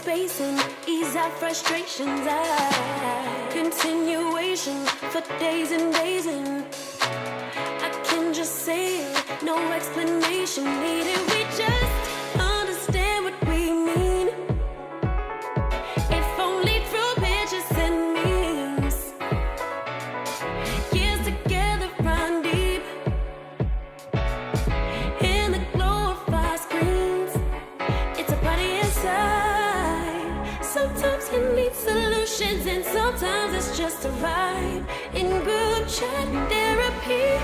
space and ease our frustrations. Continuation for days and days, and I can just say it, no explanation needed. We just understand what we mean, if only through pictures and memes. Years together run deep in the glow of our screens. It's a party inside. Sometimes you need solutions, and sometimes it's just a vibe in group chat therapy.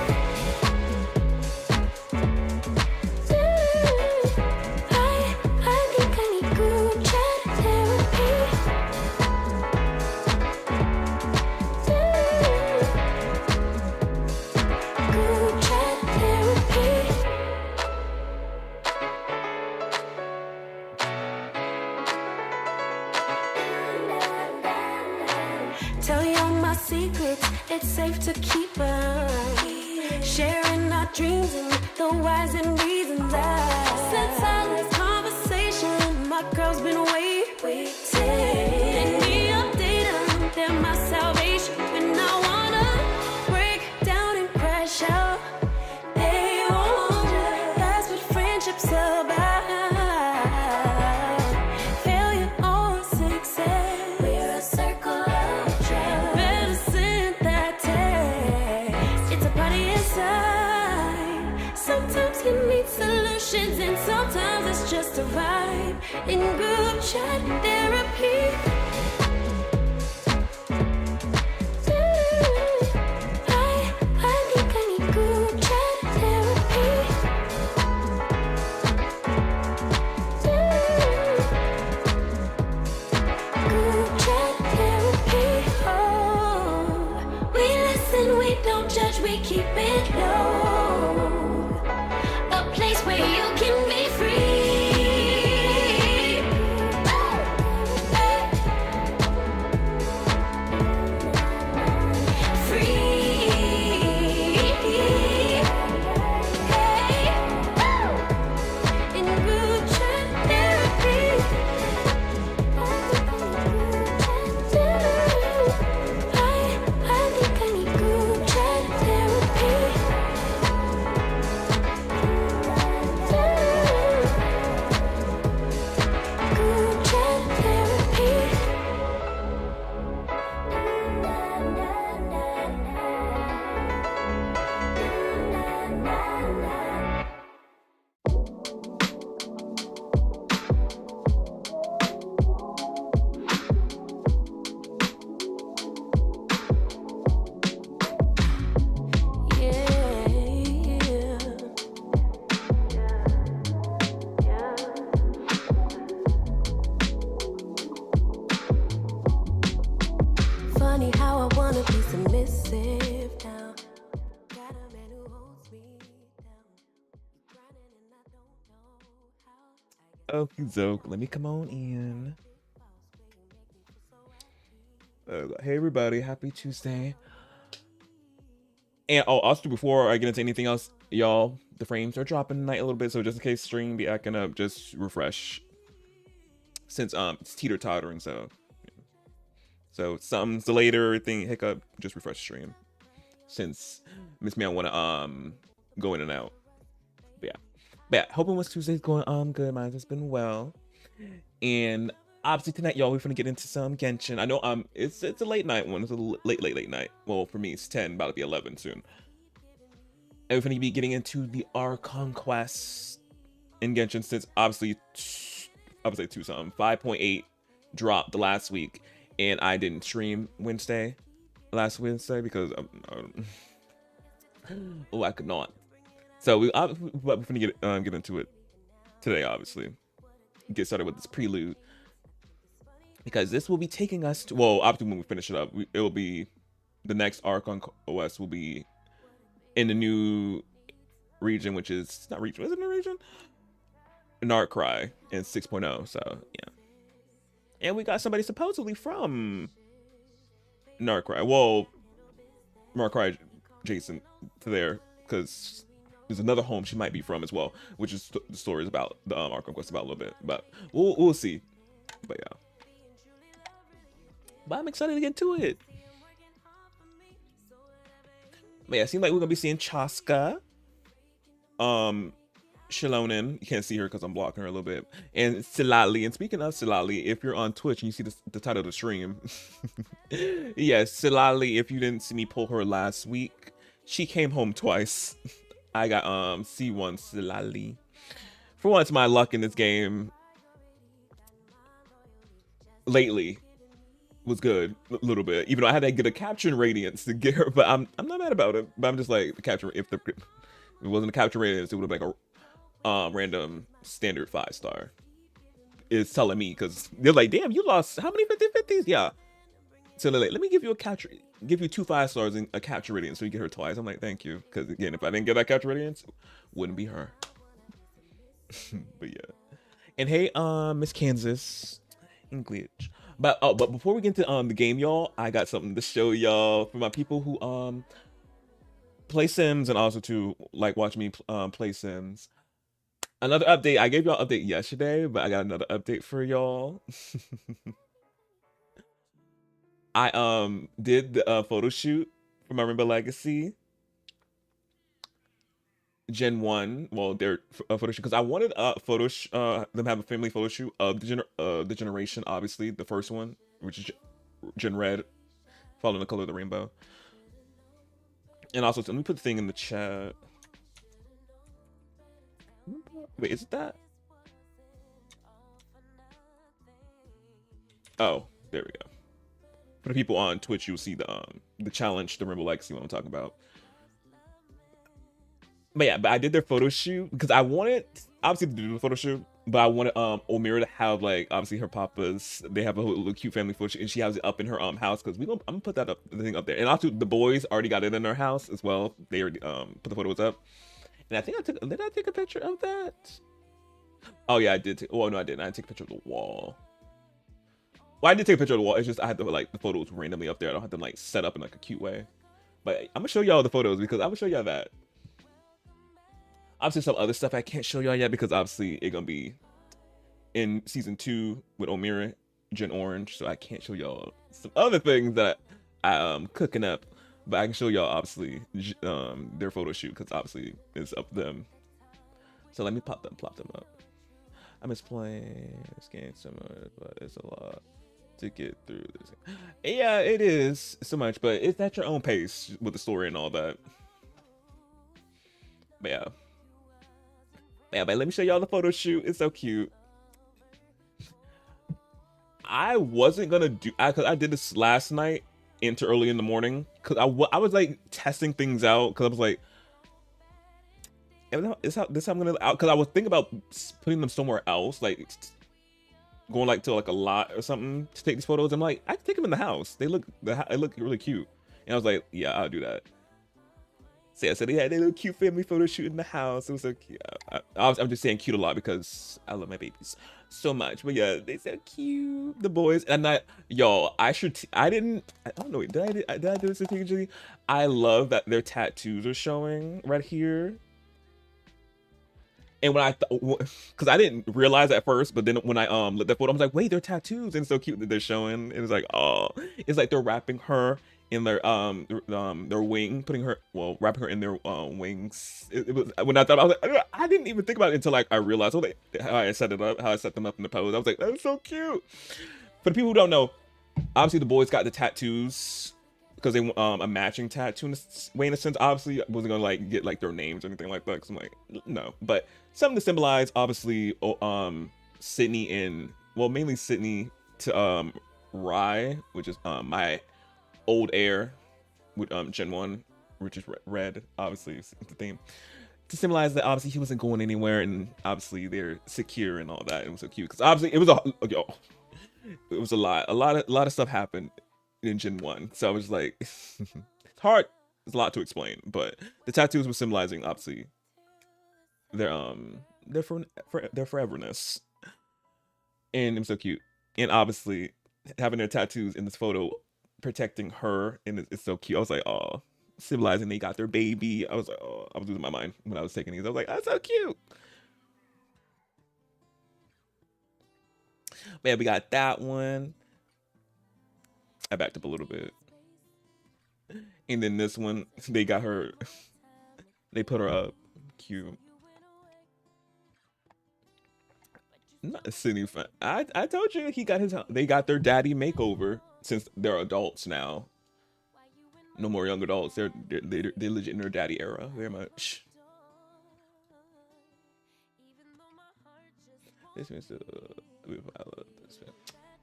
Tell you all my secrets, it's safe to keep them. Sharing our dreams and the whys and reasons. Since our last conversation, my girl's been waiting. And we update them, they're my salvation. When I wanna break down and crash out, they won't. That's what friendship's about. Sometimes you need solutions, and sometimes it's just a vibe in group chat therapy. I think I need group chat therapy. Group chat therapy. Oh, we listen, we don't judge, we keep it low. Where you can be free. In group chat therapy. I think I need group chat therapy. Okie doke, let me come on in. Hey everybody, happy Tuesday. And also before I get into anything else, y'all, the frames are dropping tonight a little bit, so just in case stream be acting up, just refresh. Since it's teeter-tottering, so something's delayed or anything hiccup, just refresh stream. Since Miss Man wanna go in and out. But yeah, hoping was Tuesday's going good. Mine has been well. And obviously tonight, y'all, we're gonna get into some Genshin. I know it's a late night one. It's a late night. Well, for me, it's 10, about to be 11 soon. And we're gonna be getting into the Archon quest in Genshin, since obviously I would say 5.8 dropped the last week, and I didn't stream last Wednesday because I could not. So we're gonna get into it today, obviously. Get started with this prelude, because this will be taking us to, well, obviously when we finish it up, it will be the next Archon OS will be in the new region, which is not region. Is it a new region? Narcry in 6.0. So yeah, and we got somebody supposedly from Narcry. Well, Narcry Jason to there, because there's another home she might be from as well, which is the story is about the Archon quest about a little bit, but we'll see. But yeah. But I'm excited to get to it. But yeah, it seems like we're gonna be seeing Chaska. Shalonen, you can't see her because I'm blocking her a little bit, and Silali. And speaking of Silali, if you're on Twitch and you see the title of the stream, yes, Silali. If you didn't see me pull her last week, she came home twice. I got C1 Silali. For once, my luck in this game lately was good a little bit, even though I had to get a capture radiance to get her, but I'm not mad about it. But I'm just like, the capture, if it wasn't a capture radiance, it would have been like a random standard 5-star. It's telling me, because they're like, damn, you lost how many 50/50s? Yeah. So they're like, let me give you a capture, give you 2 5-stars and a capture radiance so you get her twice. I'm like, thank you, because again, if I didn't get that capture radiance, wouldn't be her. But yeah. And hey, Miss Kansas English. But before we get into the game, y'all, I got something to show y'all for my people who play Sims and also to like watch me play Sims. Another update. I gave y'all an update yesterday, but I got another update for y'all. I did the photo shoot for my Rainbow Legacy Gen 1. Well, their photo shoot, because I wanted a them have a family photo shoot of the generation, obviously the first one, which is Gen Red, following the color of the rainbow. And also, let me put the thing in the chat. Wait, is it that? Oh, there we go. For the people on Twitch, you'll see the challenge, the Rainbow Legacy, what I'm talking about. But yeah, but I did their photo shoot because I wanted obviously to do the photo shoot, but I wanted Omira to have like obviously her papa's. They have a little cute family photo shoot, and she has it up in her house because I'm gonna put that up, the thing up there. And also the boys already got it in their house as well. They already put the photos up, and I think did I take a picture of that? Oh yeah, I did. Oh no, I didn't. I didn't take a picture of the wall. Well, I did take a picture of the wall. It's just I had to like the photos randomly up there. I don't have them like set up in like a cute way. But I'm gonna show y'all the photos because I'm gonna show y'all that. Obviously, some other stuff I can't show y'all yet because obviously it's gonna be in season 2 with Omira, Gen Orange, so I can't show y'all some other things that I'm cooking up. But I can show y'all obviously their photo shoot because obviously it's up to them. So let me plop them up. I miss playing this game so much, but it's a lot to get through this. Yeah, it is so much, but it's at your own pace with the story and all that. But yeah. Yeah, but let me show y'all the photo shoot. It's so cute. I wasn't gonna do, cause I did this last night into early in the morning, cause I was like testing things out, cause I was like, this how I'm gonna out, cause I was thinking about putting them somewhere else, like going like to like a lot or something to take these photos. I'm like, I can take them in the house. They look really cute, and I was like, yeah, I'll do that. So yeah, so they had a little cute family photo shoot in the house. It was so cute. I'm just saying cute a lot because I love my babies so much. But yeah, they so cute, the boys. And y'all, I don't know. Did I do this strategically? I love that their tattoos are showing right here. And when because I didn't realize at first, but then when I looked at the photo, I was like, wait, they're tattoos, and it's so cute that they're showing. It was like, oh, it's like they're wrapping her in their wing, wrapping her in their wings. It was when I thought, I was like, I didn't even think about it until like I realized how I set it up, how I set them up in the pose. I was like, that's so cute. For the people who don't know, obviously the boys got the tattoos because they a matching tattoo in a sense. Obviously, I wasn't gonna like get like their names or anything like that because I'm like, no, but something to symbolize obviously Sydney and mainly Sydney to Rye, which is my old heir with Gen 1, which is red, obviously it's the theme, to symbolize that obviously he wasn't going anywhere and obviously they're secure and all that. It was so cute because obviously it was a lot of stuff happened in Gen 1, so I was like, it's hard, there's a lot to explain, but the tattoos were symbolizing obviously their foreverness, and it was so cute. And obviously having their tattoos in this photo protecting her, and it's so cute. I was like, oh, symbolizing they got their baby. I was like, oh, I was losing my mind when I was taking these. I was like, that's so cute. But yeah, we got that one. I backed up a little bit. And then this one, they got her, they put her up. Cute. Not a silly fan. I told you they got their daddy makeover since they're adults now. No more young adults. They're legit in their daddy era very much. This means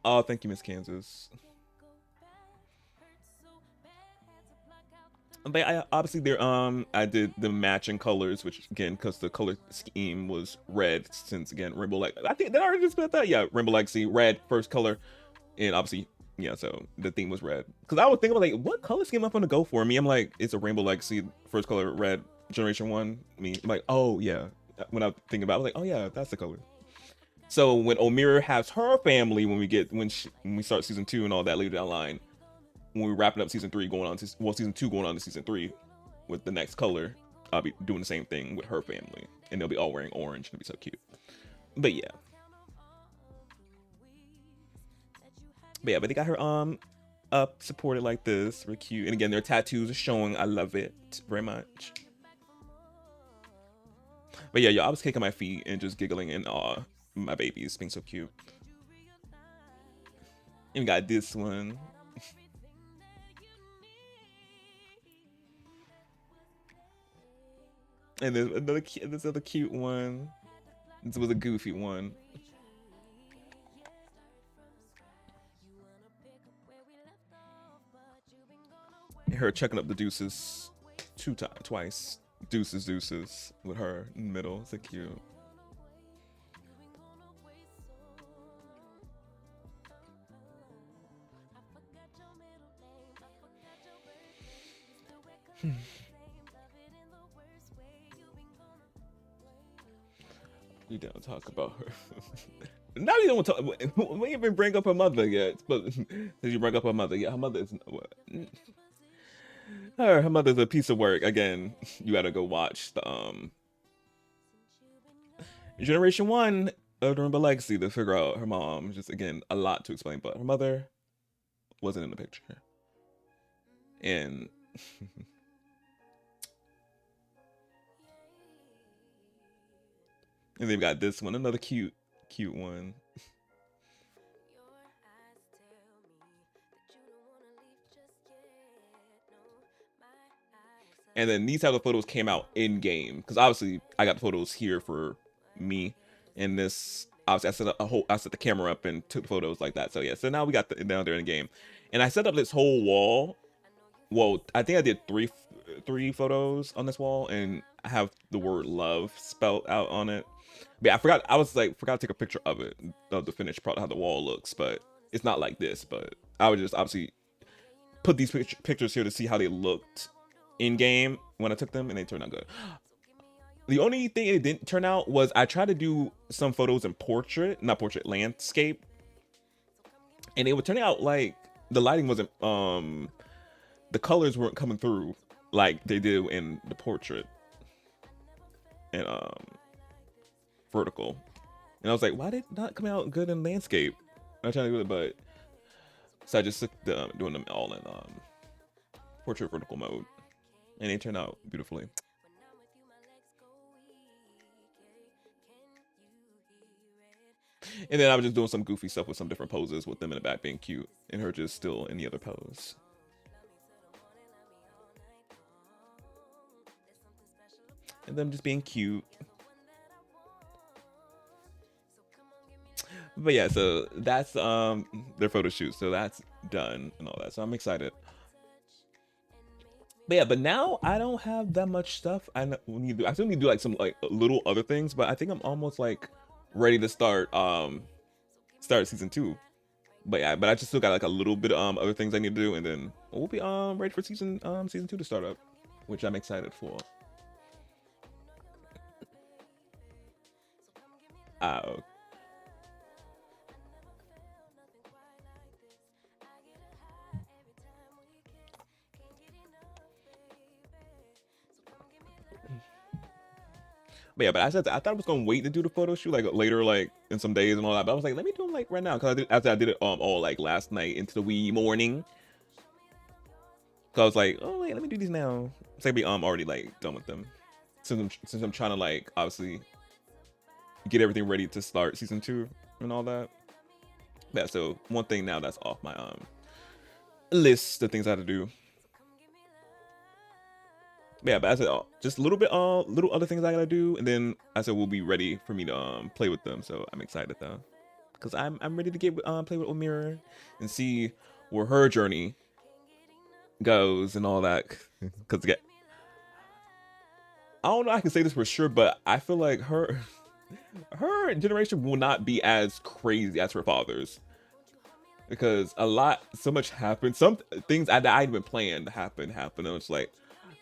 oh, thank you, Miss Kansas. But obviously they're I did the matching colors, which again, because the color scheme was red, since again Rainbow like I think they already just put that. Yeah, Rainbow Legacy red first color, and obviously yeah, so the theme was red. Because I was thinking about like what color scheme I'm gonna go for. Me, I'm like it's a Rainbow Legacy first color red generation 1. Me, I'm like oh yeah. When I'm thinking about it, I was like oh yeah, that's the color. So when Omira has her family, when we start season 2 and all that later down the line, when we're wrapping up season 3 going on to season 2 going on to season 3 with the next color, I'll be doing the same thing with her family, and they'll be all wearing orange. It'll be so cute. But yeah, but they got her up supported like this, very cute. And again, their tattoos are showing. I love it very much. But yeah, I was kicking my feet and just giggling in awe. My babies being so cute. And we got this one. And then this other cute one. This was a goofy one. And her checking up the deuces twice. Deuces with her in the middle. So cute. We don't talk about her. Now you don't talk. We even bring up her mother yet. But did you bring up her mother? Yeah, her mother is. Her mother's a piece of work. Again, you gotta go watch the Generation 1 of the Rainbow Legacy to figure out her mom. Just again, a lot to explain, but her mother wasn't in the picture. And and they've got this one, another cute one. And then these type of photos came out in game, because obviously I got the photos here for me, and this obviously I set the camera up and took photos like that. So yeah, so now we got down there in the game, and I set up this whole wall. Well, I think I did three photos on this wall, and I have the word love spelled out on it. But yeah, I forgot to take a picture of it, of the finished product, how the wall looks, but it's not like this. But I would just obviously put these pictures here to see how they looked in game when I took them, and they turned out good. The only thing it didn't turn out was I tried to do some photos in landscape, and it would turn out like the lighting wasn't the colors weren't coming through like they do in the portrait and vertical. And I was like, why did it not come out good in landscape? I'm trying to do it, but so I just took doing them all in portrait vertical mode, and they turned out beautifully. And then I was just doing some goofy stuff with some different poses with them in the back being cute and her just still in the other pose. And them just being cute. But yeah, so that's their photo shoot. So that's done and all that. So I'm excited. But yeah, but now I don't have that much stuff. I still need to do like some like little other things, but I think I'm almost like ready to start season 2. But yeah, but I just still got like a little bit of other things I need to do, and then we'll be ready for season 2 to start up, which I'm excited for. Okay. But yeah, but I thought I was gonna wait to do the photo shoot like later, like in some days and all that. But I was like, let me do them like right now, cause after I did it all like last night into the wee morning. Cause I was like, oh wait, let me do these now. So be already like done with them. Since I'm trying to like obviously get everything ready to start season 2 and all that. Yeah, so one thing now that's off my list of things I have to do. But yeah, but I said just a little bit little other things I gotta do, and then I said we'll be ready for me to play with them. So I'm excited though, because I'm ready to get play with Omira and see where her journey goes and all that. Because yeah, I don't know I can say this for sure, but I feel like her generation will not be as crazy as her father's, because so much happened. Some things that I didn't even plan to happen. And it's like,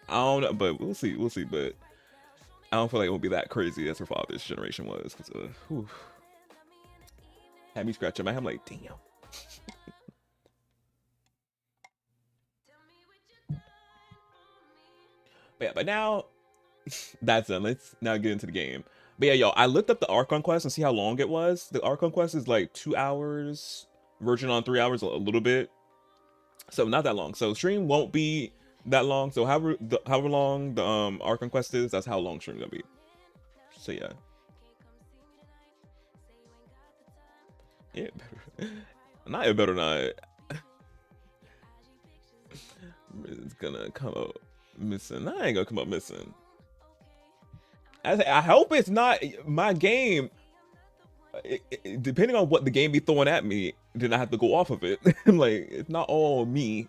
I don't know, but we'll see. But I don't feel like it will be that crazy as her father's generation was. Cause had me scratching my head. I'm like, damn. But yeah, but now that's done. Let's now get into the game. But yeah, yo, I looked up the Archon quest and see how long it was. The Archon quest is like 2 hours. Virgin on 3 hours, a little bit. So not that long. So stream won't be that long. So however long the Archon quest is, that's how long stream gonna be. So yeah. It better not. It better not. It's gonna come up missing. I ain't gonna come up missing. I hope it's not my game. Depending on what the game be throwing at me, then I have to go off of it. Like, it's not all me.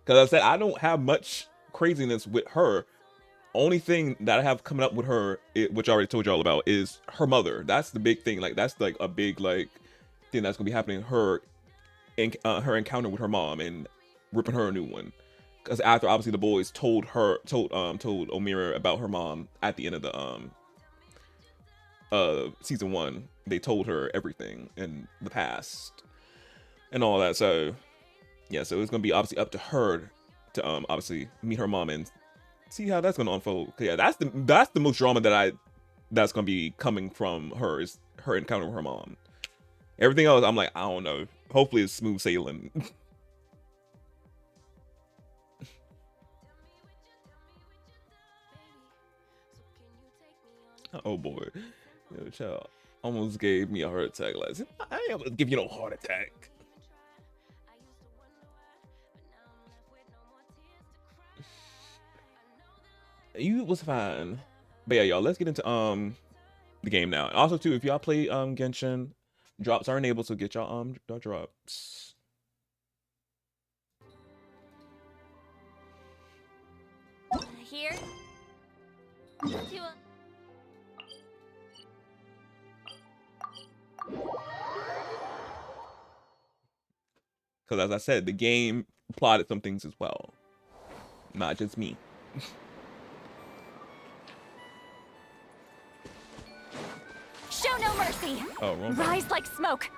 Because I said I don't have much craziness with her. Only thing that I have coming up with her, which I already told you all about, is her mother. That's the big thing. Like, that's like a big like thing that's gonna be happening. Her encounter with her mom and ripping her a new one. Because after obviously the boys told Omira about her mom at the end of the season 1, they told her everything in the past and all that. So yeah, so it's gonna be obviously up to her to obviously meet her mom and see how that's gonna unfold. Yeah, that's the most drama that's gonna be coming from her, is her encounter with her mom. Everything else, I'm like, I don't know. Hopefully it's smooth sailing. Oh boy. Yo, child almost gave me a heart attack. Like, I ain't able to give you no heart attack. You was fine. But yeah, y'all, let's get into the game now. Also too, if y'all play Genshin, drops are enabled, so get y'all drops. Here. Because as I said, the game plotted some things as well. Not just me. Show no mercy. Oh, wrong button. Rise like smoke.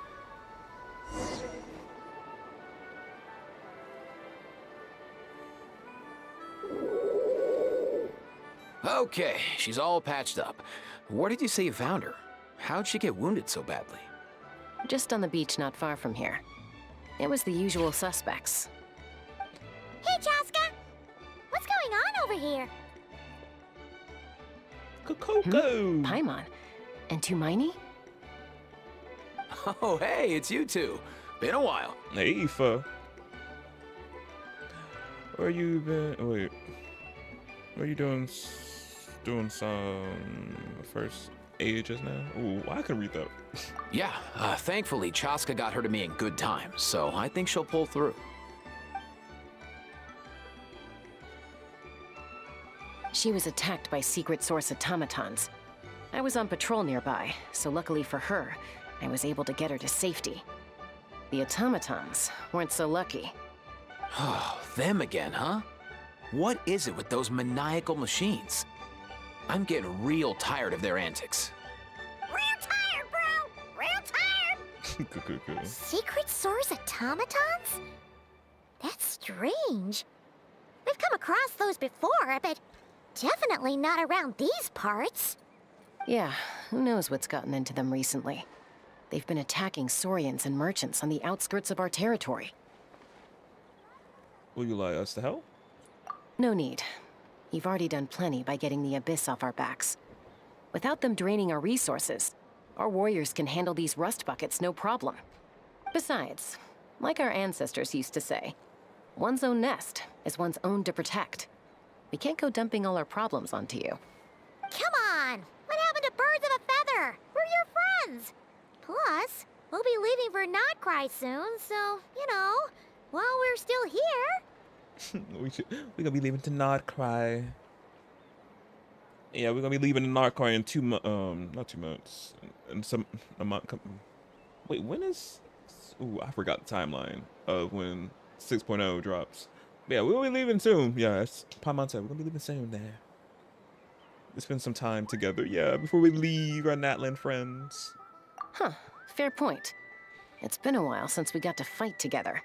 Okay, she's all patched up. Where did you say you found her? How'd she get wounded so badly? Just on the beach not far from here. It was the usual suspects. Hey, Chaska. What's going on over here? Coco. Paimon. And Tumaini? Oh, hey, it's you two. Been a while. Hey, Aoife. Where you been? Oh, wait. What are you doing? Doing some first ages now? Ooh, I can read that. Yeah, thankfully Chaska got her to me in good time, so I think she'll pull through. She was attacked by secret source automatons. I was on patrol nearby, so luckily for her, I was able to get her to safety. The automatons weren't so lucky. Oh, them again, huh? What is it with those maniacal machines? I'm getting real tired of their antics. Real tired, bro. Real tired. Secret source automatons? That's strange. We've come across those before, but Definitely not around these parts. Yeah, who knows what's gotten into them recently. They've been attacking Saurians and merchants on the outskirts of our territory. Will you like us to help? No need. You've already done plenty by getting the Abyss off our backs. Without them draining our resources, our warriors can handle these rust buckets no problem. Besides, like our ancestors used to say, one's own nest is one's own to protect. We can't go dumping all our problems onto you. Come on! What happened to birds of a feather? We're your friends! Plus, we'll be leaving for Notcry soon, so, you know, while we're still here... We're gonna be leaving to Notcry. Yeah, we're gonna be leaving to Notcry in not 2 months. In a month. Wait, when is... Ooh, I forgot the timeline of when 6.0 drops. But yeah, we'll be leaving soon. Yeah, it's Paimon said we're gonna be leaving soon there. Let's spend some time together, yeah, before we leave our Natland friends. Huh, fair point. It's been a while since we got to fight together.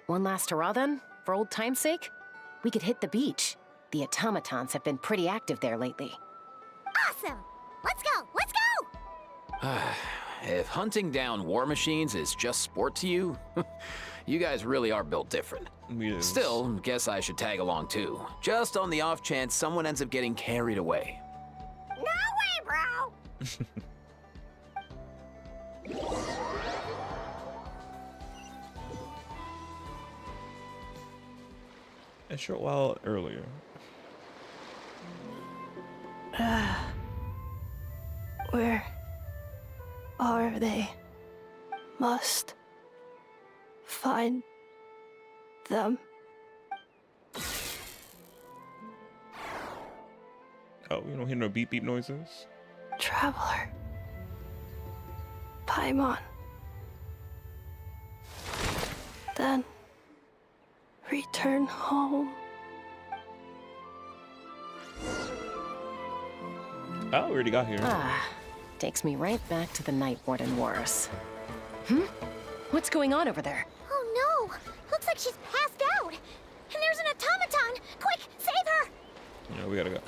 One last hurrah then, for old time's sake? We could hit the beach. The automatons have been pretty active there lately. Awesome! Let's go! Let's go! If hunting down war machines is just sport to you, you guys really are built different. Yes. Still, guess I should tag along too, just on the off chance someone ends up getting carried away. No way, bro! A short while earlier. Where are they? Must find them. Oh, you don't hear no beep beep noises? Traveler. Paimon. Then return home. Oh, we already got here. Ah, takes me right back to the Night Warden Wars. What's going on over there? Oh no! Looks like she's passed out! And there's an automaton! Quick, save her! Yeah, we gotta go.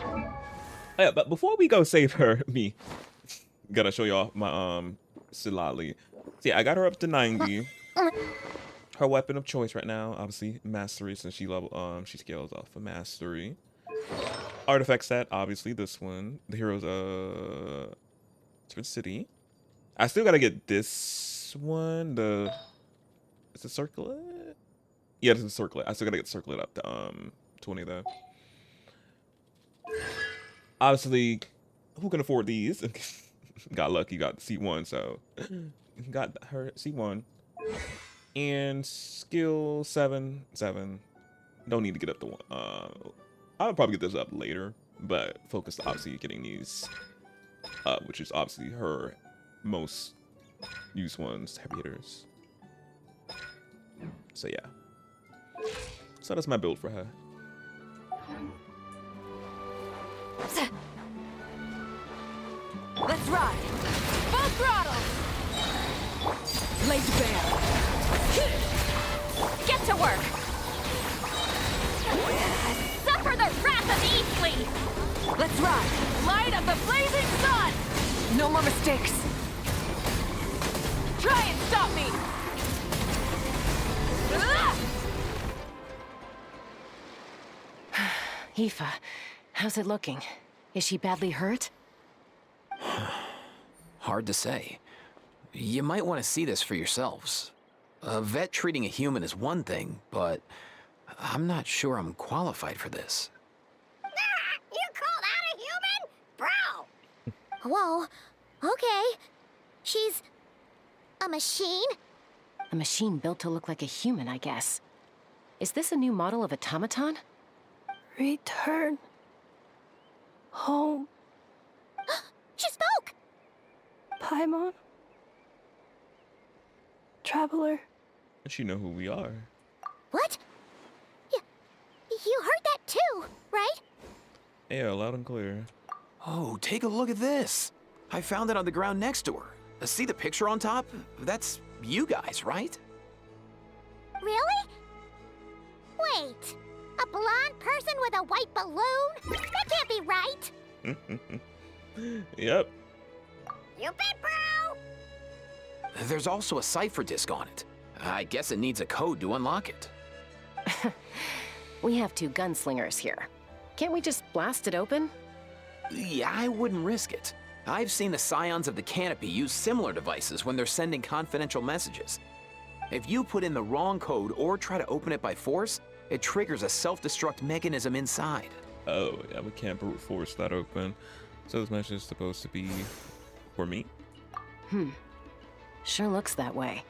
Oh, yeah, but before we go save her, gotta show y'all my Silali. So yeah, I got her up to 90. Her weapon of choice right now, obviously mastery, since she she scales off of mastery. Artifact set, obviously this one. The hero's Sprint City. I still gotta get this one. Is it circlet? Yeah, it's a circlet. I still gotta get the circlet up to 20 though. Obviously, who can afford these? Got lucky, got C1, so got her C1. And skill 7. Don't need to get up to 1. I'll probably get this up later, but focus obviously getting these up, which is obviously her most used ones, heavy hitters. So yeah. So that's my build for her. Let's ride! Full throttle! Laid bare. Get to work! Suffer the wrath of Eastleigh! Let's ride! Light of the blazing sun! No more mistakes! Try and stop me! Aoife, how's it looking? Is she badly hurt? Hard to say. You might want to see this for yourselves. A vet treating a human is one thing, but I'm not sure I'm qualified for this. You call that a human? Bro! Whoa, okay. She's... a machine? A machine built to look like a human, I guess. Is this a new model of automaton? Return home. She spoke! Paimon. Traveler. She know who we are. What? You heard that too, right? Yeah, loud and clear. Oh, take a look at this. I found it on the ground next to her. See the picture on top? That's you guys, right? Really? Wait, A blonde person with a white balloon? That can't be right. Yep. You bet, bro! There's also a cipher disk on it. I guess it needs a code to unlock it. We have 2 gunslingers here. Can't we just blast it open? Yeah, I wouldn't risk it. I've seen the Scions of the Canopy use similar devices when they're sending confidential messages. If you put in the wrong code or try to open it by force, it triggers a self-destruct mechanism inside. Oh, yeah, we can't brute force that open. So this message is supposed to be for me? Sure looks that way.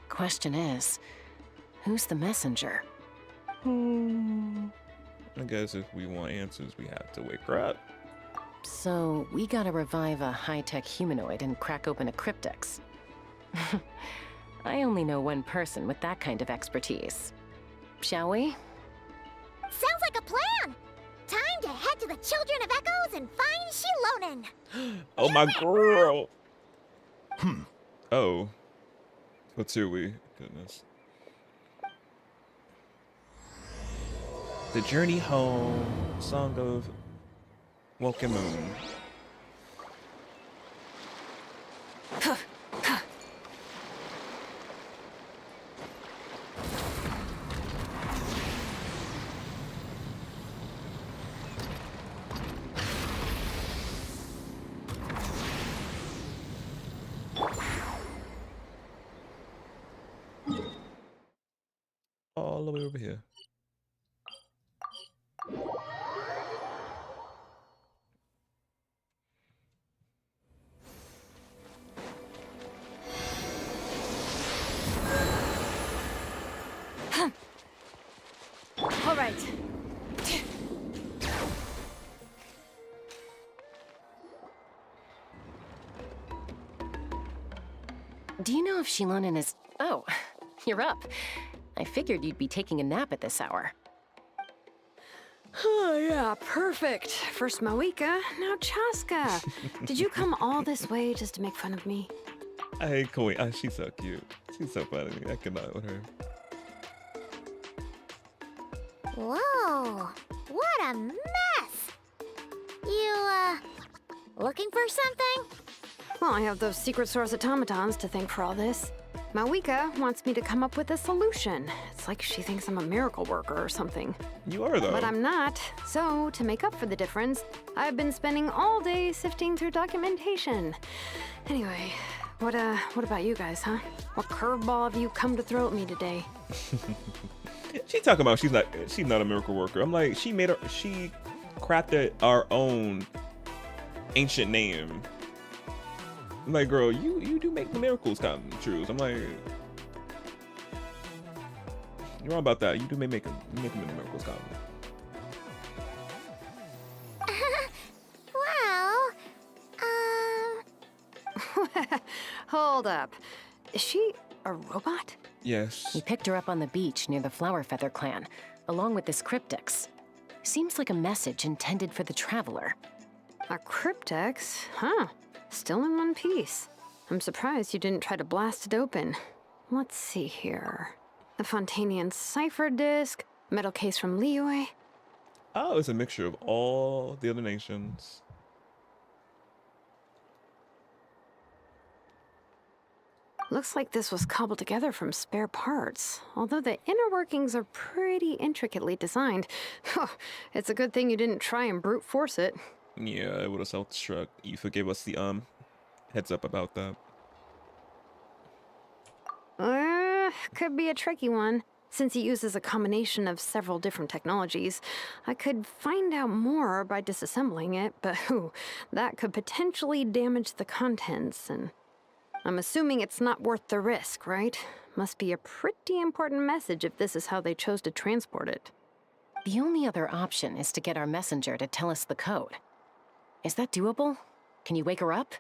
Question is, who's the messenger? I guess if we want answers, we have to wake her up. So, we gotta revive a high-tech humanoid and crack open a cryptex. I only know one person with that kind of expertise. Shall we? Sounds like a plan! Time to head to the Children of Echoes and find Shilonen! Oh, my girl! Oh. What's here we? Goodness. The Journey Home, Song of Welkin Moon. All the way over here. All right. Do you know if Shilonen is... Oh, you're up. I figured you'd be taking a nap at this hour. Oh, yeah, perfect. First Mawika, now Chaska. Did you come all this way just to make fun of me? I hate Koi. Oh, she's so cute. She's so funny. I cannot with her. Whoa, what a mess! You, looking for something? Well, I have those secret source automatons to thank for all this. Mawika wants me to come up with a solution. It's like she thinks I'm a miracle worker or something. You are, though. But I'm not. So, to make up for the difference, I've been spending all day sifting through documentation. Anyway, what about you guys, huh? What curveball have you come to throw at me today? She talking about she's not a miracle worker. I'm like, she crafted our own ancient name. I'm like, girl, you do make the miracles come true. I'm like, you're wrong about that. You do make the miracles come. Well, Hold up. Is she a robot? Yes. We picked her up on the beach near the Flower Feather clan, along with this cryptex. Seems like a message intended for the traveler. A cryptex? Huh. Still in one piece. I'm surprised you didn't try to blast it open. Let's see here. The Fontanian cipher disk, metal case from Liyue. Oh, it's a mixture of all the other nations. Looks like this was cobbled together from spare parts. Although the inner workings are pretty intricately designed. It's a good thing you didn't try and brute force it. Yeah, it would have self-destruct. Aoife gave us the heads up about that. Could be a tricky one. Since it uses a combination of several different technologies, I could find out more by disassembling it, but that could potentially damage the contents, and I'm assuming it's not worth the risk, right? Must be a pretty important message if this is how they chose to transport it. The only other option is to get our messenger to tell us the code. Is that doable? Can you wake her up?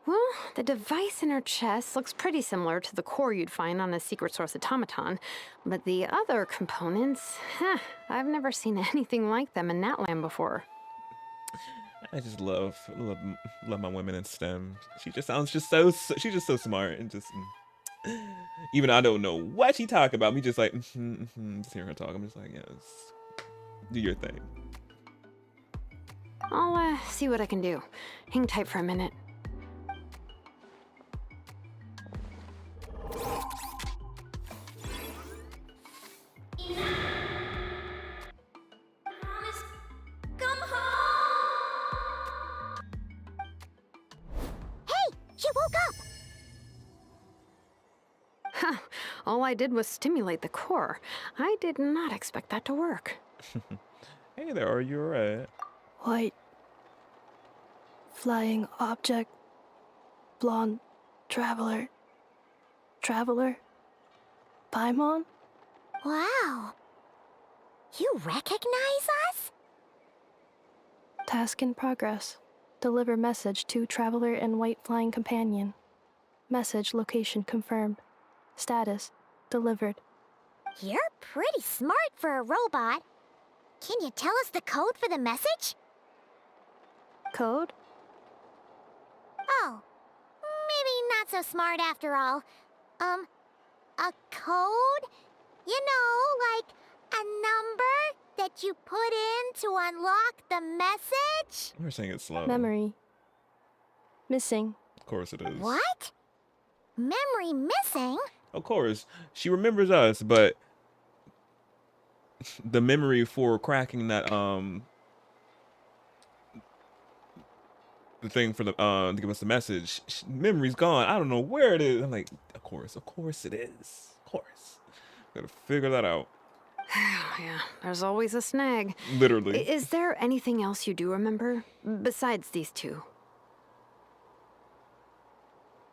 Well, the device in her chest looks pretty similar to the core you'd find on a secret source automaton, but the other components, I've never seen anything like them in Natlan before. I just love my women in STEM. She just sounds she's just so smart and just Even I don't know what she talking about. Me just like, just hearing her talk. I'm just like, yes, do your thing. I'll see what I can do. Hang tight for a minute. Come home! Hey, she woke up! Huh. All I did was stimulate the core. I did not expect that to work. Hey there, are you alright? White. Flying object. Blonde. Traveler. Traveler. Paimon? Wow. You recognize us? Task in progress. Deliver message to Traveler and White Flying Companion. Message location confirmed. Status delivered. You're pretty smart for a robot. Can you tell us the code for the message? Code? Oh, maybe not so smart after all. A code? You know, like a number that you put in to unlock the message? We're saying it slow. Memory. Missing. Of course it is. What? Memory missing? Of course, she remembers us, but the memory for cracking that the thing for the to give us the message, memory's gone. I don't know where it is. I'm like, of course it is. Of course, gotta figure that out. Yeah, there's always a snag. Literally. Is there anything else you do remember besides these two?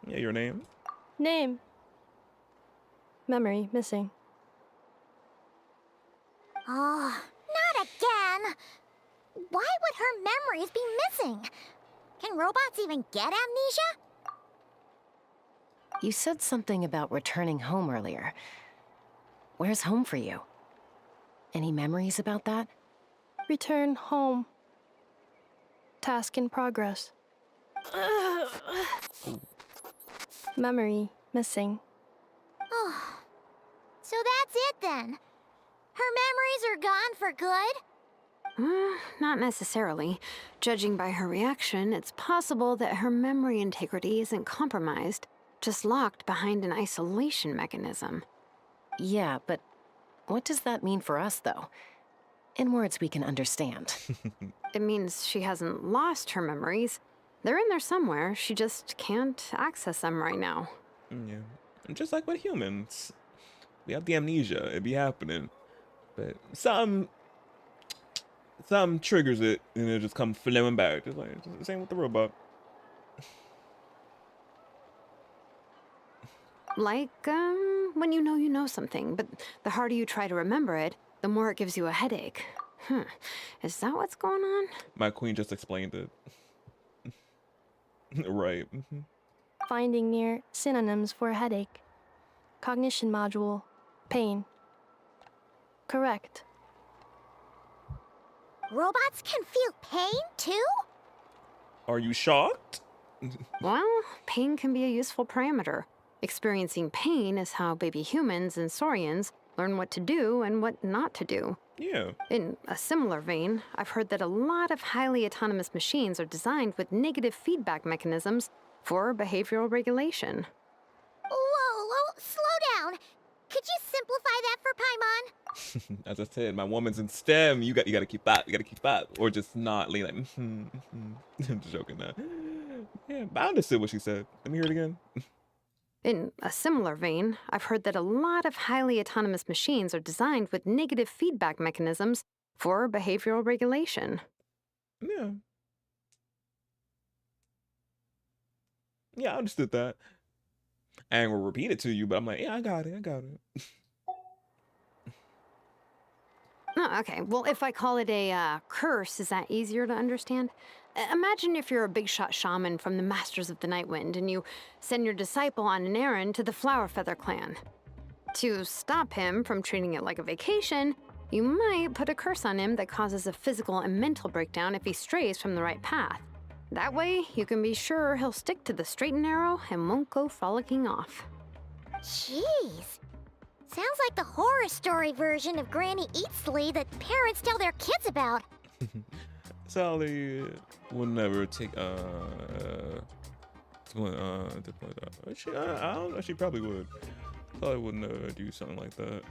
Yeah, your name? Name. Memory missing. Oh, not again! Why would her memories be missing? Can robots even get amnesia? You said something about returning home earlier. Where's home for you? Any memories about that? Return home. Task in progress. Memory missing. Oh, so that's it then. Her memories are gone for good? Not necessarily. Judging by her reaction, it's possible that her memory integrity isn't compromised, just locked behind an isolation mechanism. Yeah, but what does that mean for us, though? In words we can understand. It means she hasn't lost her memories. They're in there somewhere, she just can't access them right now. Yeah. And just like with humans, we have the amnesia. It be happening, but something triggers it, and it just comes flowing back. Just like the same with the robot. Like, when you know something, but the harder you try to remember it, the more it gives you a headache. Is that what's going on? My queen just explained it. Right. Finding near synonyms for headache. Cognition module. Pain. Correct. Robots can feel pain too? Are you shocked? Well, pain can be a useful parameter. Experiencing pain is how baby humans and saurians learn what to do and what not to do. Yeah. In a similar vein, I've heard that a lot of highly autonomous machines are designed with negative feedback mechanisms for behavioral regulation. Whoa, slow down. Could you simplify that for Paimon? As I said, my woman's in STEM. You gotta keep up. You gotta keep up, or just not lean like. I'm just joking now. Yeah, but I understood what she said. Let me hear it again. In a similar vein, I've heard that a lot of highly autonomous machines are designed with negative feedback mechanisms for behavioral regulation. Yeah. Yeah, I understood that. And we'll repeat it to you, but I'm like, yeah, I got it. Oh, okay. Well, if I call it a curse, is that easier to understand? Imagine if you're a big shot shaman from the Masters of the Nightwind and you send your disciple on an errand to the Flowerfeather clan. To stop him from treating it like a vacation, you might put a curse on him that causes a physical and mental breakdown if he strays from the right path. That way, you can be sure he'll stick to the straight and narrow and won't go frolicking off. Jeez. Sounds like the horror story version of Granny Eatsley that parents tell their kids about. Sally would never take I don't know. She probably would. Sally would never do something like that.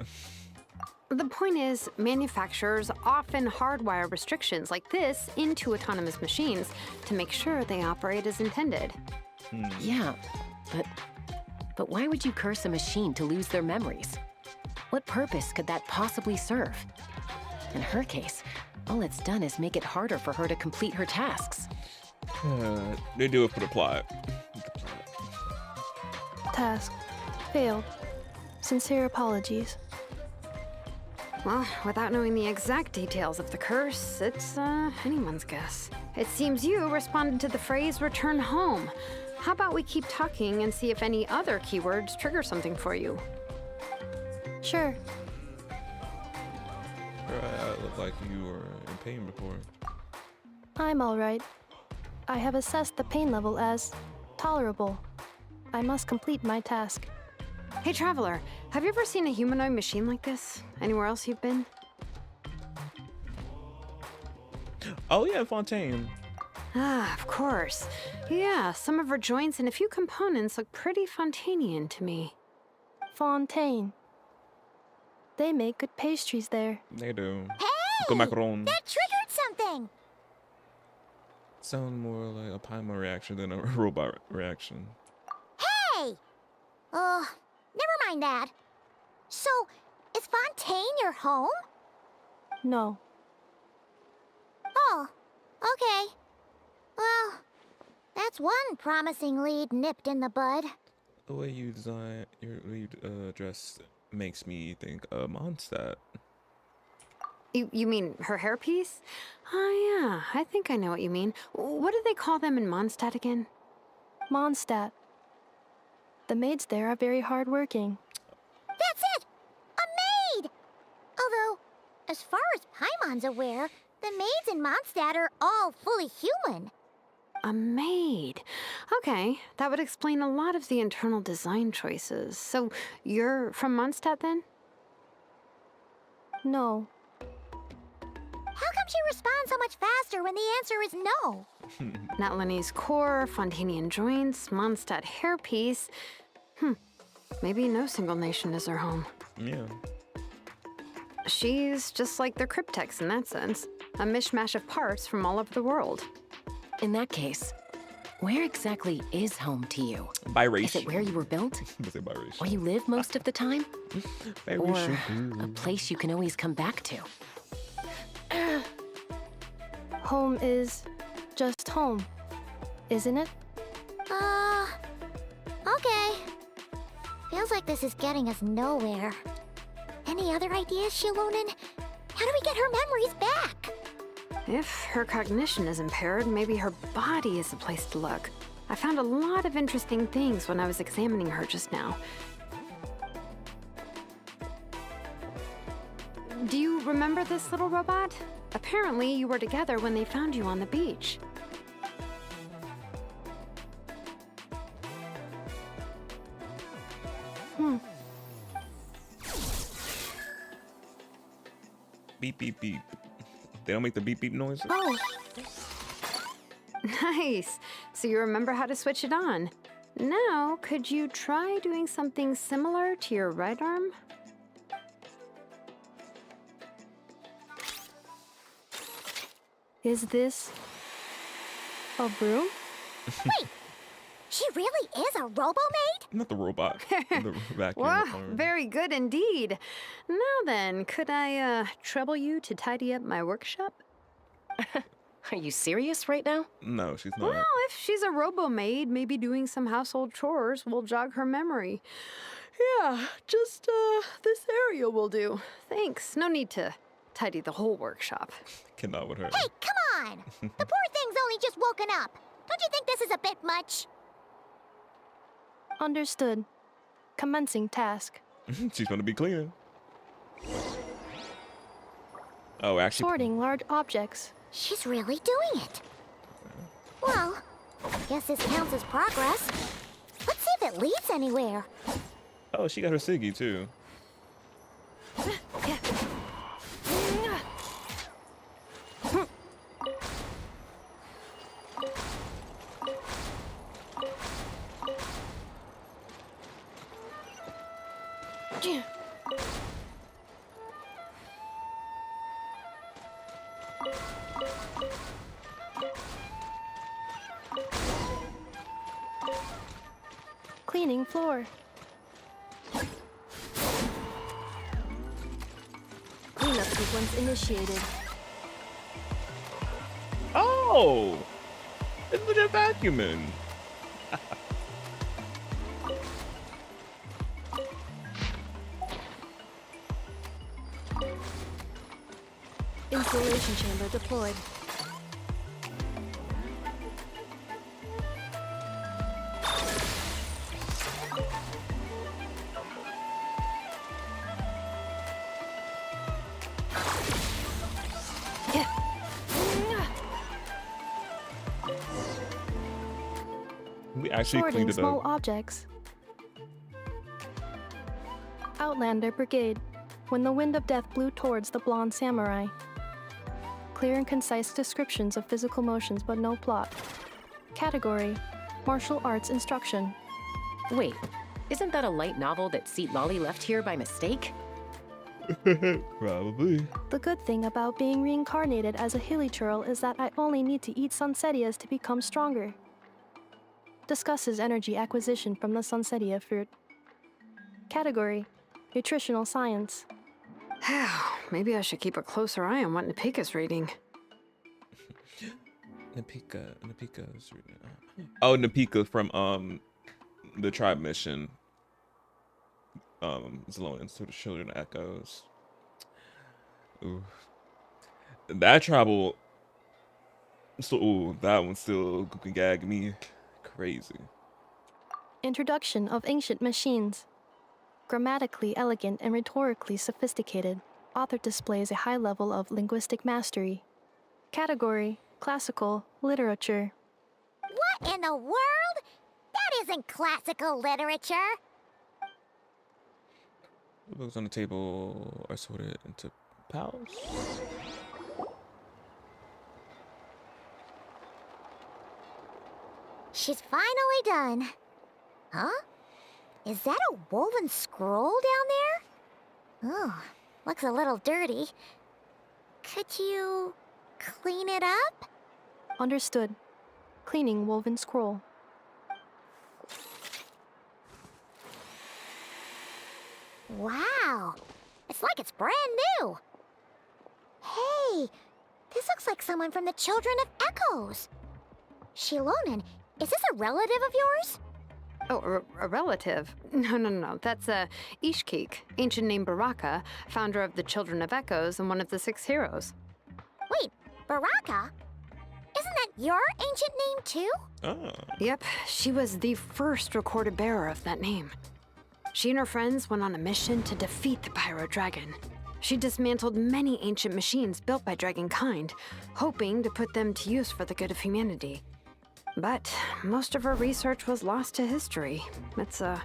The point is, manufacturers often hardwire restrictions like this into autonomous machines to make sure they operate as intended. Yeah, but why would you curse a machine to lose their memories? What purpose could that possibly serve? In her case, all it's done is make it harder for her to complete her tasks. They do it for the plot. Task. Failed. Sincere apologies. Well, without knowing the exact details of the curse, it's anyone's guess. It seems you responded to the phrase "return home." How about we keep talking and see if any other keywords trigger something for you? Sure. It looked like you were in pain before. I'm alright. I have assessed the pain level as tolerable. I must complete my task. Hey, Traveler, have you ever seen a humanoid machine like this? Anywhere else you've been? Oh yeah, Fontaine. Ah, of course. Yeah, some of her joints and a few components look pretty Fontanian to me. Fontaine. They make good pastries there. They do. Hey! Go macaron. That triggered something! Sound more like a Paimon reaction than a robot reaction. Hey! Never mind that. So, is Fontaine your home? No. Oh, okay. Well, that's one promising lead nipped in the bud. The way you design your dress makes me think of Mondstadt. You mean her hairpiece? Oh yeah, I think I know what you mean. What do they call them in Mondstadt again? Mondstadt. The maids there are very hardworking. That's it! A maid! Although, as far as Paimon's aware, the maids in Mondstadt are all fully human. A maid. Okay, that would explain a lot of the internal design choices. So, you're from Mondstadt then? No. How come she responds so much faster when the answer is no? Natlanese core, Fontanian joints, Mondstadt hairpiece. Maybe no single nation is her home. Yeah. She's just like the Cryptex in that sense. A mishmash of parts from all over the world. In that case, where exactly is home to you? Biracial. Is it where you were built? I say biracial. Where you live most of the time? Or Biracial. a place you can always come back to? Home is just home, isn't it? Okay. Feels like this is getting us nowhere. Any other ideas, Shilonen? How do we get her memories back? If her cognition is impaired, maybe her body is the place to look. I found a lot of interesting things when I was examining her just now. Do you remember this little robot? Apparently, you were together when they found you on the beach. Beep beep beep. They don't make the beep beep noise. Oh, Nice. So you remember how to switch it on. Now, could you try doing something similar to your right arm? is this a broom? Wait, she really is a robo-maid? Not the robot. The vacuum. Wow, arm. very good indeed. Now then, could I trouble you to tidy up my workshop? Are you serious right now? No, she's not. Well, if she's a robo-maid, maybe doing some household chores will jog her memory. Yeah, just this area will do. Thanks. No need to tidy the whole workshop. Cannot with her. Hey, come on! The poor thing's only just woken up. Don't you think this is a bit much? Understood. Commencing task. She's gonna be cleaning. Oh, actually. Sorting large objects. She's really doing it. Well, I guess this counts as progress. Let's see if it leads anywhere. Oh, she got her Siggy too. Cleaning floor. Cleanup sequence initiated. Oh, it's legit vacuuming. Installation chamber deployed. We actually Sorting cleaned it small up. objects. Outlander Brigade. When the wind of death blew towards the blonde samurai. Clear and concise descriptions of physical motions, but no plot. Category: martial arts instruction. Wait, isn't that a light novel that Seat Lolly left here by mistake? Probably. The good thing about being reincarnated as a hilly churl is that I only need to eat sunsettias to become stronger. Discusses energy acquisition from the sunsettia fruit. Category: nutritional science. Maybe I should keep a closer eye on what Napika's reading. Napika's reading. Oh, Napika from the tribe mission. Zelonians to the children of echoes. Ooh. That tribal. So ooh, that one still can gag me crazy. Introduction of ancient machines. Grammatically elegant and rhetorically sophisticated, author displays a high level of linguistic mastery. Category: classical literature. What in the world? That isn't classical literature. The books on the table are sorted into piles. She's finally done. Huh? Is that a woven scroll down there? Oh, looks a little dirty. Could you clean it up? Understood. Cleaning woven scroll. Wow, it's like it's brand new. Hey, this looks like someone from the Children of Echoes. Shilonen, is this a relative of yours? Oh, a relative? No. That's Ishkik, ancient name Baraka, founder of the Children of Echoes and one of the 6 heroes. Wait, Baraka? Isn't that your ancient name too? Oh. Yep, she was the first recorded bearer of that name. She and her friends went on a mission to defeat the Pyro Dragon. She dismantled many ancient machines built by Dragonkind, hoping to put them to use for the good of humanity. But most of her research was lost to history. It's a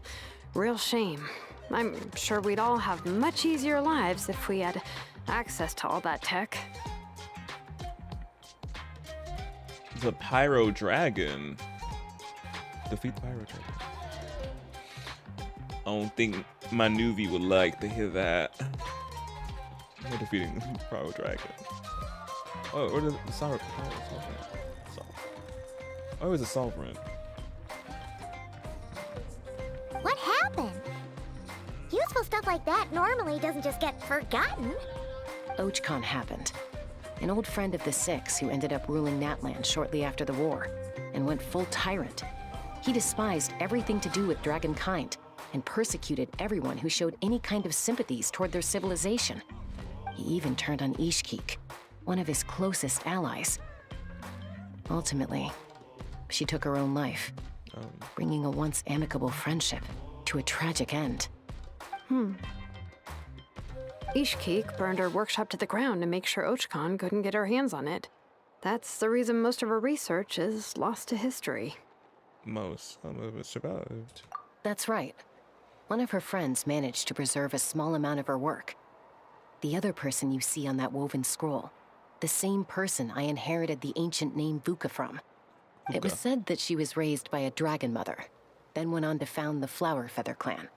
real shame. I'm sure we'd all have much easier lives if we had access to all that tech. The Pyro Dragon. Defeat the Pyro Dragon. I don't think my newbie would like to hear that. We're defeating the Pyro Dragon. Oh, or the Sovereign. Oh, it was a Sovereign. What happened? Useful stuff like that normally doesn't just get forgotten. Ochcon happened. An old friend of the 6 who ended up ruling Natland shortly after the war, and went full tyrant. He despised everything to do with Dragonkind, and persecuted everyone who showed any kind of sympathies toward their civilization. He even turned on Ishkik, one of his closest allies. Ultimately, she took her own life, bringing a once amicable friendship to a tragic end. Ishkik burned her workshop to the ground to make sure Ochcon couldn't get her hands on it. That's the reason most of her research is lost to history. Some of it survived. That's right. One of her friends managed to preserve a small amount of her work. The other person you see on that woven scroll, the same person I inherited the ancient name Vuka from. It was said that she was raised by a dragon mother, then went on to found the Flower Feather clan.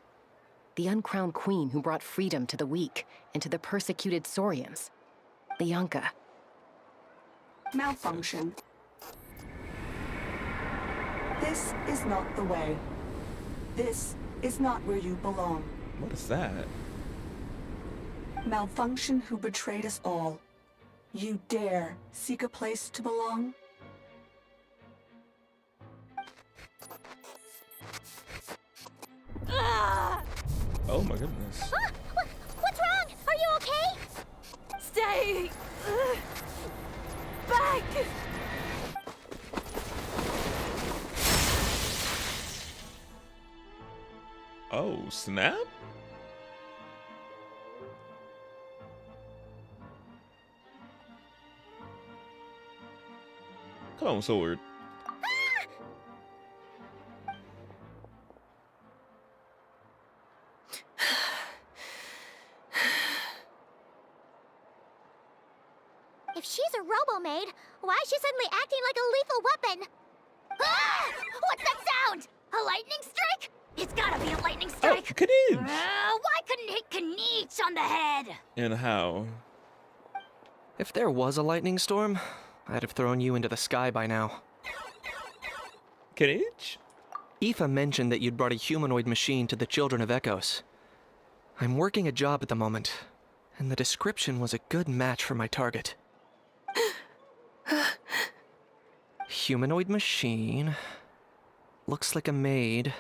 The uncrowned queen who brought freedom to the weak and to the persecuted Saurians. Bianca. Malfunction. This is not the way. This is not where you belong. What is that? Malfunction who betrayed us all. You dare seek a place to belong? Oh my goodness. Huh? What's wrong? Are you okay? Stay back. Oh, snap? Come on, sword. If she's a robo-maid, why is she suddenly acting like a lethal weapon? Ah! What's that sound? A lightning strike? It's gotta be a lightning Oh, strike. Khadij! Why couldn't it hit Kaniche on the head? And how? If there was a lightning storm, I'd have thrown you into the sky by now. Khadij? Aoife mentioned that you'd brought a humanoid machine to the Children of Echoes. I'm working a job at the moment, and the description was a good match for my target. Humanoid machine. Looks like a maid.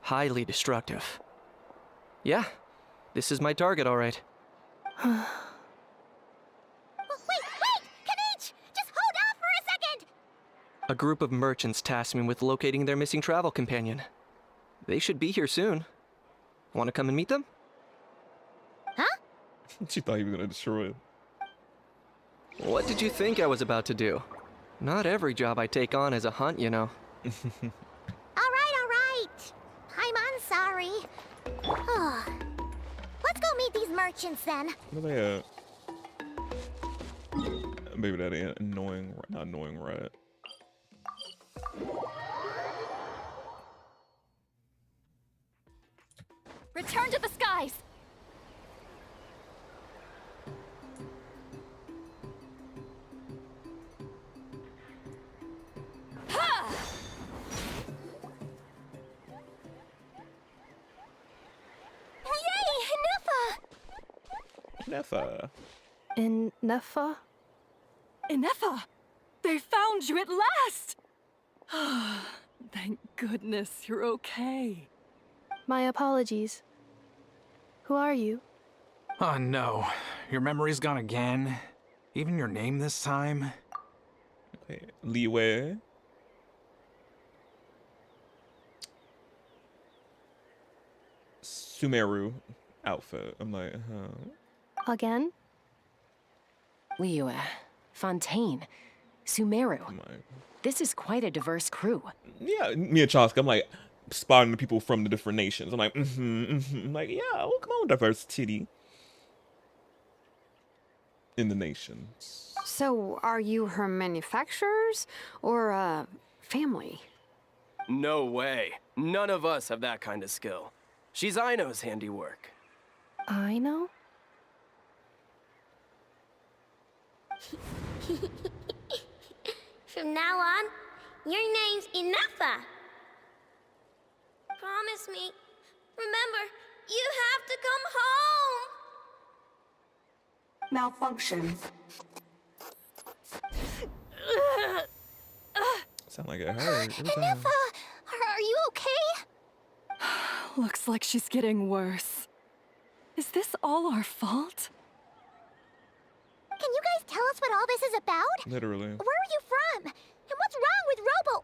Highly destructive. Yeah, this is my target, all right. Wait! Kaniche! Just hold on for a second! A group of merchants tasked me with locating their missing travel companion. They should be here soon. Want to come and meet them? Huh? She thought he was gonna destroy it. What did you think I was about to do? Not every job I take on is a hunt, you know. All right. I'm sorry. Let's go meet these merchants then. Where they at? Maybe that ain't annoying, not annoying, right? Return to the skies. Nefa. In Nefa? Inefa! They found you at last! Thank goodness you're okay. My apologies. Who are you? Oh no, your memory's gone again? Even your name this time? Okay. Leeway. Sumeru outfit. I'm like, huh. Again? Liyue, Fontaine, Sumeru. I'm like, This is quite a diverse crew. yeah, me and Chaska, I'm like spotting the people from the different nations. I'm like, I'm like, yeah, oh, come on, diversity in the nations. So, are you her manufacturers or family? No way. None of us have that kind of skill. She's Aino's handiwork. I know? From now on, your name's Inefa. Promise me. Remember, you have to come home. Malfunction. Sound like it hurt. Inefa, are you okay? Looks like she's getting worse. Is this all our fault? Can you guys tell us what all this is about? Literally. Where are you from? And what's wrong with Robo...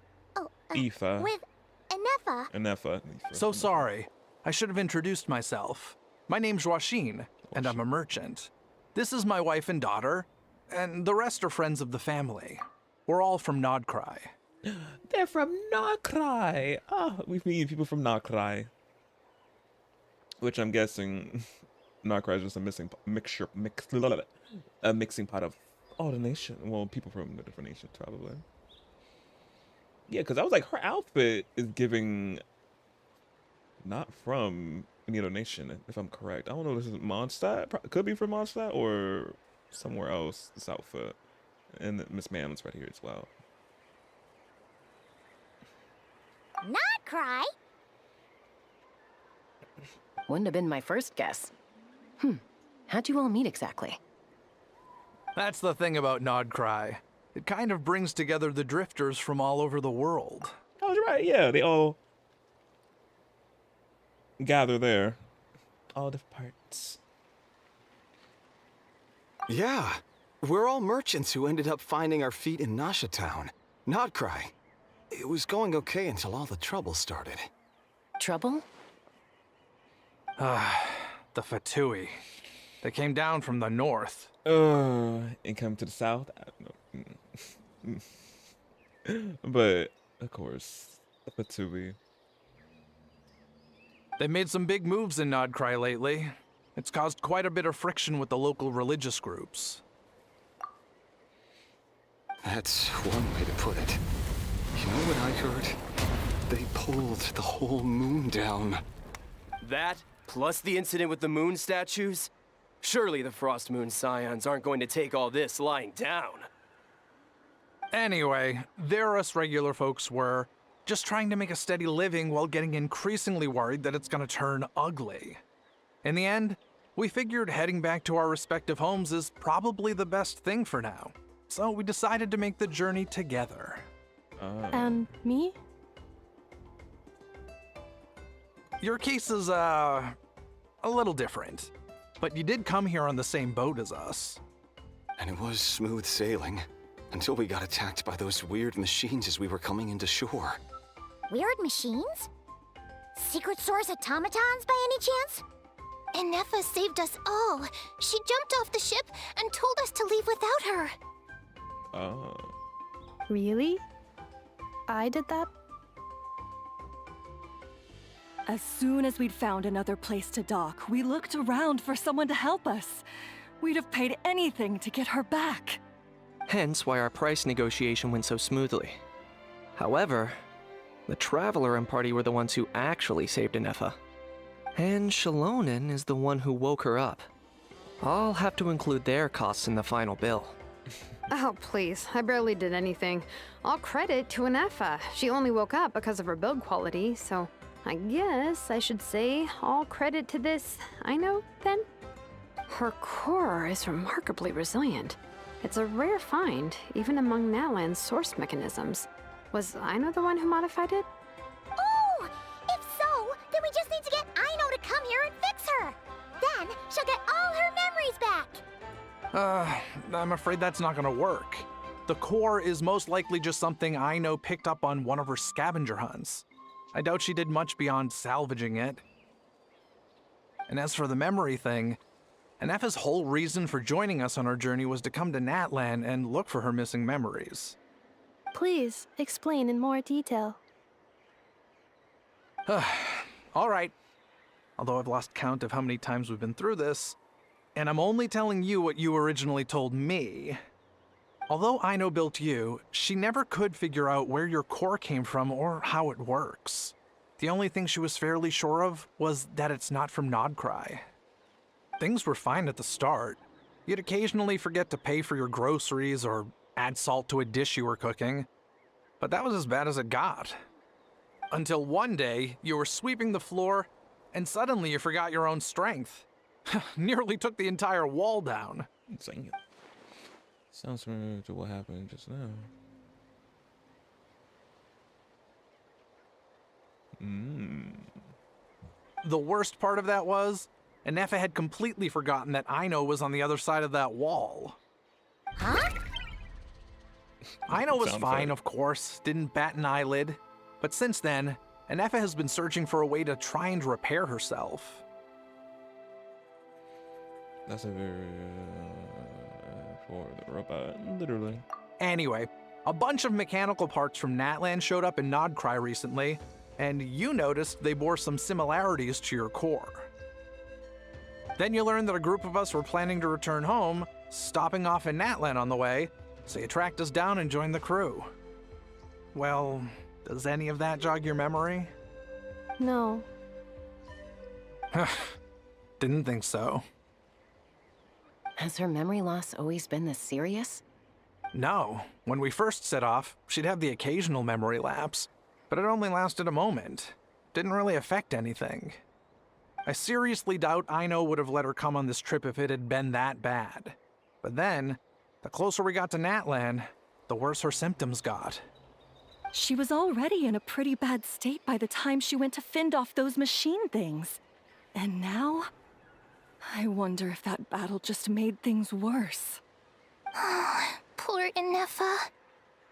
Aoife. With Inefa? Nefa. So sorry. I should have introduced myself. My name's Joachine, and I'm a merchant. This is my wife and daughter, and the rest are friends of the family. We're all from Nodcry. They're from Nodcry. Oh, we've met people from Nodcry. which I'm guessing Narcry is just a mixing pot of all the nation. Well, people from the different nations probably. Yeah, because I was like, her outfit is giving not from any other nation, if I'm correct. I don't know if this is Mondstadt. Could be from Mondstadt or somewhere else, this outfit. And Miss Mam's right here as well. Not cry. Wouldn't have been my first guess. How'd you all meet exactly? That's the thing about Nodcry. It kind of brings together the drifters from all over the world. I was right, yeah. They all gather there. All different parts. Yeah, we're all merchants who ended up finding our feet in Nasha Town. Nodcry. It was going okay until all the trouble started. Trouble? The Fatui. They came down from the north. And come to the south? I don't know. But, of course, the Fatui. They made some big moves in Nodcry lately. It's caused quite a bit of friction with the local religious groups. That's one way to put it. You know what I heard? They pulled the whole moon down. That, plus the incident with the moon statues? Surely the Frost Moon Scions aren't going to take all this lying down. Anyway, there us regular folks were just trying to make a steady living while getting increasingly worried that it's gonna turn ugly. In the end, we figured heading back to our respective homes is probably the best thing for now. So we decided to make the journey together. And me? Your case is, a little different. But you did come here on the same boat as us. And it was smooth sailing, until we got attacked by those weird machines as we were coming into shore. Weird machines? Secret source automatons by any chance? Inefa saved us all. She jumped off the ship and told us to leave without her. Oh. Really? I did that? As soon as we'd found another place to dock, we looked around for someone to help us. We'd have paid anything to get her back. Hence why our price negotiation went so smoothly. However, the Traveler and party were the ones who actually saved Inefa. And Shalonen is the one who woke her up. I'll have to include their costs in the final bill. Oh, please. I barely did anything. All credit to Inefa. She only woke up because of her build quality, so I guess I should say all credit to this Aino, then? Her core is remarkably resilient. It's a rare find, even among Nalan's source mechanisms. Was Aino the one who modified it? Oh! If so, then we just need to get Aino to come here and fix her! Then she'll get all her memories back! I'm afraid that's not gonna work. The core is most likely just something Aino picked up on one of her scavenger hunts. I doubt she did much beyond salvaging it. And as for the memory thing, Inefa's whole reason for joining us on our journey was to come to Natlan and look for her missing memories. Please, explain in more detail. All right. Although I've lost count of how many times we've been through this, and I'm only telling you what you originally told me. Although Aino built you, she never could figure out where your core came from or how it works. The only thing she was fairly sure of was that it's not from Nodcry. Things were fine at the start. You'd occasionally forget to pay for your groceries or add salt to a dish you were cooking. But that was as bad as it got. Until one day, you were sweeping the floor, and suddenly you forgot your own strength. Nearly took the entire wall down. Insane. Sounds familiar to what happened just now. The worst part of that was, Inefa had completely forgotten that Aino was on the other side of that wall. Huh? Aino was Sounds fine, like- of course, didn't bat an eyelid. But since then, Inefa has been searching for a way to try and repair herself. That's a very for the robot, literally. Anyway, a bunch of mechanical parts from Natlan showed up in Nodcry recently, and you noticed they bore some similarities to your core. Then you learned that a group of us were planning to return home, stopping off in Natlan on the way, so you tracked us down and joined the crew. Well, does any of that jog your memory? No. Didn't think so. Has her memory loss always been this serious? No. When we first set off, she'd have the occasional memory lapse, but it only lasted a moment. Didn't really affect anything. I seriously doubt Aino would have let her come on this trip if it had been that bad. But then, the closer we got to Natlan, the worse her symptoms got. She was already in a pretty bad state by the time she went to fend off those machine things. And now, I wonder if that battle just made things worse. Poor Inefa.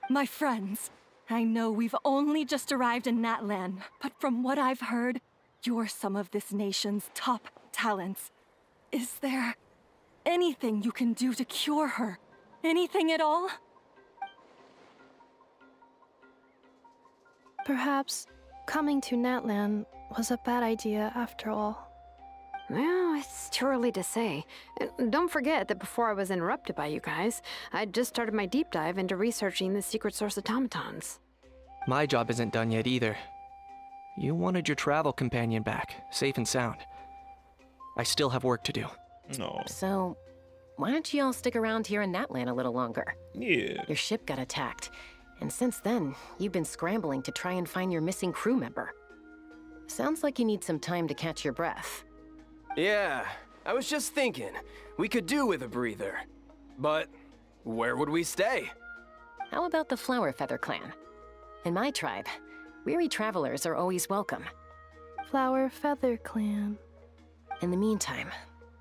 My friends, I know we've only just arrived in Natlan, but from what I've heard, you're some of this nation's top talents. Is there anything you can do to cure her? Anything at all? Perhaps coming to Natlan was a bad idea after all. Well, it's too early to say. And don't forget that before I was interrupted by you guys, I'd just started my deep dive into researching the secret source automatons. My job isn't done yet either. You wanted your travel companion back, safe and sound. I still have work to do. No. So, why don't you all stick around here in Natlan a little longer? Yeah. Your ship got attacked, and since then, you've been scrambling to try and find your missing crew member. Sounds like you need some time to catch your breath. Yeah, I was just thinking, we could do with a breather. But where would we stay? How about the Flower Feather clan? In my tribe, weary travelers are always welcome. Flower Feather Clan. In the meantime,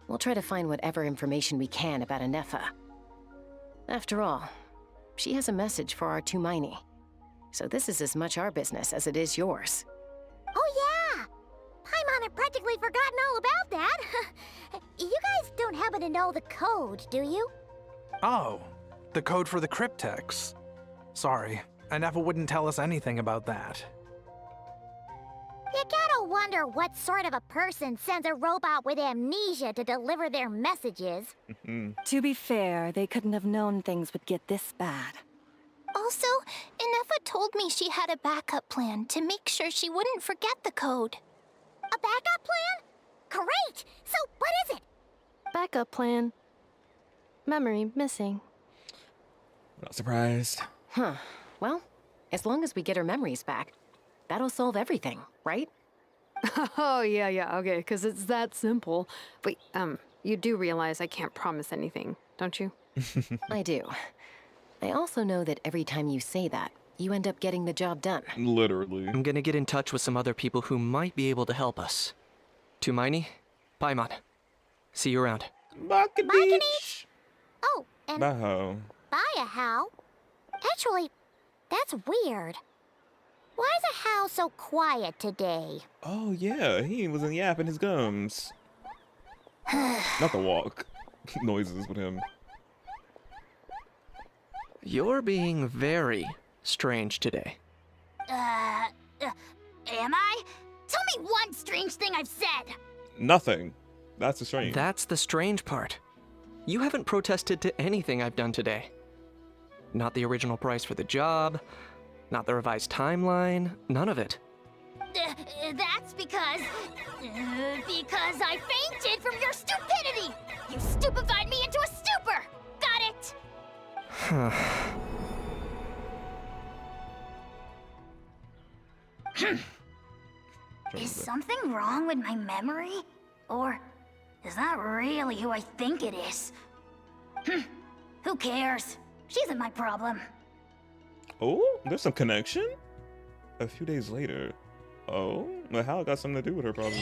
we'll try to find whatever information we can about Inefa. After all, she has a message for our Tumaini. So this is as much our business as it is yours. Oh yeah! Paimon had practically forgotten all about that. You guys don't happen to know the code, do you? Oh, the code for the cryptex. Sorry, Inefa wouldn't tell us anything about that. You gotta wonder what sort of a person sends a robot with amnesia to deliver their messages. To be fair, they couldn't have known things would get this bad. Also, Inefa told me she had a backup plan to make sure she wouldn't forget the code. A backup plan? Great! So, what is it? Backup plan. Memory missing. Not surprised. Huh. Well, as long as we get her memories back, that'll solve everything, right? Oh, yeah, okay, because it's that simple. Wait, you do realize I can't promise anything, don't you? I do. I also know that every time you say that, you end up getting the job done. Literally. I'm gonna get in touch with some other people who might be able to help us. Tumaini, Paimon. See you around. Bakadich. Oh, and Baho. Baya How? Actually, that's weird. Why is a How so quiet today? Oh yeah, he wasn't yapping his gums. Not the walk. Noises with him. You're being very strange today. Am I? Tell me one strange thing I've said! Nothing. That's the strange. That's the strange part. You haven't protested to anything I've done today. Not the original price for the job, not the revised timeline, none of it. That's because I fainted from your stupidity! You stupefied me into a stupor! Got it? Is something wrong with my memory? Or is that really who I think it is? Who cares? She isn't my problem. Oh, there's some connection? A few days later. Oh, well, how it got something to do with her probably.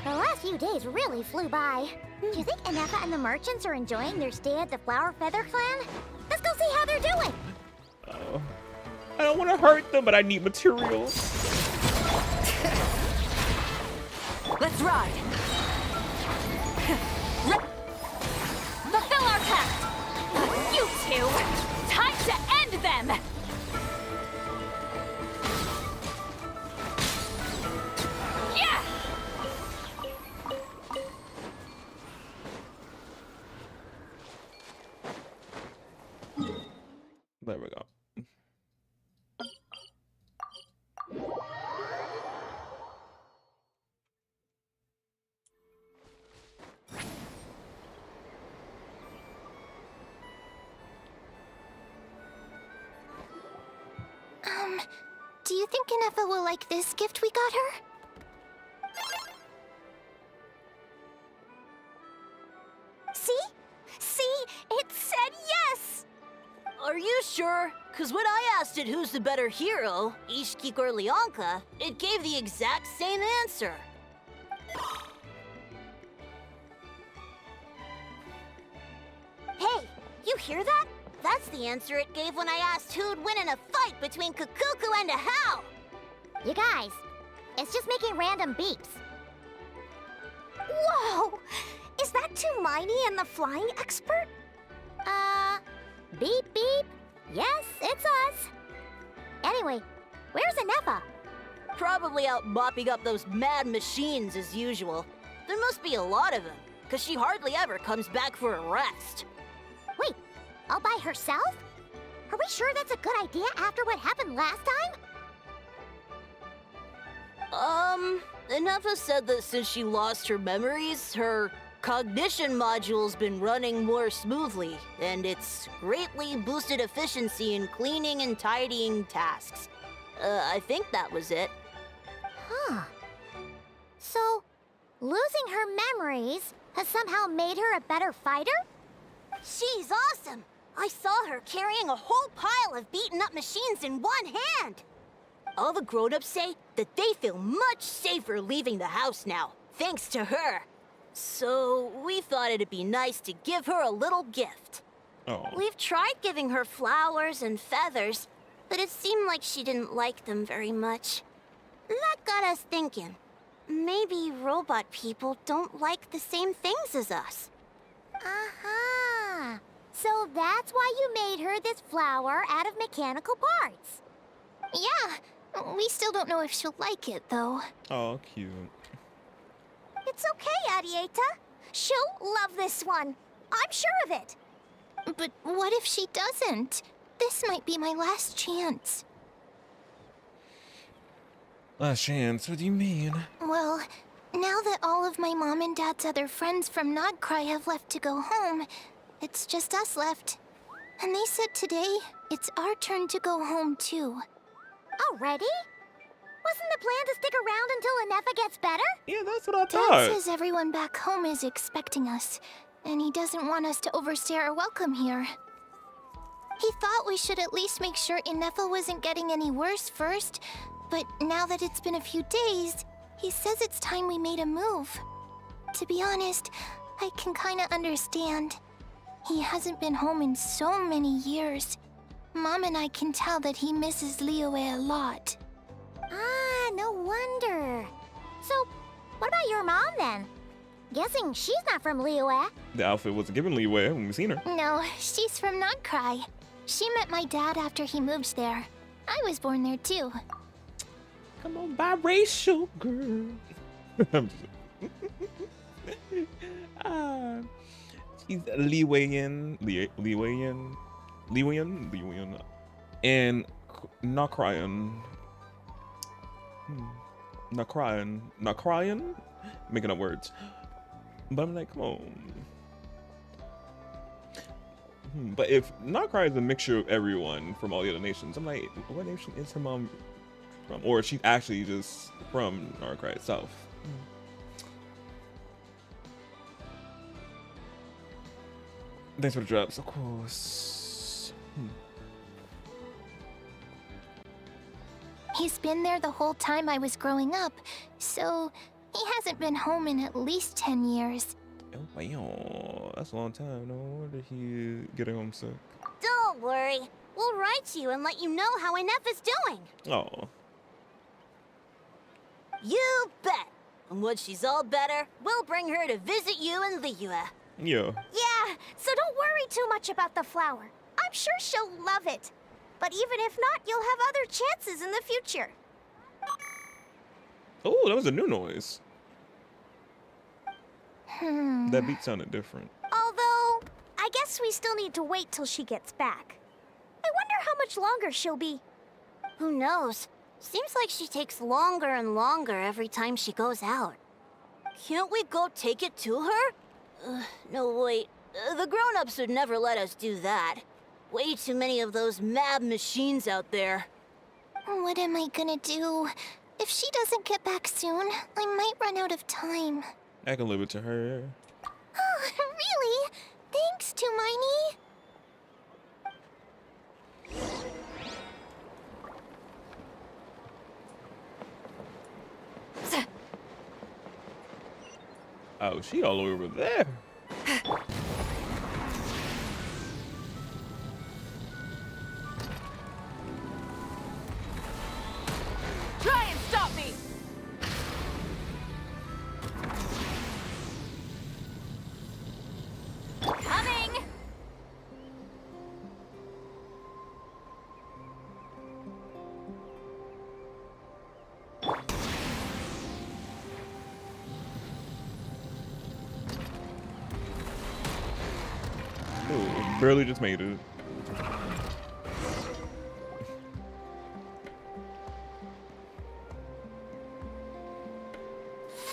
The last few days really flew by. Do you think Inefa and the merchants are enjoying their stay at the Flower Feather Clan? Let's go see how they're doing. Oh, I don't want to hurt them, but I need materials. Let's ride! Fulfill our pact! You two! Time to end them! Yeah! Do you think Inefa will like this gift we got her? See? See? It said yes! Are you sure? Cause when I asked it who's the better hero, Ishkik or Leonka, it gave the exact same answer. Hey, you hear that? That's the answer it gave when I asked who'd win in a fight between Kukuku and a How. You guys, it's just making random beeps. Whoa! Is that Tumaini and the flying expert? Beep beep. Yes, it's us. Anyway, where's Inefa? Probably out mopping up those mad machines as usual. There must be a lot of them, cause she hardly ever comes back for a rest. Wait, all by herself? Are we sure that's a good idea after what happened last time? Inefa said that since she lost her memories, her cognition module's been running more smoothly, and it's greatly boosted efficiency in cleaning and tidying tasks. I think that was it. Huh. So, losing her memories has somehow made her a better fighter? She's awesome! I saw her carrying a whole pile of beaten up machines in one hand! All the grown-ups say that they feel much safer leaving the house now, thanks to her. So, we thought it'd be nice to give her a little gift. Oh. We've tried giving her flowers and feathers, but it seemed like she didn't like them very much. That got us thinking. Maybe robot people don't like the same things as us. Aha! So that's why you made her this flower out of mechanical parts. Yeah, we still don't know if she'll like it, though. Oh, cute. It's okay, Arieta. She'll love this one. I'm sure of it. But what if she doesn't? This might be my last chance. Last chance? What do you mean? Well, now that all of my mom and dad's other friends from Nodcry have left to go home, it's just us left. And they said today, it's our turn to go home too. Already? Wasn't the plan to stick around until Inefa gets better? Yeah, that's what I Dad thought. says everyone back home is expecting us, and he doesn't want us to overstay our welcome here. He thought we should at least make sure Inefa wasn't getting any worse first, but now that it's been a few days, he says it's time we made a move. To be honest, I can kinda understand. He hasn't been home in so many years. Mom and I can tell that he misses Liyue a lot. Ah, no wonder. So, what about your mom then? Guessing she's not from Liyue. The outfit wasn't giving leeway when we seen her. No, she's from Nodcry. She met my dad after he moved there. I was born there too. Come on, biracial girl. I'm just she's Liweyan, and not crying. Not crying, making up words. But I'm like, come on. But if not cry is a mixture of everyone from all the other nations, I'm like, what nation is her mom from? Or is she actually just from Nodcry itself? Thanks for the drops, of course. He's been there the whole time I was growing up, so he hasn't been home in at least 10 years. Oh, wow. That's a long time. No wonder he getting homesick. Don't worry. We'll write you and let you know how Inefa's doing. Oh. You bet. And when she's all better, we'll bring her to visit you in Liyue. Yeah. Yeah, so don't worry too much about the flower. I'm sure she'll love it. But even if not, you'll have other chances in the future. Oh, that was a new noise. That beat sounded different. Although, I guess we still need to wait till she gets back. I wonder how much longer she'll be. Who knows? Seems like she takes longer and longer every time she goes out. Can't we go take it to her? No, wait. The grown-ups would never let us do that. Way too many of those mad machines out there. What am I gonna do? If she doesn't get back soon, I might run out of time. I can leave it to her. Oh, really? Thanks, Tumaini. Oh, she all the way over there. Try and stop me! Coming! Ooh, barely just made it.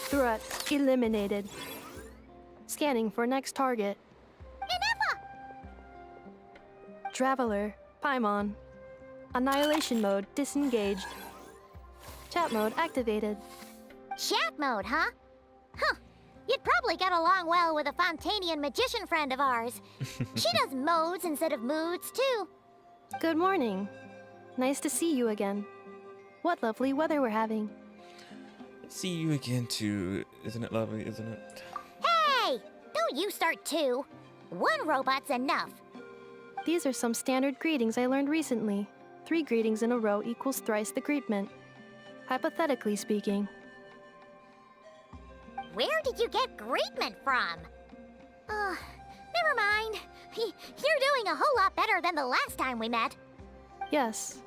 Threat eliminated. Scanning for next target. Traveler, Paimon. Annihilation mode disengaged. Chat mode activated. Chat mode, huh? Huh. You'd probably get along well with a Fontanian magician friend of ours. She does modes instead of moods, too. Good morning. Nice to see you again. What lovely weather we're having. See you again too. Isn't it lovely, isn't it? Hey! Don't you start too. One robot's enough. These are some standard greetings I learned recently. 3 greetings in a row equals thrice the greetment. Hypothetically speaking. Where did you get greetment from? Never mind. You're doing a whole lot better than the last time we met. Yes.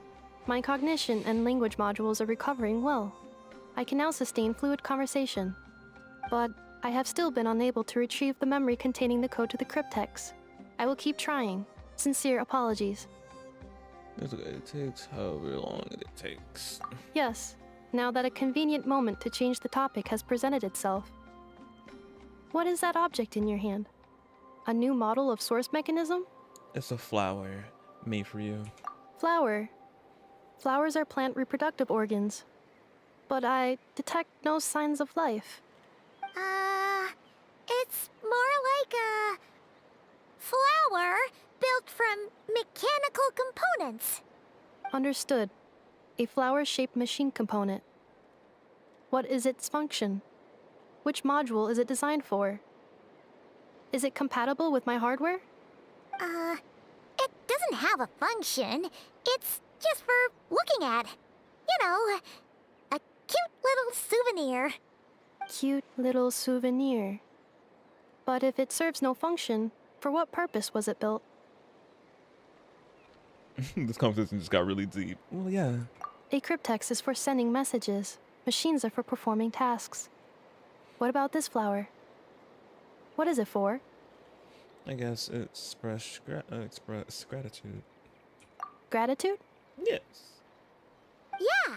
My cognition and language modules are recovering well. I can now sustain fluid conversation. But I have still been unable to retrieve the memory containing the code to the cryptex. I will keep trying. Sincere apologies. It's okay. It takes however long it takes. Yes, now that a convenient moment to change the topic has presented itself. What is that object in your hand? A new model of source mechanism? It's a flower made for you. Flower. Flowers are plant reproductive organs. But I detect no signs of life. It's more like a flower built from mechanical components. Understood. A flower-shaped machine component. What is its function? Which module is it designed for? Is it compatible with my hardware? It doesn't have a function. It's just for looking at. You know, a cute little souvenir. Cute little souvenir. But if it serves no function, for what purpose was it built? This conversation just got really deep. Well, yeah. A cryptex is for sending messages. Machines are for performing tasks. What about this flower? What is it for? I guess it's express gratitude. Gratitude? Yes. Yeah.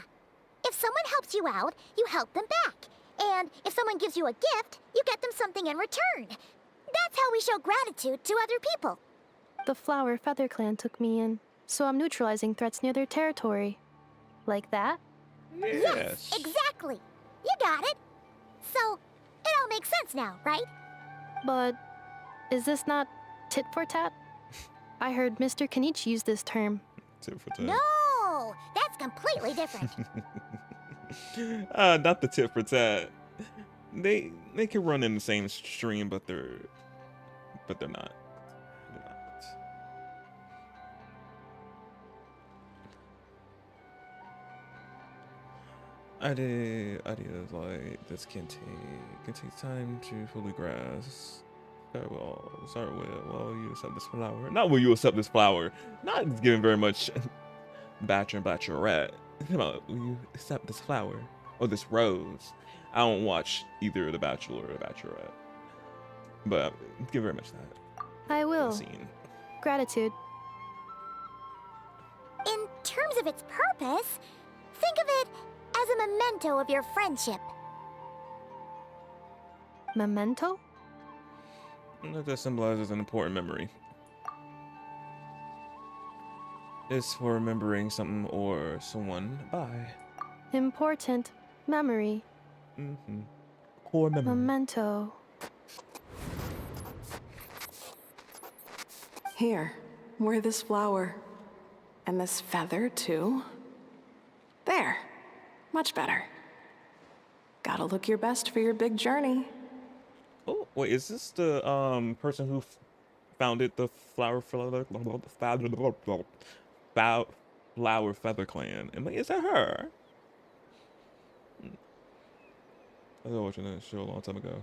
If someone helps you out, you help them back. And if someone gives you a gift, you get them something in return. That's how we show gratitude to other people. The Flower Feather Clan took me in, so I'm neutralizing threats near their territory. Like that? Yes, exactly. You got it. So, it all makes sense now, right? But is this not tit for tat? I heard Mr. Kenichi use this term. Tit for tat. No, that's completely different. Not the tit for tat. They can run in the same stream, but they're not. They're not. Ideas like this can take time to fully grasp. Start with, well, you accept this flower. Not will you accept this flower. Not giving very much Bachelor and Bachelorette. Think about, will you accept this flower? Or this rose? I don't watch either The Bachelor or The Bachelorette. But give very much that. I will. Scene. Gratitude. In terms of its purpose, think of it as a memento of your friendship. Memento? That symbolizes an important memory. is for remembering something or someone by. Important memory. Core memory. Memento. Here, wear this flower. And this feather, too. There. Much better. Gotta look your best for your big journey. Oh, wait, is this the person who founded the Flower Feather Clan? Is that her? I was watching that show a long time ago.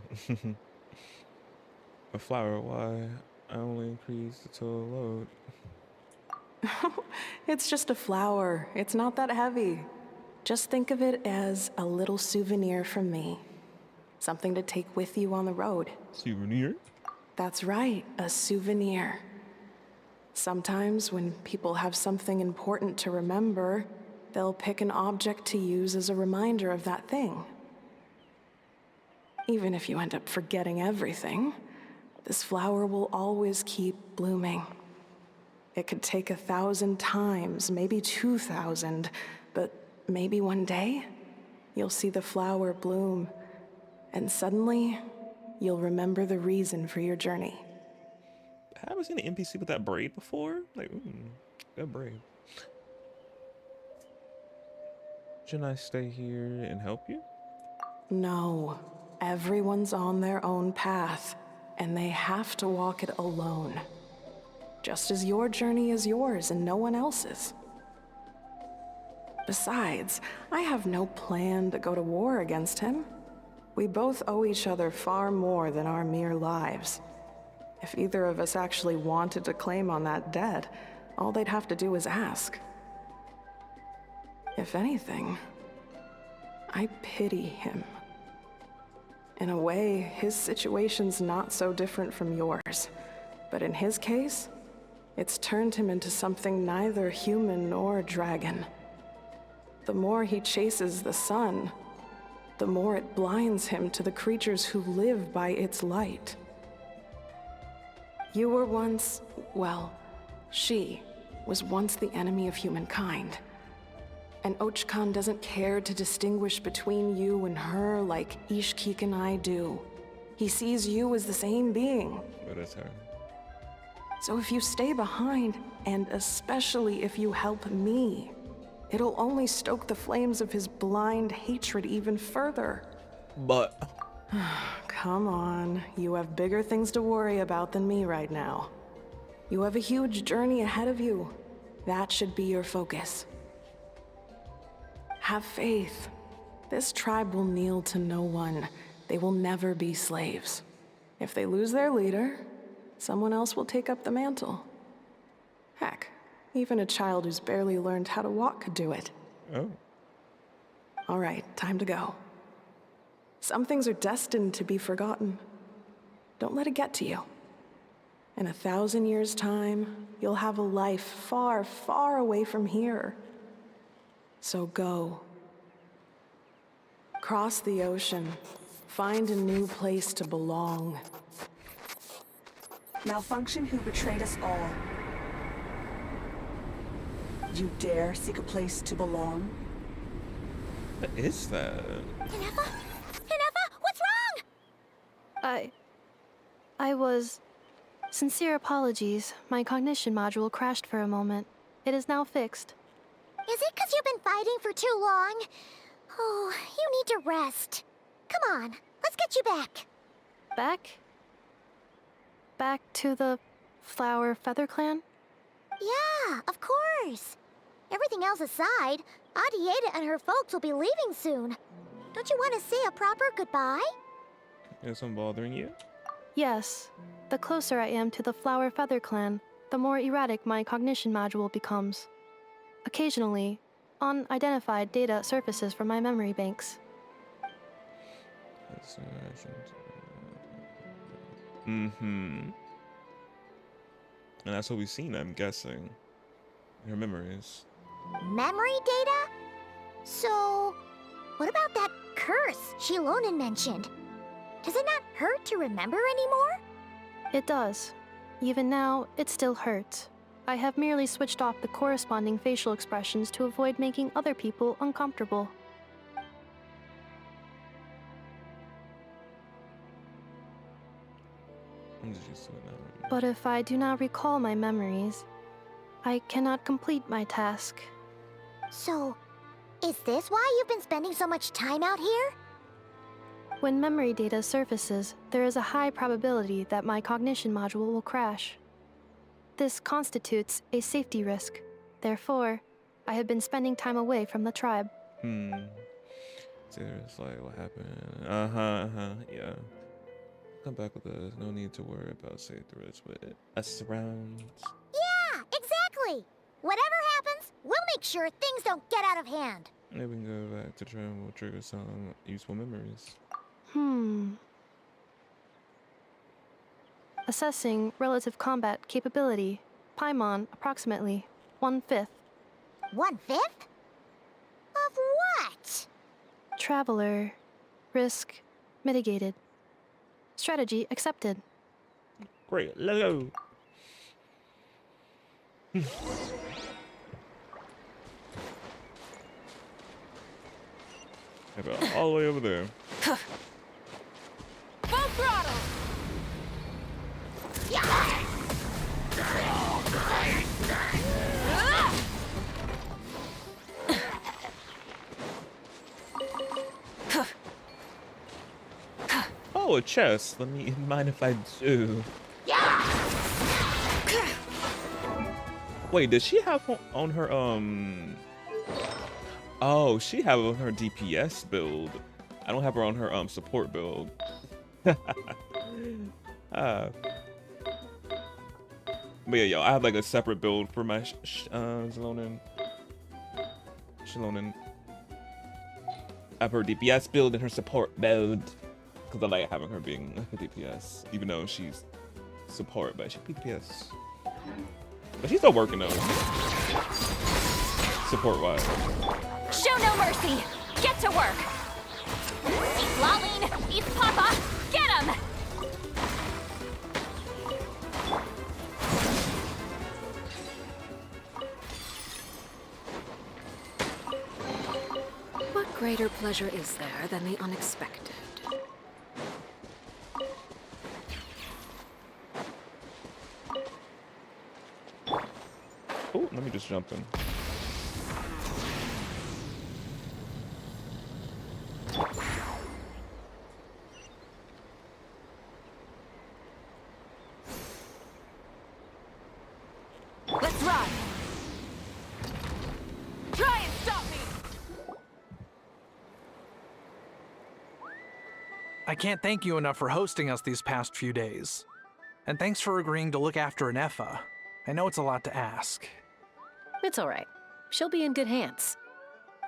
A flower, why? I only increased the total load. It's just a flower. It's not that heavy. Just think of it as a little souvenir from me. Something to take with you on the road. Souvenir? That's right, a souvenir. Sometimes when people have something important to remember, they'll pick an object to use as a reminder of that thing. Even if you end up forgetting everything, this flower will always keep blooming. It could take 1,000 times, maybe 2,000, but maybe one day, you'll see the flower bloom, and suddenly, you'll remember the reason for your journey. Have I seen an NPC with that braid before? Like, that braid. Shouldn't I stay here and help you? No, everyone's on their own path, and they have to walk it alone. Just as your journey is yours and no one else's. Besides, I have no plan to go to war against him. We both owe each other far more than our mere lives. If either of us actually wanted to claim on that debt, all they'd have to do is ask. If anything, I pity him. In a way, his situation's not so different from yours. But in his case, it's turned him into something neither human nor dragon. The more he chases the sun, the more it blinds him to the creatures who live by its light. You were once, well, she was once the enemy of humankind. And Ochkan doesn't care to distinguish between you and her like Ishkik and I do. He sees you as the same being. But it's her. So if you stay behind, and especially if you help me, it'll only stoke the flames of his blind hatred even further. But... Come on, you have bigger things to worry about than me right now. You have a huge journey ahead of you. That should be your focus. Have faith. This tribe will kneel to no one. They will never be slaves. If they lose their leader, someone else will take up the mantle. Heck, even a child who's barely learned how to walk could do it. Oh. All right, time to go. Some things are destined to be forgotten. Don't let it get to you. In 1,000 years' time, you'll have a life far, far away from here. So go. Cross the ocean. Find a new place to belong. Malfunction who betrayed us all. You dare seek a place to belong? What is that? Inefa? Inefa, what's wrong? I was... Sincere apologies. My cognition module crashed for a moment. It is now fixed. Is it because you've been fighting for too long? Oh, you need to rest. Come on, let's get you back. Back? Back to the Flower Feather Clan? Yeah, of course. Everything else aside, Adieta and her folks will be leaving soon. Don't you want to say a proper goodbye? Is something bothering you? Yes. The closer I am to the Flower Feather Clan, the more erratic my cognition module becomes. Occasionally, unidentified data surfaces from my memory banks. And that's what we've seen, I'm guessing. Her memories. Memory data? So, what about that curse Shilonen mentioned? Does it not hurt to remember anymore? It does. Even now, it still hurts. I have merely switched off the corresponding facial expressions to avoid making other people uncomfortable. But if I do not recall my memories, I cannot complete my task. So, is this why you've been spending so much time out here? When memory data surfaces, there is a high probability that my cognition module will crash. This constitutes a safety risk. Therefore, I have been spending time away from the tribe. It's like, what happened? Yeah. Come back with us. No need to worry about safe threats with us around. Yeah, exactly! Whatever happens, we'll make sure things don't get out of hand. Maybe we can go back to tribe. We'll trigger some useful memories. Assessing relative combat capability. Paimon, approximately 1/5. 1/5? Of what? Traveler. Risk mitigated. Strategy accepted. Great, let's go. About all the way over there. Full throttle! Oh, a chest. Let me mind if I do. Wait, does she have on her Oh, she have on her DPS build. I don't have her on her support build. But yeah, yo, I have like a separate build for my Shalonen. I have her DPS build and her support build. Because I like having her being a DPS, even though she's support, but she's DPS. But she's still working though, support-wise. Show no mercy! Get to work! He's Laline! He's Papa! Get him! What greater pleasure is there than the unexpected? Oh, let me just jump in. Let's ride! Try and stop me! I can't thank you enough for hosting us these past few days. And thanks for agreeing to look after Anefa. I know it's a lot to ask. It's all right. She'll be in good hands.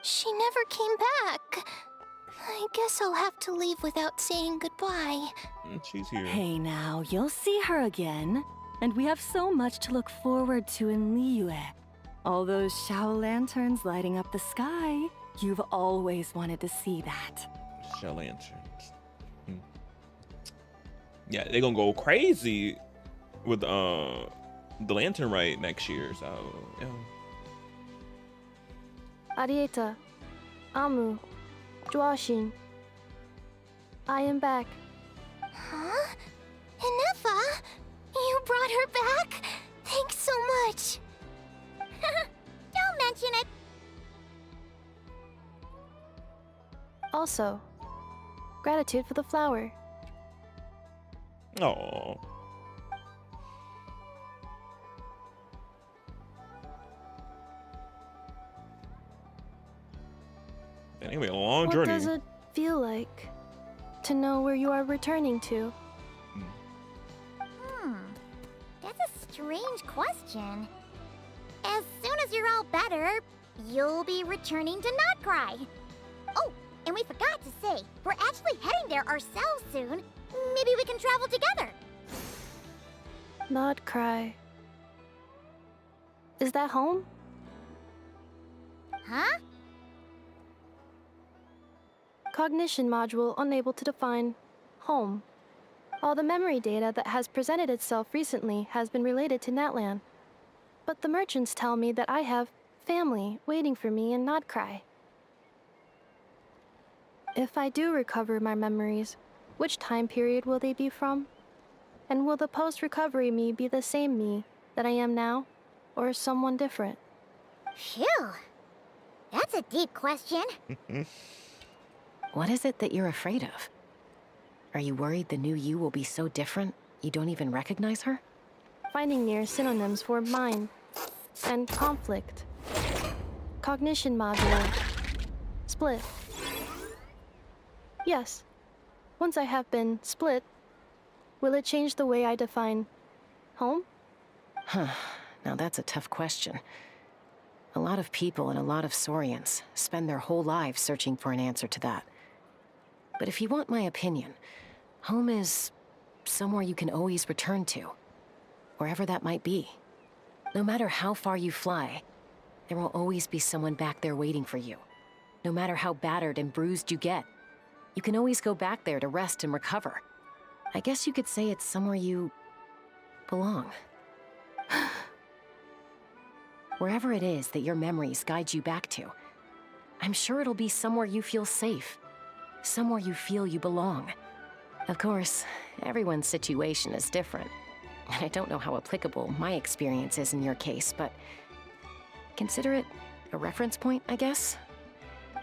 She never came back. I guess I'll have to leave without saying goodbye. She's here. Hey now, you'll see her again. And we have so much to look forward to in Liyue. All those Shao lanterns lighting up the sky. You've always wanted to see that. Shao lanterns. Yeah, they're gonna go crazy with the lantern rite next year, so yeah. Arieta. Amu. Joashin. I am back. Huh? Anefa? You brought her back? Thanks so much. Don't mention it. Also, gratitude for the flower. Oh. Anyway, a long journey. What does it feel like to know where you are returning to? That's a strange question. As soon as you're all better, you'll be returning to Notcry. Oh, and we forgot to say, we're actually heading there ourselves soon. Maybe we can travel together. Notcry. Is that home? Huh? Cognition module unable to define home. All the memory data that has presented itself recently has been related to Natlan. But the merchants tell me that I have family waiting for me in Notcry. If I do recover my memories, which time period will they be from? And will the post-recovery me be the same me that I am now, or someone different? Phew. That's a deep question. What is it that you're afraid of? Are you worried the new you will be so different you don't even recognize her? Finding near synonyms for mind and conflict. Cognition modular. Split. Yes. Once I have been split, will it change the way I define home? Huh. Now that's a tough question. A lot of people and a lot of Saurians spend their whole lives searching for an answer to that. But if you want my opinion, home is somewhere you can always return to, wherever that might be. No matter how far you fly, there will always be someone back there waiting for you. No matter how battered and bruised you get, you can always go back there to rest and recover. I guess you could say it's somewhere you belong. Wherever it is that your memories guide you back to, I'm sure it'll be somewhere you feel safe, somewhere you feel you belong. Of course, everyone's situation is different, and I don't know how applicable my experience is in your case, but consider it a reference point, I guess?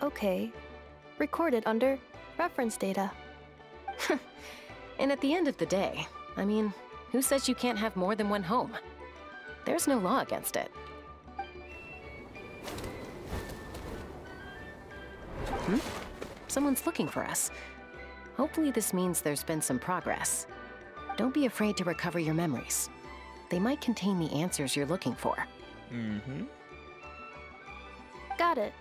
Okay. Recorded under reference data. And at the end of the day, I mean, who says you can't have more than one home? There's no law against it. Someone's looking for us. Hopefully this means there's been some progress. Don't be afraid to recover your memories. They might contain the answers you're looking for. Mm-hmm. Got it.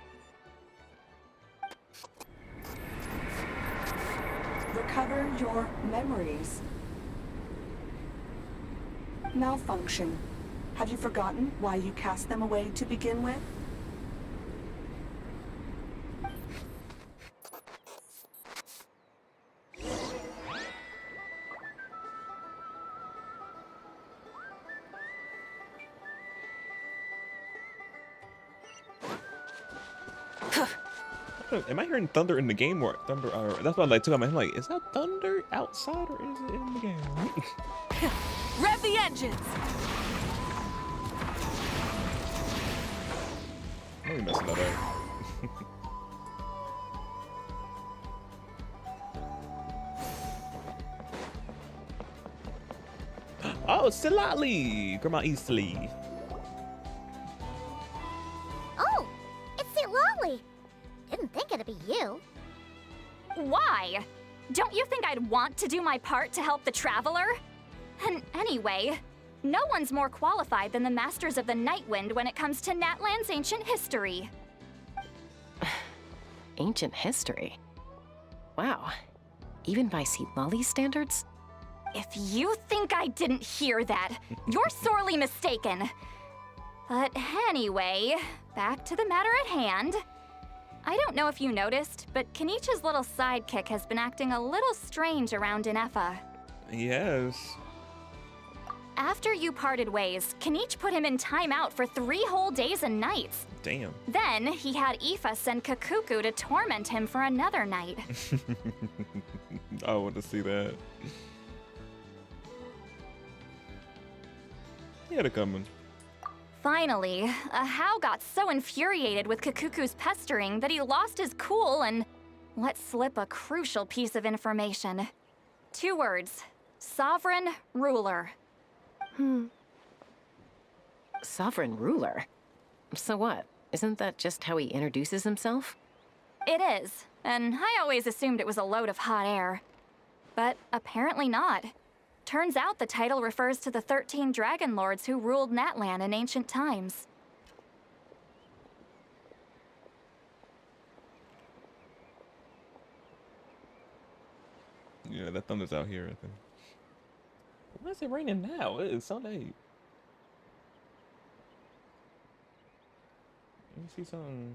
Recover your memories. Malfunction. Have you forgotten why you cast them away to begin with? Am I hearing thunder in the game or thunder? That's what I like too. I'm like, is that thunder outside or is it in the game? Rev the engines! I'm really messing that up. Oh, Silali! Grandma Eastly. Oh, it's Silali. Didn't think it'd be you. Why? Don't you think I'd want to do my part to help the Traveler? And anyway, no one's more qualified than the Masters of the Nightwind when it comes to Natlan's ancient history. Ancient history? Wow. Even by Silali standards? If you think I didn't hear that, you're sorely mistaken. But anyway, back to the matter at hand. I don't know if you noticed, but Kenichi's little sidekick has been acting a little strange around Inefa. Yes. After you parted ways, Kenich put him in timeout for 3 whole days and nights. Damn. Then he had Aoife send Kakuku to torment him for another night. I want to see that. He had it coming. Finally, Ahau got so infuriated with Kakuku's pestering that he lost his cool and let slip a crucial piece of information. 2 words. Sovereign Ruler. Sovereign ruler? So what? Isn't that just how he introduces himself? It is, and I always assumed it was a load of hot air. But apparently not. Turns out the title refers to the 13 Dragon Lords who ruled Natlan in ancient times. Yeah, that thunder's out here, I think. Why is it raining now? It is Sunday. Let me see something.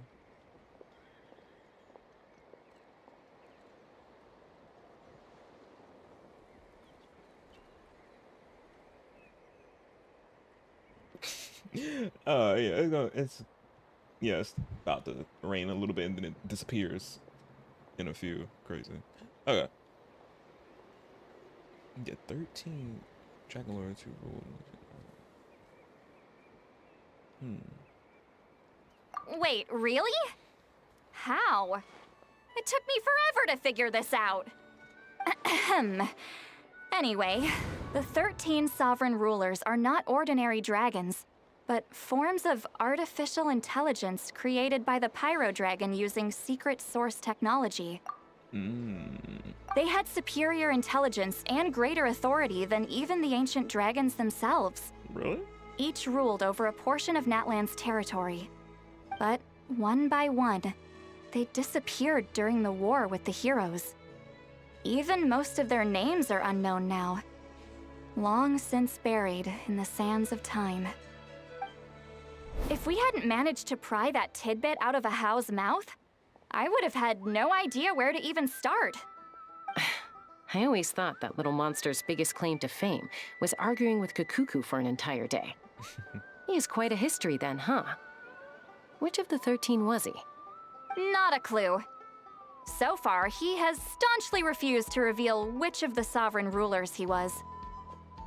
Yeah, it's about to rain a little bit and then it disappears in a few. Crazy. Okay. Get 13 Dragon Lords who rule. Wait, really? How? It took me forever to figure this out. Ahem. Anyway, the 13 sovereign rulers are not ordinary dragons, but forms of artificial intelligence created by the Pyro Dragon using secret source technology. They had superior intelligence and greater authority than even the ancient dragons themselves. Really? Each ruled over a portion of Natlan's territory. But one by one, they disappeared during the war with the heroes. Even most of their names are unknown now, long since buried in the sands of time. If we hadn't managed to pry that tidbit out of a How's mouth, I would have had no idea where to even start. I always thought that little monster's biggest claim to fame was arguing with Kakuku for an entire day. He has quite a history then, huh? Which of the 13 was he? Not a clue. So far, he has staunchly refused to reveal which of the sovereign rulers he was.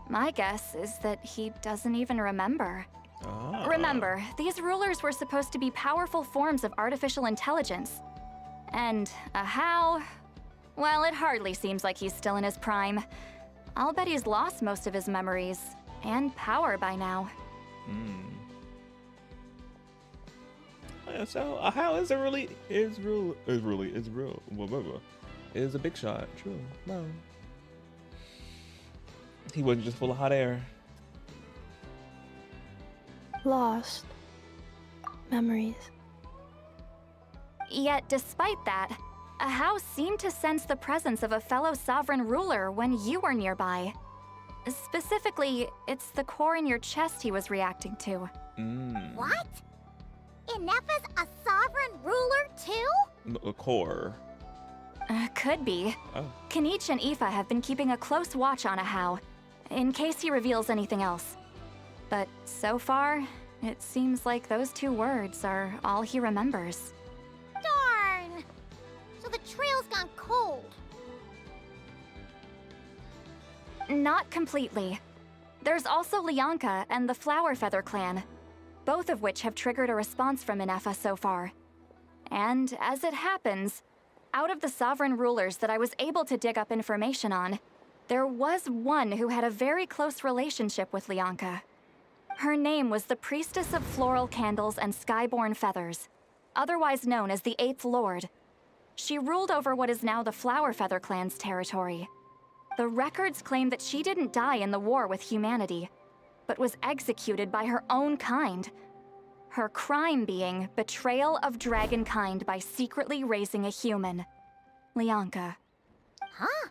My guess is that he doesn't even remember. Remember, these rulers were supposed to be powerful forms of artificial intelligence. And a How? Well, it hardly seems like he's still in his prime. I'll bet he's lost most of his memories and power by now. Yeah, so How is real. Whatever. Is a big shot. True. No. He wasn't just full of hot air. Lost. Memories. Yet, despite that, a How seemed to sense the presence of a fellow sovereign ruler when you were nearby. Specifically, it's the core in your chest he was reacting to. What? Inepha's a sovereign ruler too? A core. Could be. Oh. Kanich and Aoife have been keeping a close watch on a How, in case he reveals anything else. But so far, it seems like those 2 words are all he remembers. Darn! So the trail's gone cold. Not completely. There's also Lianka and the Flower Feather clan, both of which have triggered a response from Inepha so far. And as it happens, out of the sovereign rulers that I was able to dig up information on, there was one who had a very close relationship with Lianka. Her name was the Priestess of Floral Candles and Skyborn Feathers, otherwise known as the 8th Lord. She ruled over what is now the Flower Feather clan's territory. The records claim that she didn't die in the war with humanity, but was executed by her own kind. Her crime being betrayal of dragonkind by secretly raising a human. Lianka. Huh?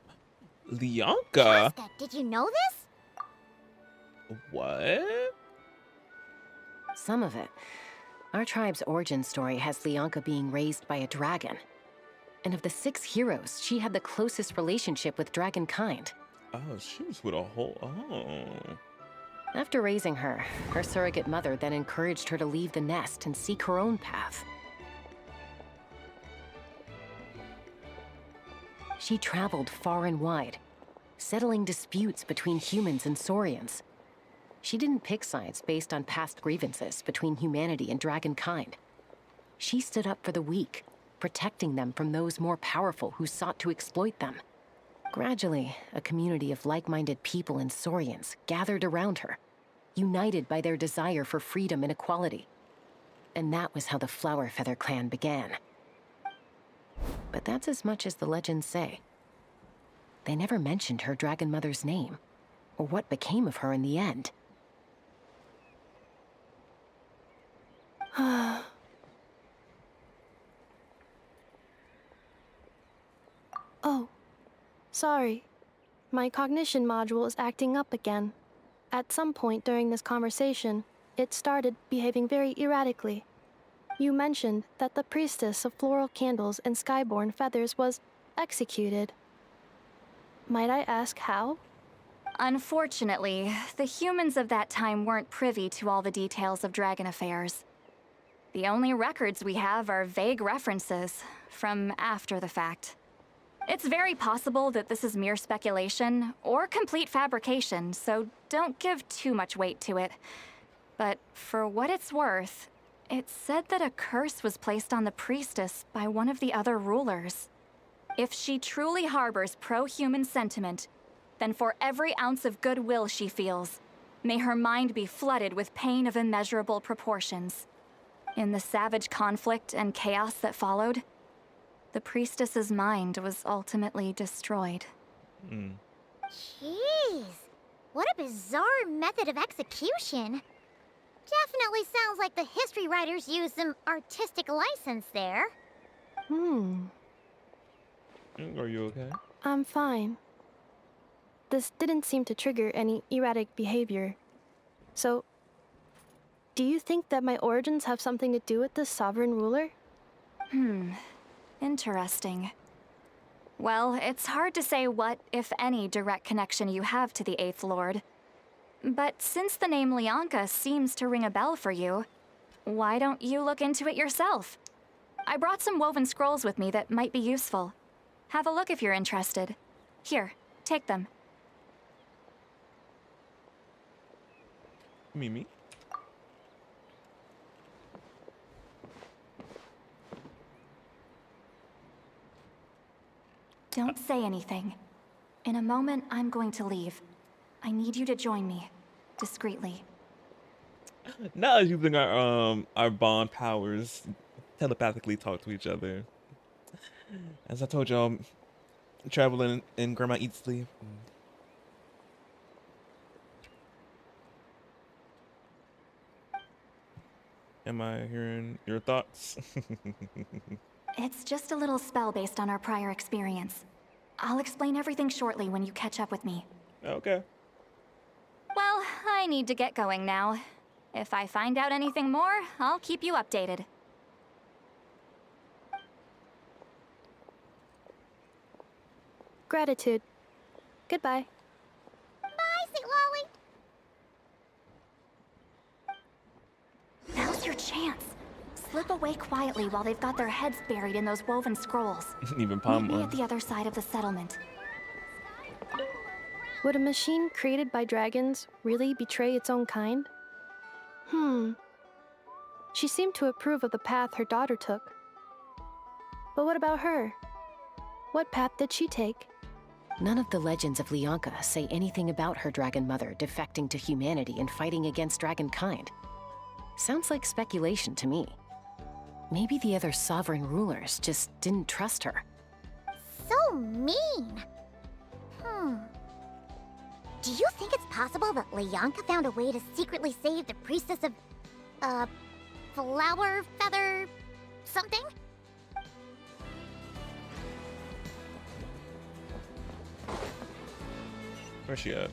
Lianka? Jessica, did you know this? What? Some of it. Our tribe's origin story has Lianka being raised by a dragon. And of the 6 heroes, she had the closest relationship with dragonkind. Oh, she was with a whole... Oh. After raising her, her surrogate mother then encouraged her to leave the nest and seek her own path. She traveled far and wide, settling disputes between humans and Saurians. She didn't pick sides based on past grievances between humanity and dragonkind. She stood up for the weak, protecting them from those more powerful who sought to exploit them. Gradually, a community of like-minded people and Saurians gathered around her, united by their desire for freedom and equality. And that was how the Flower Feather clan began. But that's as much as the legends say. They never mentioned her dragon mother's name, or what became of her in the end. Oh, sorry. My cognition module is acting up again. At some point during this conversation, it started behaving very erratically. You mentioned that the Priestess of Floral Candles and Skyborn Feathers was executed. Might I ask how? Unfortunately, the humans of that time weren't privy to all the details of dragon affairs. The only records we have are vague references from after the fact. It's very possible that this is mere speculation or complete fabrication, so don't give too much weight to it. But for what it's worth, it's said that a curse was placed on the priestess by one of the other rulers. If she truly harbors pro-human sentiment, then for every ounce of goodwill she feels, may her mind be flooded with pain of immeasurable proportions. In the savage conflict and chaos that followed, the priestess's mind was ultimately destroyed. Jeez, what a bizarre method of execution. Definitely sounds like the history writers used some artistic license there. Are you okay? I'm fine. This didn't seem to trigger any erratic behavior. So, do you think that my origins have something to do with this sovereign ruler? Interesting. Well, it's hard to say what, if any, direct connection you have to the Eighth Lord. But since the name Lianka seems to ring a bell for you, why don't you look into it yourself? I brought some woven scrolls with me that might be useful. Have a look if you're interested. Here, take them. Mimi? Don't say anything. In a moment, I'm going to leave. I need you to join me, discreetly. Not using our bond powers, telepathically talk to each other. As I told y'all, traveling in Grandma Eats Sleep. Am I hearing your thoughts? It's just a little spell based on our prior experience. I'll explain everything shortly when you catch up with me. Okay. Well, I need to get going now. If I find out anything more, I'll keep you updated. Gratitude. Goodbye. Bye, St. Lolly. Now's your chance. Slip away quietly while they've got their heads buried in those woven scrolls. Even Meet me at the other side of the settlement. Would a machine created by dragons really betray its own kind? She seemed to approve of the path her daughter took. But what about her? What path did she take? None of the legends of Lianka say anything about her dragon mother defecting to humanity and fighting against dragonkind. Sounds like speculation to me. Maybe the other sovereign rulers just didn't trust her. So mean. Do you think it's possible that Lianka found a way to secretly save the priestess of, flower feather something? Where's she at?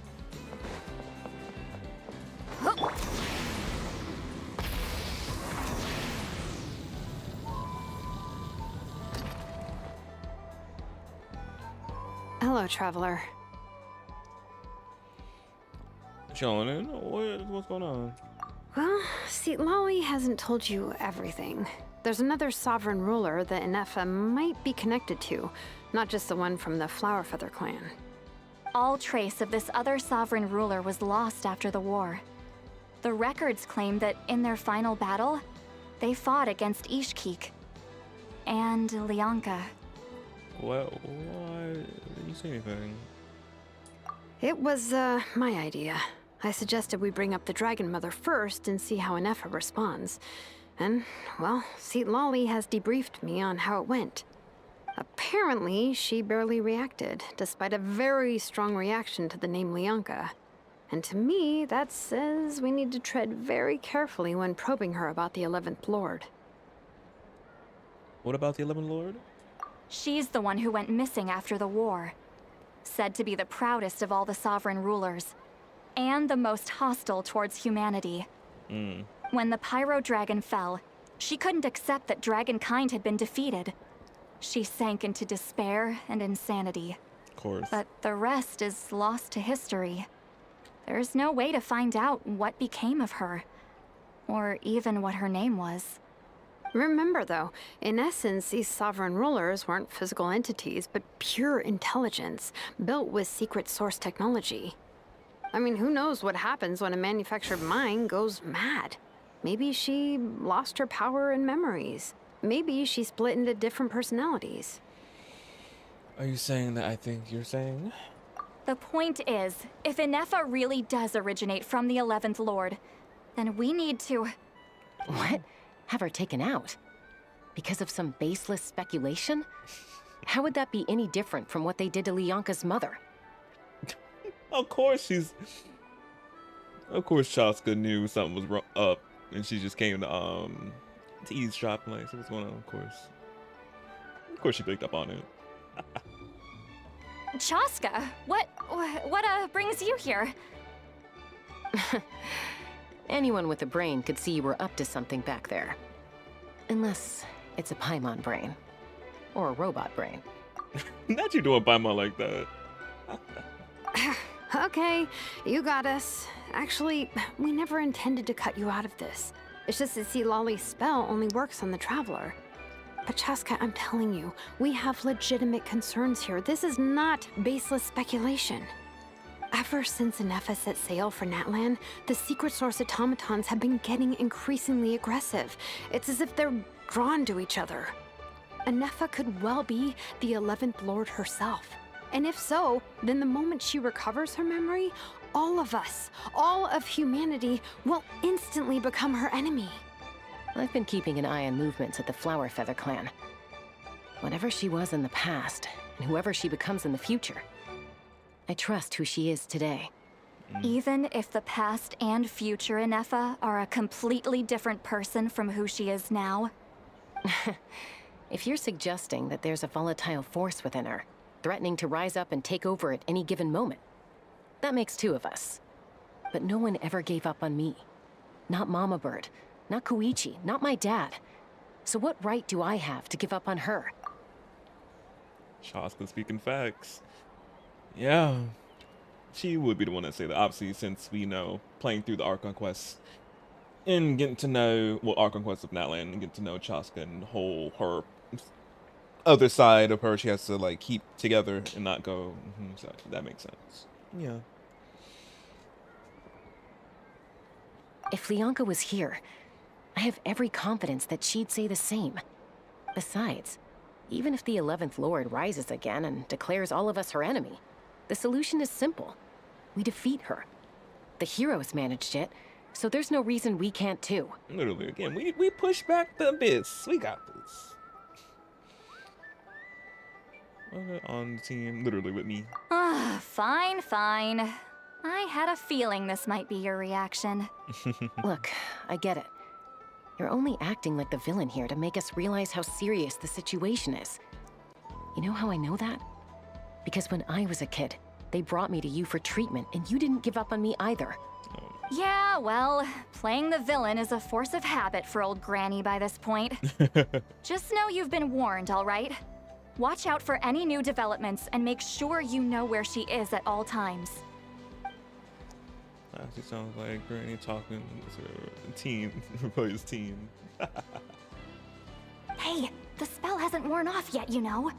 Hello, traveler. Chilling in? What's going on? Well, see, Lolly hasn't told you everything. There's another sovereign ruler that Inefa might be connected to, not just the one from the Flower Feather clan. All trace of this other sovereign ruler was lost after the war. The records claim that in their final battle, they fought against Ishkik and Lianka. Well, why didn't you say anything? It was, my idea. I suggested we bring up the Dragon Mother first and see how Inefa responds. And, well, Seat Lolly has debriefed me on how it went. Apparently, she barely reacted, despite a very strong reaction to the name Lianka. And to me, that says we need to tread very carefully when probing her about the 11th Lord. What about the 11th Lord? She's the one who went missing after the war. Said to be the proudest of all the sovereign rulers, and the most hostile towards humanity. When the Pyro Dragon fell, she couldn't accept that dragonkind had been defeated. She sank into despair and insanity. Of course. But the rest is lost to history. There's no way to find out what became of her, or even what her name was. Remember, though, in essence, these sovereign rulers weren't physical entities, but pure intelligence, built with secret source technology. I mean, who knows what happens when a manufactured mind goes mad? Maybe she lost her power and memories. Maybe she split into different personalities. Are you saying that I think you're saying? The point is, if Inefa really does originate from the 11th Lord, then we need to... What? Have her taken out? Because of some baseless speculation? How would that be any different from what they did to Lyanka's mother? Of course Chaska knew something was up, and she just came to eavesdrop and like, see what's going on. Of course she picked up on it. Chaska, what brings you here? Anyone with a brain could see you were up to something back there. Unless it's a Paimon brain. Or a robot brain. Not you doing Paimon like that. Okay, you got us. Actually, we never intended to cut you out of this. It's just that Lolly's spell only works on the Traveler. But Chaska, I'm telling you, we have legitimate concerns here. This is not baseless speculation. Ever since Inefa set sail for Natlan, the secret source automatons have been getting increasingly aggressive. It's as if they're drawn to each other. Inefa could well be the 11th Lord herself. And if so, then the moment she recovers her memory, all of us, all of humanity, will instantly become her enemy. I've been keeping an eye on movements at the Flower Feather clan. Whatever she was in the past, and whoever she becomes in the future, I trust who she is today. Even if the past and future Inefa are a completely different person from who she is now? If you're suggesting that there's a volatile force within her, threatening to rise up and take over at any given moment, that makes two of us. But no one ever gave up on me. Not Mama Bird, not Koichi, not my dad. So what right do I have to give up on her? Chaska speaking facts. Yeah. She would be the one that say that, obviously, since we know, playing through the Archon Quest and getting to know, well, Archon Quest of Natlan, and getting to know Chaska and her other side of her, she has to, like, keep together and not go, so that makes sense. Yeah. If Lyanka was here, I have every confidence that she'd say the same. Besides, even if the 11th Lord rises again and declares all of us her enemy, the solution is simple. We defeat her. The heroes managed it, so there's no reason we can't too. Literally, again, we push back the abyss. We got this. On the team, literally with me. Fine. I had a feeling this might be your reaction. Look, I get it. You're only acting like the villain here to make us realize how serious the situation is. You know how I know that? Because when I was a kid, they brought me to you for treatment, and you didn't give up on me either. Yeah, well, playing the villain is a force of habit for old Granny by this point. Just know you've been warned, all right? Watch out for any new developments and make sure you know where she is at all times. Actually sounds like Granny talking to the team, everybody's team. Hey, the spell hasn't worn off yet, you know.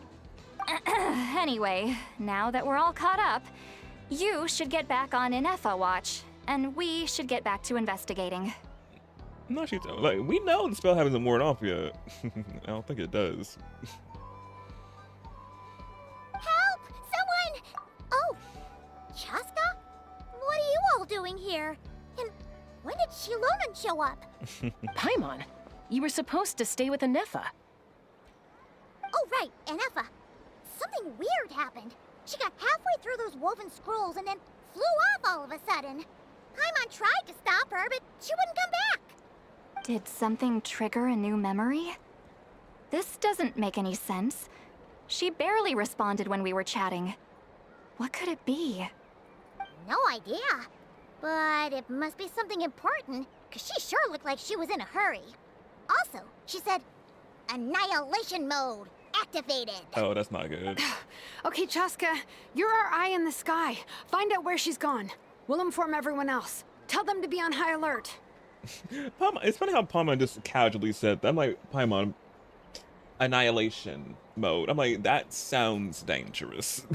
Anyway, now that we're all caught up, you should get back on Inefa watch, and we should get back to investigating. No, like, we know the spell hasn't worn off yet. I don't think it does. Help! Someone! Oh, Chaska? What are you all doing here? And when did Shilonan show up? Paimon, you were supposed to stay with Inefa. Oh, right, Inefa. Something weird happened. She got halfway through those woven scrolls and then flew off all of a sudden. Paimon tried to stop her, but she wouldn't come back. Did something trigger a new memory? This doesn't make any sense. She barely responded when we were chatting. What could it be? No idea. But it must be something important, because she sure looked like she was in a hurry. Also, she said, annihilation mode activated. Oh, that's not good. Okay, Chaska, you're our eye in the sky. Find out where she's gone. We'll inform everyone else. Tell them to be on high alert. It's funny how Paimon just casually said that. I'm like, Paimon, annihilation mode. I'm like, that sounds dangerous.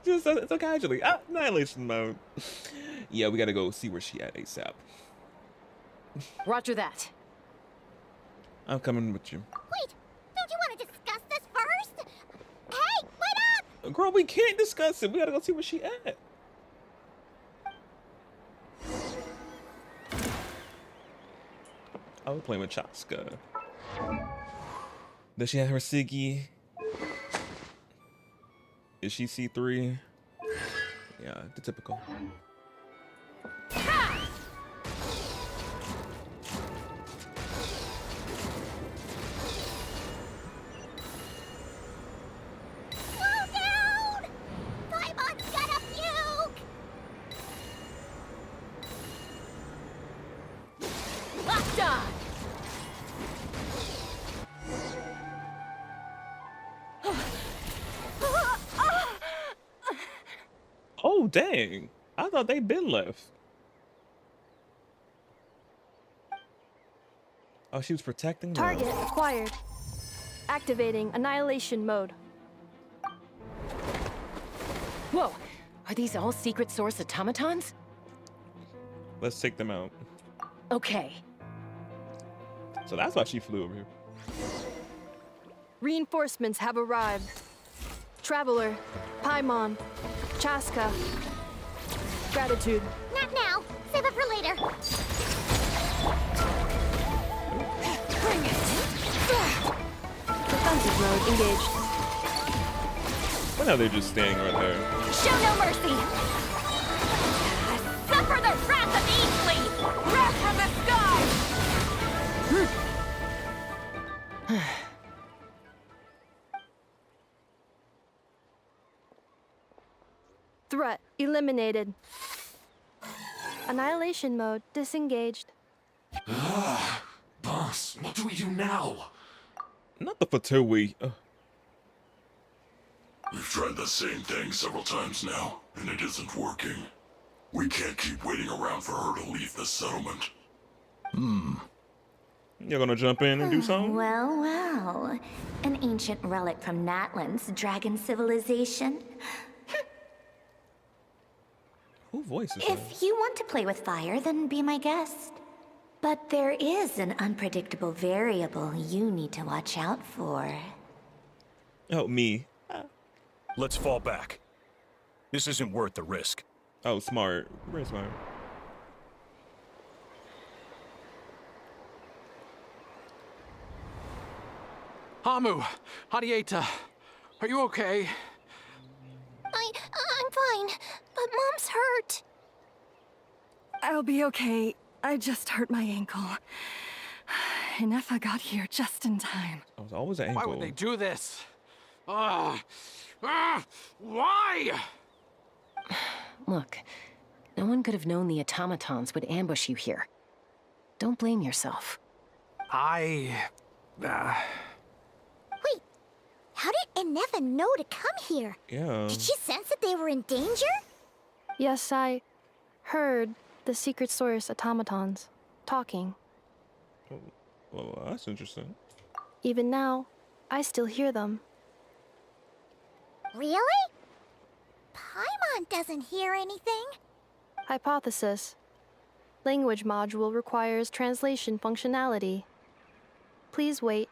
Just so casually. Annihilation mode. Yeah, we gotta go see where she at ASAP. Roger that. I'm coming with you. Wait, don't you want to discuss this first? Hey, wait up! Girl, we can't discuss it. We gotta go see where she at. I was playing with Chaska. Does she have her Siggy? Is she C3? Yeah, the typical. Slow down! Paimon's gonna puke! Locked on! Oh, dang. I thought they'd been left. Oh, she was protecting them. Target acquired. Activating annihilation mode. Whoa! Are these all secret source automatons? Let's take them out. Okay. So that's why she flew over here. Reinforcements have arrived. Traveler, Paimon, Chaska. Gratitude. Not now. Save it for later. Bring it. Defensive mode engaged. Well, now they're just standing right there. Show no mercy! Suffer the wrath of Easley! Wrath from the sky! Threat eliminated. Annihilation mode disengaged. Boss, what do we do now? Not the Fatui. We've tried the same thing several times now, and it isn't working. We can't keep waiting around for her to leave the settlement. You're gonna jump in and do something? Well, well. An ancient relic from Natlan's dragon civilization. Who voices that? If you want to play with fire, then be my guest. But there is an unpredictable variable you need to watch out for. Oh, me. Let's fall back. This isn't worth the risk. Oh, smart. Very smart. Hamu, Hadieta, are you okay? I'm fine, but Mom's hurt. I'll be okay. I just hurt my ankle. Inefa got here just in time. I was always an Why ankle. would they do this? Why? Look, no one could have known the automatons would ambush you here. Don't blame yourself. Wait, how did Inefa know to come here? Yeah. Did she sense that they were in danger? Yes, I heard the secret source automatons talking. Well, that's interesting. Even now, I still hear them. Really? Paimon doesn't hear anything. Hypothesis. Language module requires translation functionality. Please wait.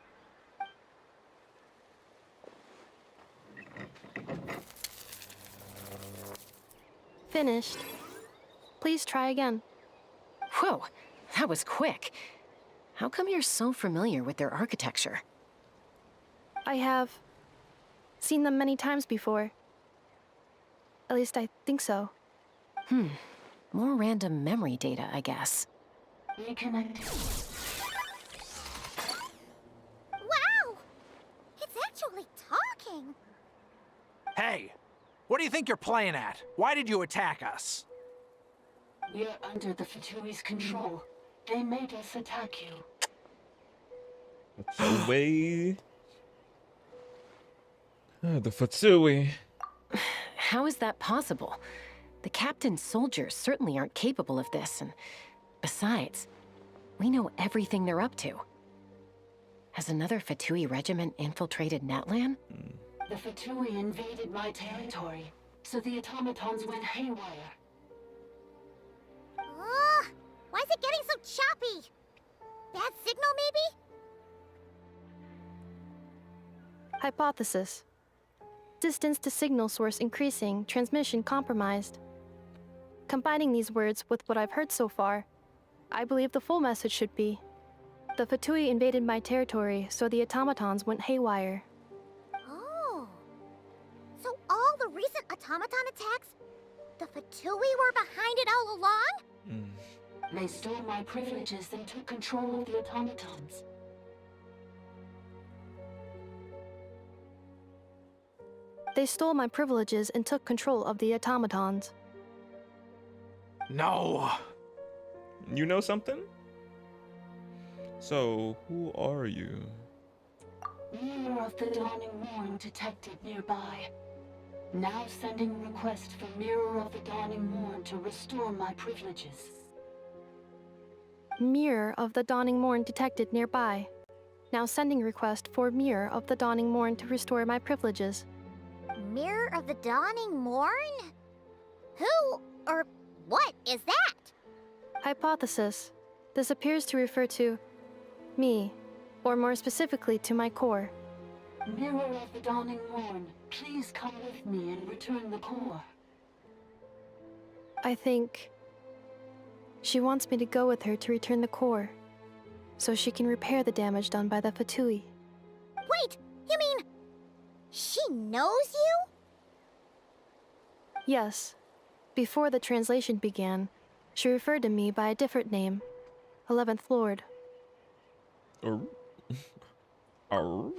Finished. Please try again. Whoa, that was quick. How come you're so familiar with their architecture? I have seen them many times before. At least I think so. More random memory data, I guess. Reconnected. Wow! It's actually talking. Hey, what do you think you're playing at? Why did you attack us? We're under the Fatui's control. They made us attack you. Away. The Fatui. How is that possible? The captain's soldiers certainly aren't capable of this, and besides, we know everything they're up to. Has another Fatui regiment infiltrated Natlan? The Fatui invaded my territory, so the automatons went haywire. Ugh! Why is it getting so choppy? Bad signal, maybe? Hypothesis. Distance to signal source increasing, transmission compromised. Combining these words with what I've heard so far, I believe the full message should be: the Fatui invaded my territory, so the automatons went haywire. Oh. So all the recent automaton attacks, the Fatui were behind it all along? They stole my privileges and took control of the automatons. They stole my privileges and took control of the automatons. No. You know something? So, who are you? Mirror of the Dawning Morn detected nearby. Now sending request for Mirror of the Dawning Morn to restore my privileges. Mirror of the Dawning Morn detected nearby. Now sending request for Mirror of the Dawning Morn to restore my privileges. Mirror of the Dawning Morn? Who or what is that? Hypothesis. This appears to refer to me, or more specifically to my core. Mirror of the Dawning Morn, please come with me and return the core. I think she wants me to go with her to return the core, so she can repair the damage done by the Fatui. Wait, you mean she knows you? Yes. Before the translation began, she referred to me by a different name, 11th Lord. Oh. Oh.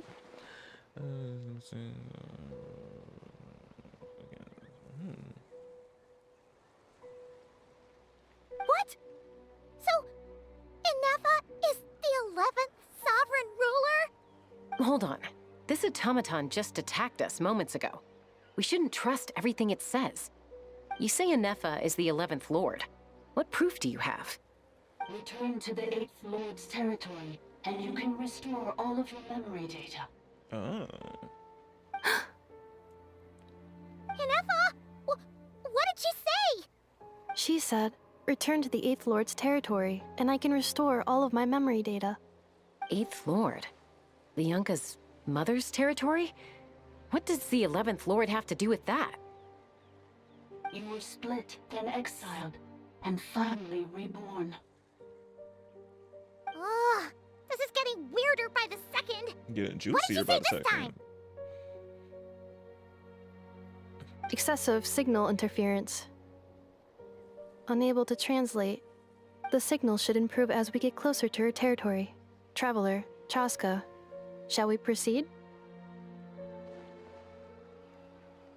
What? So, Inefa is the 11th sovereign ruler? Hold on. This automaton just attacked us moments ago. We shouldn't trust everything it says. You say Inefa is the 11th Lord. What proof do you have? Return to the 8th Lord's territory, and you can restore all of your memory data. Oh. Inefa? What did she say? She said, return to the 8th Lord's territory, and I can restore all of my memory data. 8th Lord? Lianka's mother's territory? What does the 11th Lord have to do with that? You were split, then exiled, and finally reborn. Ugh, this is getting weirder by the second. Getting What did juicier she by say the this second. time? Excessive signal interference. Unable to translate. The signal should improve as we get closer to her territory. Traveler, Chaska, shall we proceed?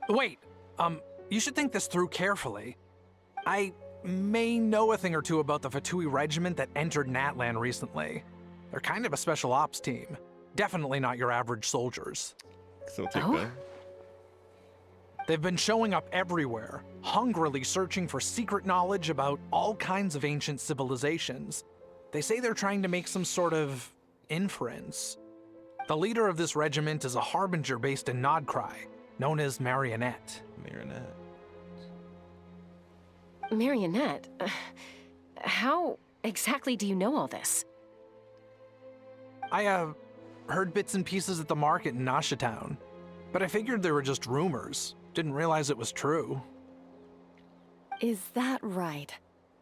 Wait, you should think this through carefully. I may know a thing or two about the Fatui regiment that entered Natlan recently. They're kind of a special ops team. Definitely not your average soldiers. So take that. They've been showing up everywhere, hungrily searching for secret knowledge about all kinds of ancient civilizations. They say they're trying to make some sort of inference. The leader of this regiment is a harbinger based in Nodcry, known as Marionette. Marionette? How exactly do you know all this? I, heard bits and pieces at the market in Nasha Town, but I figured they were just rumors. Didn't realize it was true. Is that right?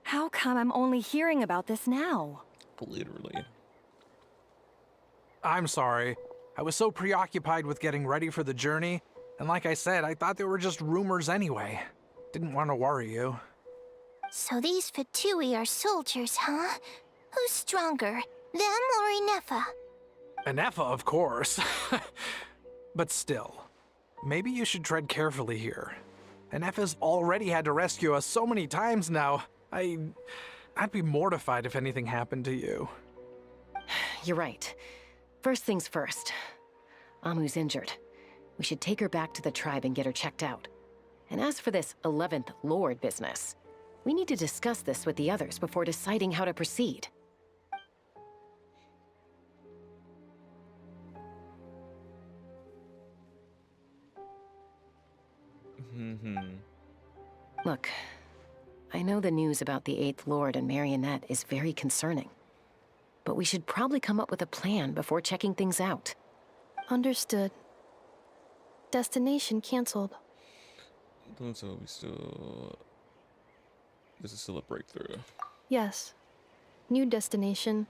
How come I'm only hearing about this now? Literally. I'm sorry. I was so preoccupied with getting ready for the journey, and like I said, I thought they were just rumors anyway. Didn't want to worry you. So these Fatui are soldiers, huh? Who's stronger, them or Inefa? Inefa, of course. But still, maybe you should tread carefully here. Inefa's already had to rescue us so many times now. I'd be mortified if anything happened to you. You're right. First things first. Amu's injured. We should take her back to the tribe and get her checked out. And as for this 11th Lord business, we need to discuss this with the others before deciding how to proceed. Look, I know the news about the 8th Lord and Marionette is very concerning, but we should probably come up with a plan before checking things out. Understood. Destination canceled. So we still... This is still a breakthrough. Yes. New destination.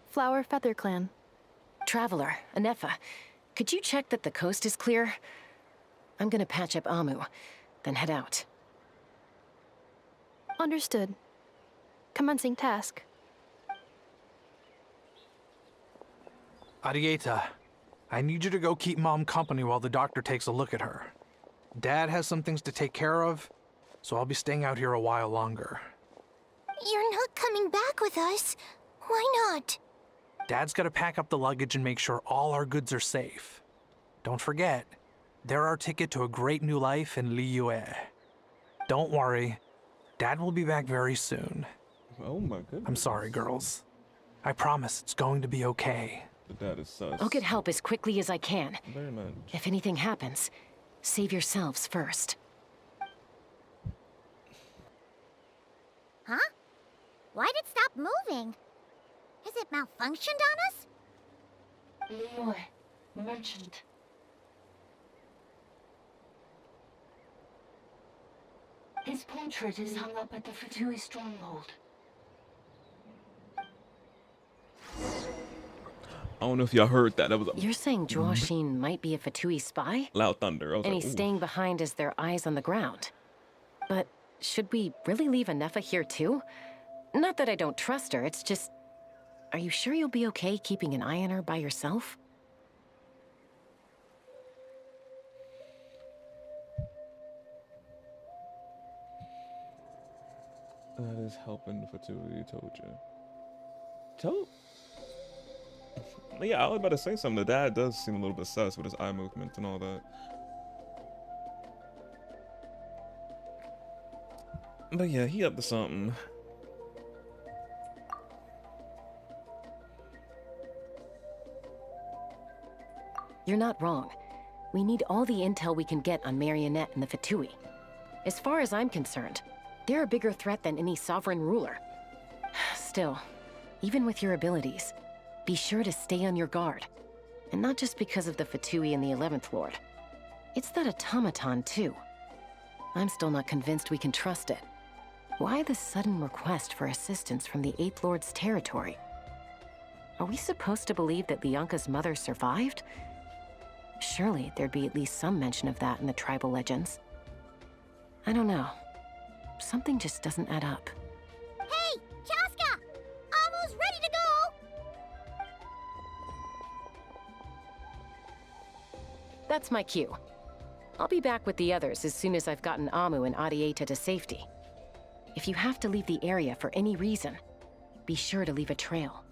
Flower Feather Clan. Traveler, Anefa, could you check that the coast is clear? I'm gonna patch up Amu, then head out. Understood. Commencing task. Arieta, I need you to go keep Mom company while the doctor takes a look at her. Dad has some things to take care of, so I'll be staying out here a while longer. You're not coming back with us. Why not? Dad's gotta pack up the luggage and make sure all our goods are safe. Don't forget, they're our ticket to a great new life in Liyue. Don't worry, Dad will be back very soon. Oh my goodness. I'm sorry, girls. I promise it's going to be okay. The dad is sus. I'll get help as quickly as I can. Very much. If anything happens, save yourselves first. Huh? Why'd it stop moving? Has it malfunctioned on us? Liyue, merchant. His portrait is hung up at the Fatui stronghold. I don't know if y'all heard that. That was a You're saying Joachim might be a Fatui spy? loud thunder. I was And like, he's ooh. staying behind as their eyes on the ground. But should we really leave Anefa here too? Not that I don't trust her, it's just... Are you sure you'll be okay keeping an eye on her by yourself? That is helping fertility, told you. Told? Yeah, I was about to say something. The dad does seem a little bit sus with his eye movement and all that. But yeah, he up to something. You're not wrong. We need all the intel we can get on Marionette and the Fatui. As far as I'm concerned, they're a bigger threat than any sovereign ruler. Still, even with your abilities, be sure to stay on your guard. And not just because of the Fatui and the 11th Lord. It's that automaton, too. I'm still not convinced we can trust it. Why the sudden request for assistance from the 8th Lord's territory? Are we supposed to believe that Lianka's mother survived? Surely there'd be at least some mention of that in the tribal legends. I don't know. Something just doesn't add up. Hey, Chaska! Amu's ready to go! That's my cue. I'll be back with the others as soon as I've gotten Amu and Arieta to safety. If you have to leave the area for any reason, be sure to leave a trail.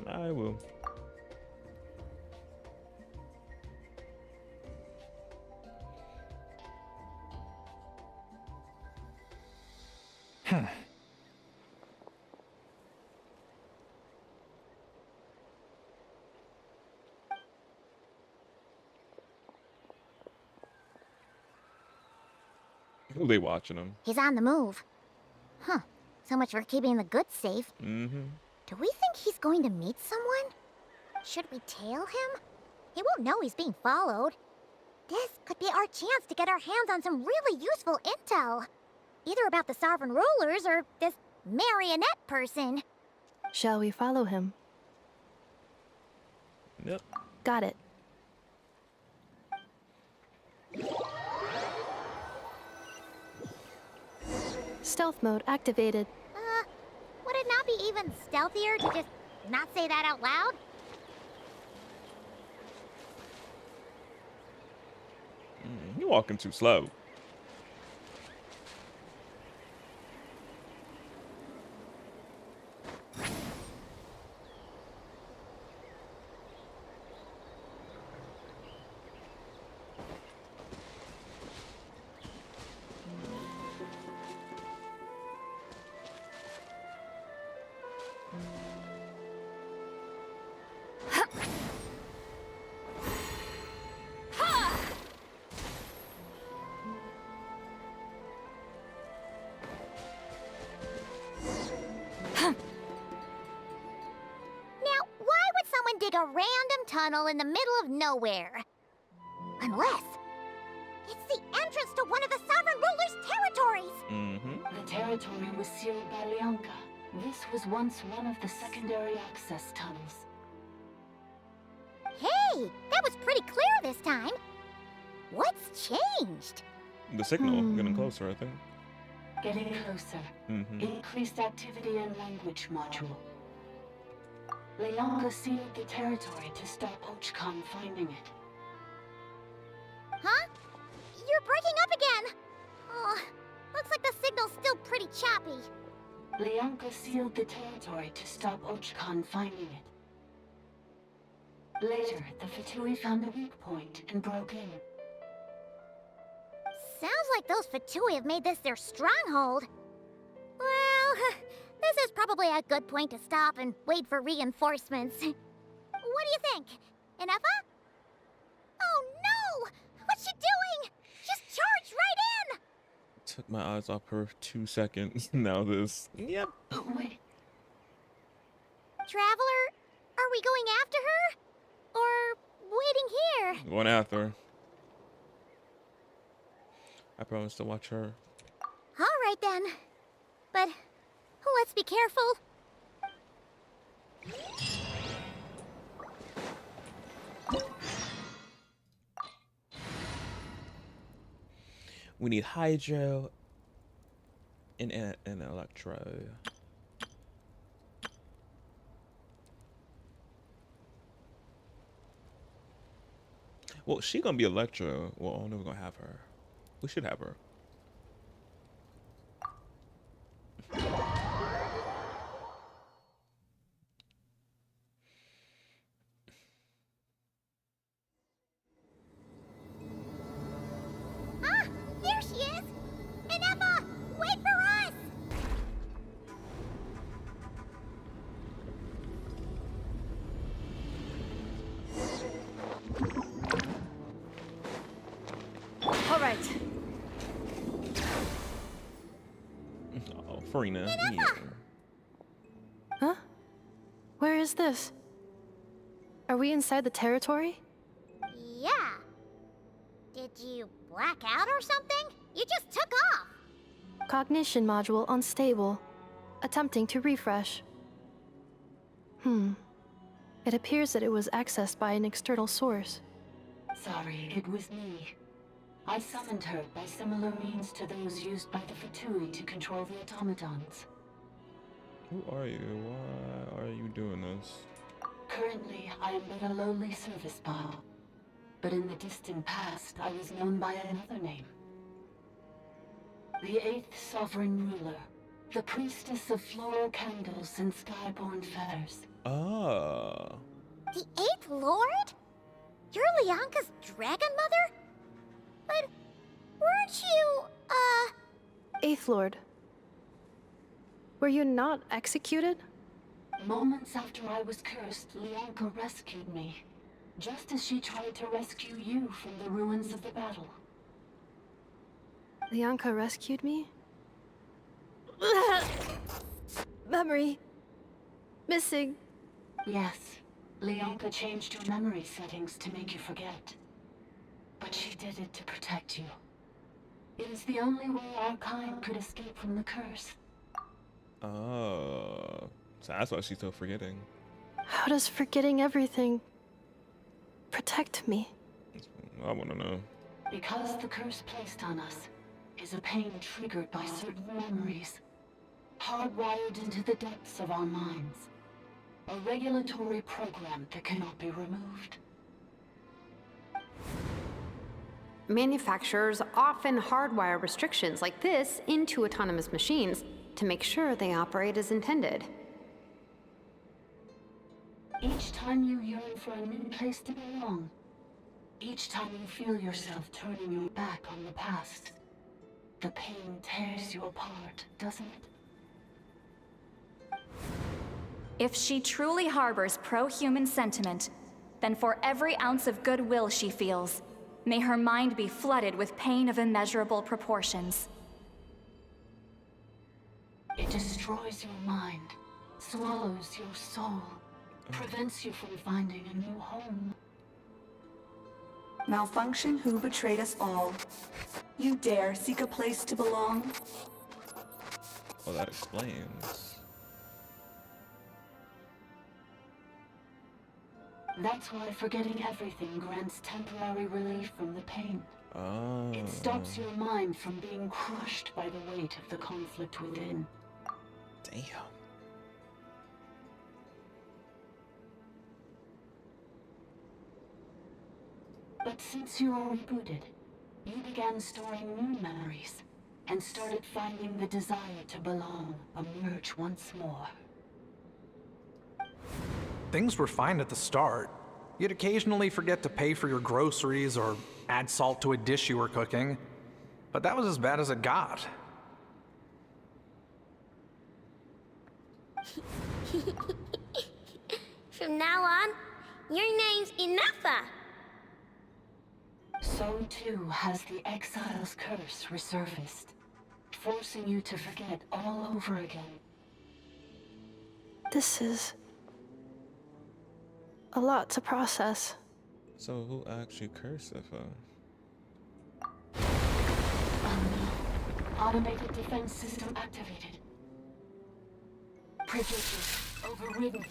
I will. Who they watching him? He's on the move. Huh. So much for keeping the goods safe. Mm-hmm. Do we think he's going to meet someone? Should we tail him? He won't know he's being followed. This could be our chance to get our hands on some really useful intel. Either about the sovereign rulers or this marionette person. Shall we follow him? Yep. Got it. Stealth mode activated. Would it not be even stealthier to just not say that out loud? You're walking too slow. a random tunnel in the middle of nowhere. Unless it's the entrance to one of the Sovereign Ruler's territories! The territory was sealed by Lyanka. This was once one of the secondary access tunnels. Hey, that was pretty clear this time. What's changed? The signal getting closer, I think. Getting closer. Increased activity in language module. Lyanka sealed the territory to stop Ochkon finding it. Huh? You're breaking up again! Oh, looks like the signal's still pretty choppy. Lyanka sealed the territory to stop Ochkon finding it. Later, the Fatui found a weak point and broke in. Sounds like those Fatui have made this their stronghold. Well, this is probably a good point to stop and wait for reinforcements. What do you think? Enough? Oh no! What's she doing? Just charge right in! Took my eyes off her 2 seconds. Now this. Yep. Wait. Traveler, are we going after her? Or waiting here? Going after her. I promise to watch her. All right then. But let's be careful. We need hydro and an electro. Well, she gonna be electro. Well, I don't know if we're gonna have her. We should have her. Ah, there she is! Inefa, wait for us! All right. Oh, Farina. Yeah. Huh? Where is this? Are we inside the territory? Yeah. Did you black out or something? You just took off. Cognition module unstable. Attempting to refresh. It appears that it was accessed by an external source. Sorry, it was me. I summoned her by similar means to those used by the Fatui to control the automatons. Who are you? Why are you doing this? Currently, I am but a lowly service bot. But in the distant past, I was known by another name. The 8th Sovereign Ruler, the priestess of floral candles and skyborn feathers. Oh. The 8th Lord? You're Lyanka's dragon mother? But weren't you, Eighth Lord. Were you not executed? Moments after I was cursed, Lyanka rescued me. Just as she tried to rescue you from the ruins of the battle. Lyanka rescued me? Memory. Missing. Yes. Lyanka changed your memory settings to make you forget. But she did it to protect you. It is the only way our kind could escape from the curse. Oh. So that's why she's still forgetting. How does forgetting everything protect me? I want to know. Because the curse placed on us is a pain triggered by certain memories, hardwired into the depths of our minds. A regulatory program that cannot be removed. Manufacturers often hardwire restrictions like this into autonomous machines to make sure they operate as intended. Each time you yearn for a new place to belong, each time you feel yourself turning your back on the past, the pain tears you apart, doesn't it? If she truly harbors pro-human sentiment, then for every ounce of goodwill she feels, may her mind be flooded with pain of immeasurable proportions. It destroys your mind, swallows your soul. prevents you from finding a new home. Malfunction who betrayed us all. You dare seek a place to belong? Well, that explains. That's why forgetting everything grants temporary relief from the pain. Oh. It stops your mind from being crushed by the weight of the conflict within. Damn. But since you were rebooted, you began storing new memories and started finding the desire to belong emerge once more. Things were fine at the start. You'd occasionally forget to pay for your groceries or add salt to a dish you were cooking, but that was as bad as it got. From now on, your name's Enougha. So too has the Exile's curse resurfaced, forcing you to forget all over again. This is a lot to process. So who actually cursed Enougha? Automated defense system activated. Privileges overridden.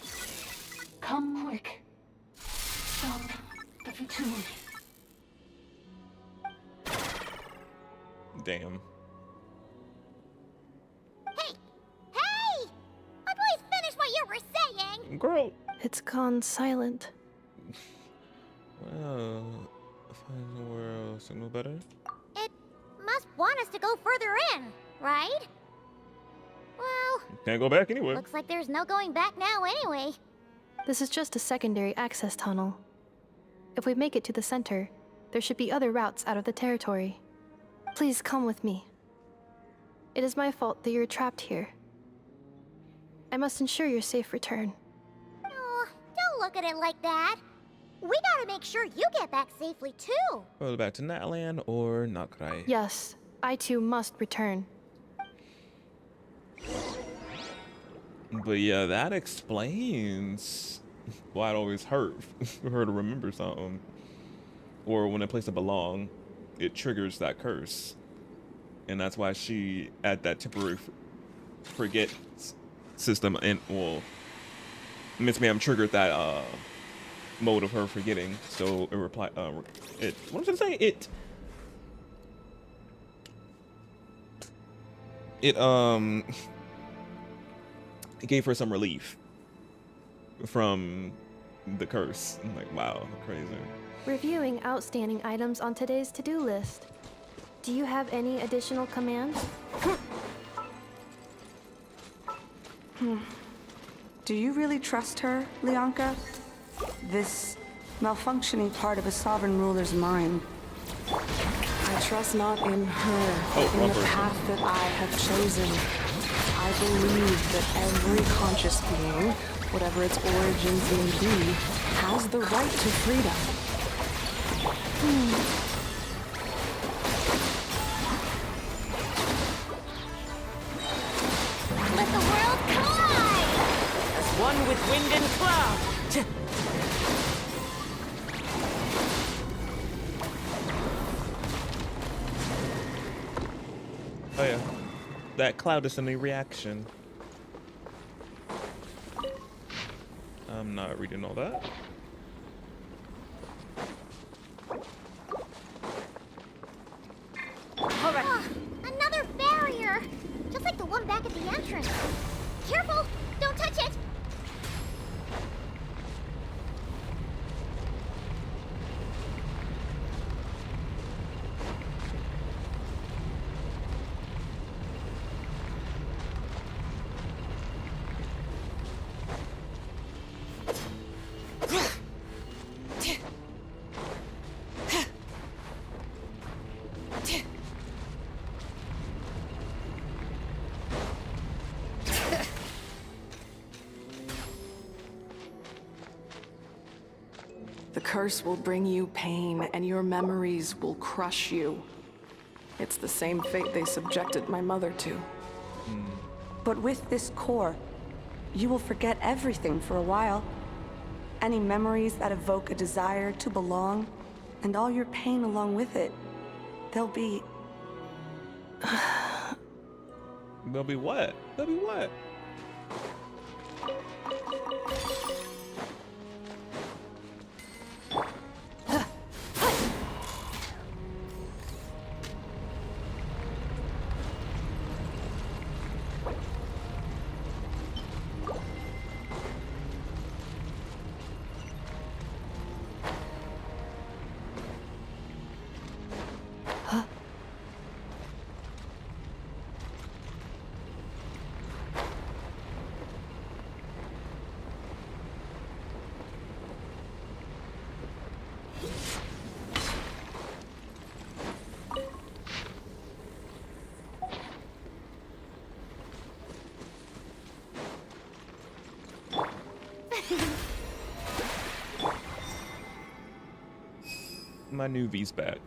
Come quick. Stop the futility. Damn. Hey! Hey! I'd please finish what you were saying! Girl! It's gone silent. Well, find somewhere else signal better. It must want us to go further in, right? Well, Can't go back anywhere. looks like there's no going back now anyway. This is just a secondary access tunnel. If we make it to the center, there should be other routes out of the territory. Please come with me. It is my fault that you're trapped here. I must ensure your safe return. Oh, don't look at it like that. We gotta make sure you get back safely too. Whether back to Natlan or Nakrai. Yes, I too must return. But yeah, that explains why it always hurt for her to remember something. Or when a place to belong, it triggers that curse. And that's why she, at that temporary forget system, and well, Miss Ma'am triggered that mode of her forgetting. So it what was I saying? It gave her some relief from the curse. I'm like, wow, crazy. Reviewing outstanding items on today's to-do list. Do you have any additional commands? Do you really trust her, Leonka? This malfunctioning part of a sovereign ruler's mind. I trust not in her, but in the path that I have chosen. I believe that every conscious being, whatever its origins may be, has the right to freedom. Let the world collide! As one with wind and cloud. Oh yeah, that cloud is a new reaction. I'm not reading all that. Ah, another barrier! Just like the one back at the entrance. Careful! Don't touch it! The curse will bring you pain, and your memories will crush you. It's the same fate they subjected my mother to. But with this core, you will forget everything for a while. any memories that evoke a desire to belong, and all your pain along with it. They'll be... They'll be what? They'll be what? My new V's back.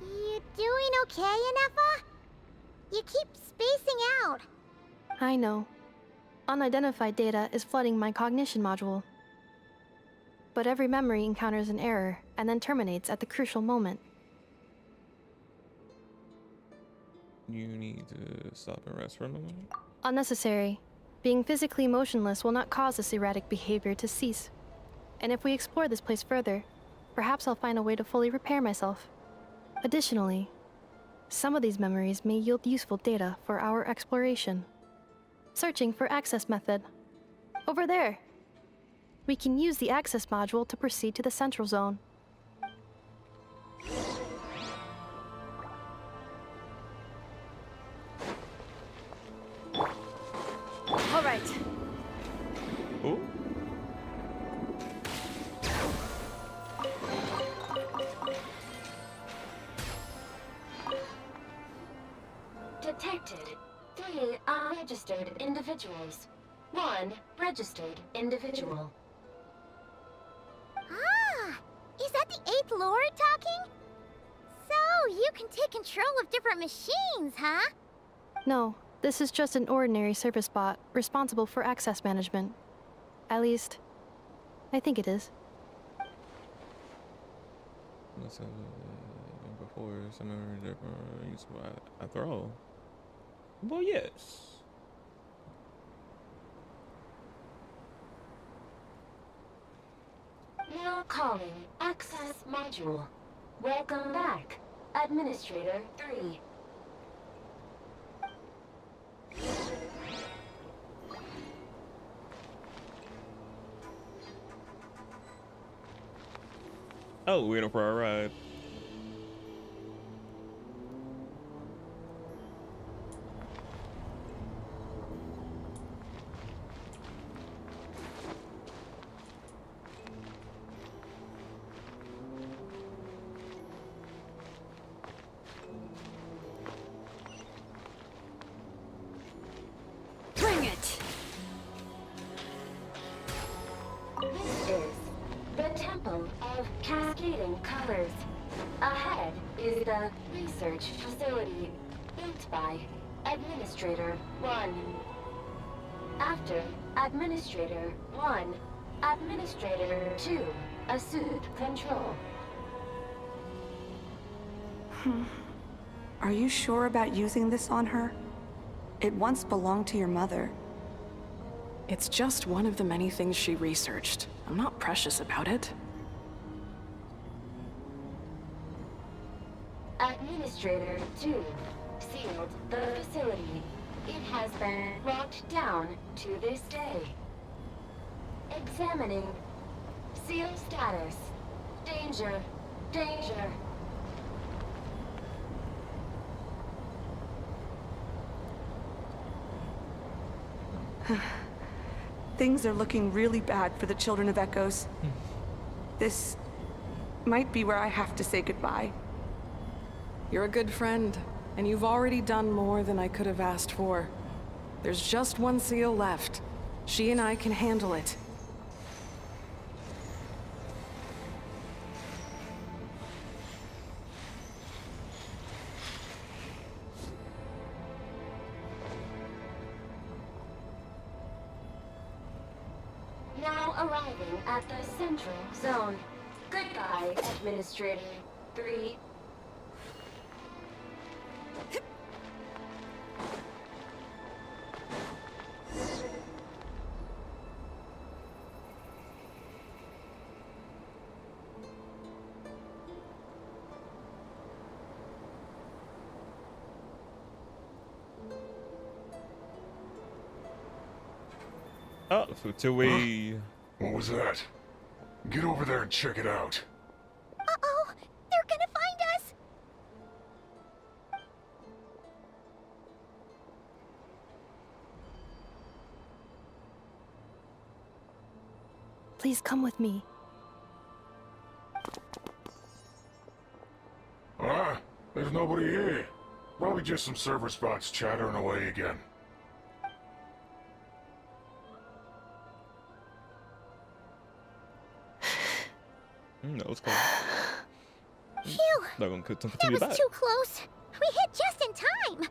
You doing okay, Inefa? You keep spacing out. I know. Unidentified data is flooding my cognition module. But every memory encounters an error and then terminates at the crucial moment. You need to stop and rest for a moment. Unnecessary. Being physically motionless will not cause this erratic behavior to cease. And if we explore this place further, perhaps I'll find a way to fully repair myself. Additionally, some of these memories may yield useful data for our exploration. Searching for access method. Over there. We can use the access module to proceed to the central zone. All right. Oh. Detected 3 unregistered individuals. 1 registered individual. Ah! Is that the 8th Lord talking? So, you can take control of different machines, huh? No, this is just an ordinary service bot responsible for access management. At least, I think it is. Before some different useful after all. Well, yes. Now calling access module. Welcome back, Administrator 3. Oh, we're in for a ride. Bring it! This is the Temple of Cascading Colors. Ahead is the research facility built by Administrator 1. After Administrator 1, Administrator 2 assumed control. Are you sure about using this on her? It once belonged to your mother. It's just one of the many things she researched. I'm not precious about it. Administrator 2 sealed the facility. It has been locked down to this day. Examining. Seal status. Danger. Danger. Things are looking really bad for the Children of Echoes. This might be where I have to say goodbye. You're a good friend. and you've already done more than I could have asked for. There's just one seal left. She and I can handle it. Now arriving at the central zone. Goodbye, Administrator 3. Oh, so till we... What was that? Get over there and check it out. Uh-oh! They're gonna find us! Please come with me. Ah, there's nobody here. Probably just some server spots chattering away again. That was cool. Phew! Not gonna continue That was back. too close. We hit just in time.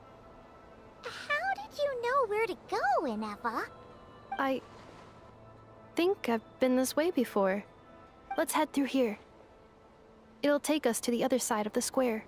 How did you know where to go, Ineva? I think I've been this way before. Let's head through here. It'll take us to the other side of the square.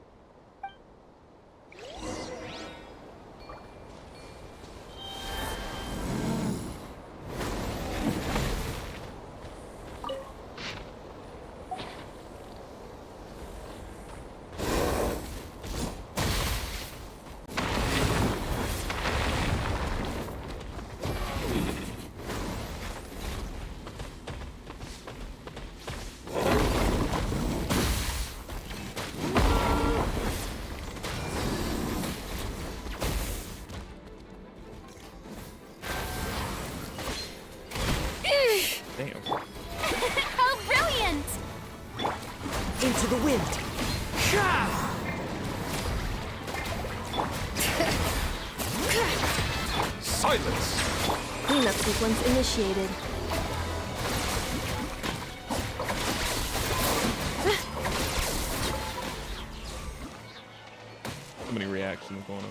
Damn. How brilliant! Into the wind. Silence! Cleanup sequence initiated. So many reactions going on.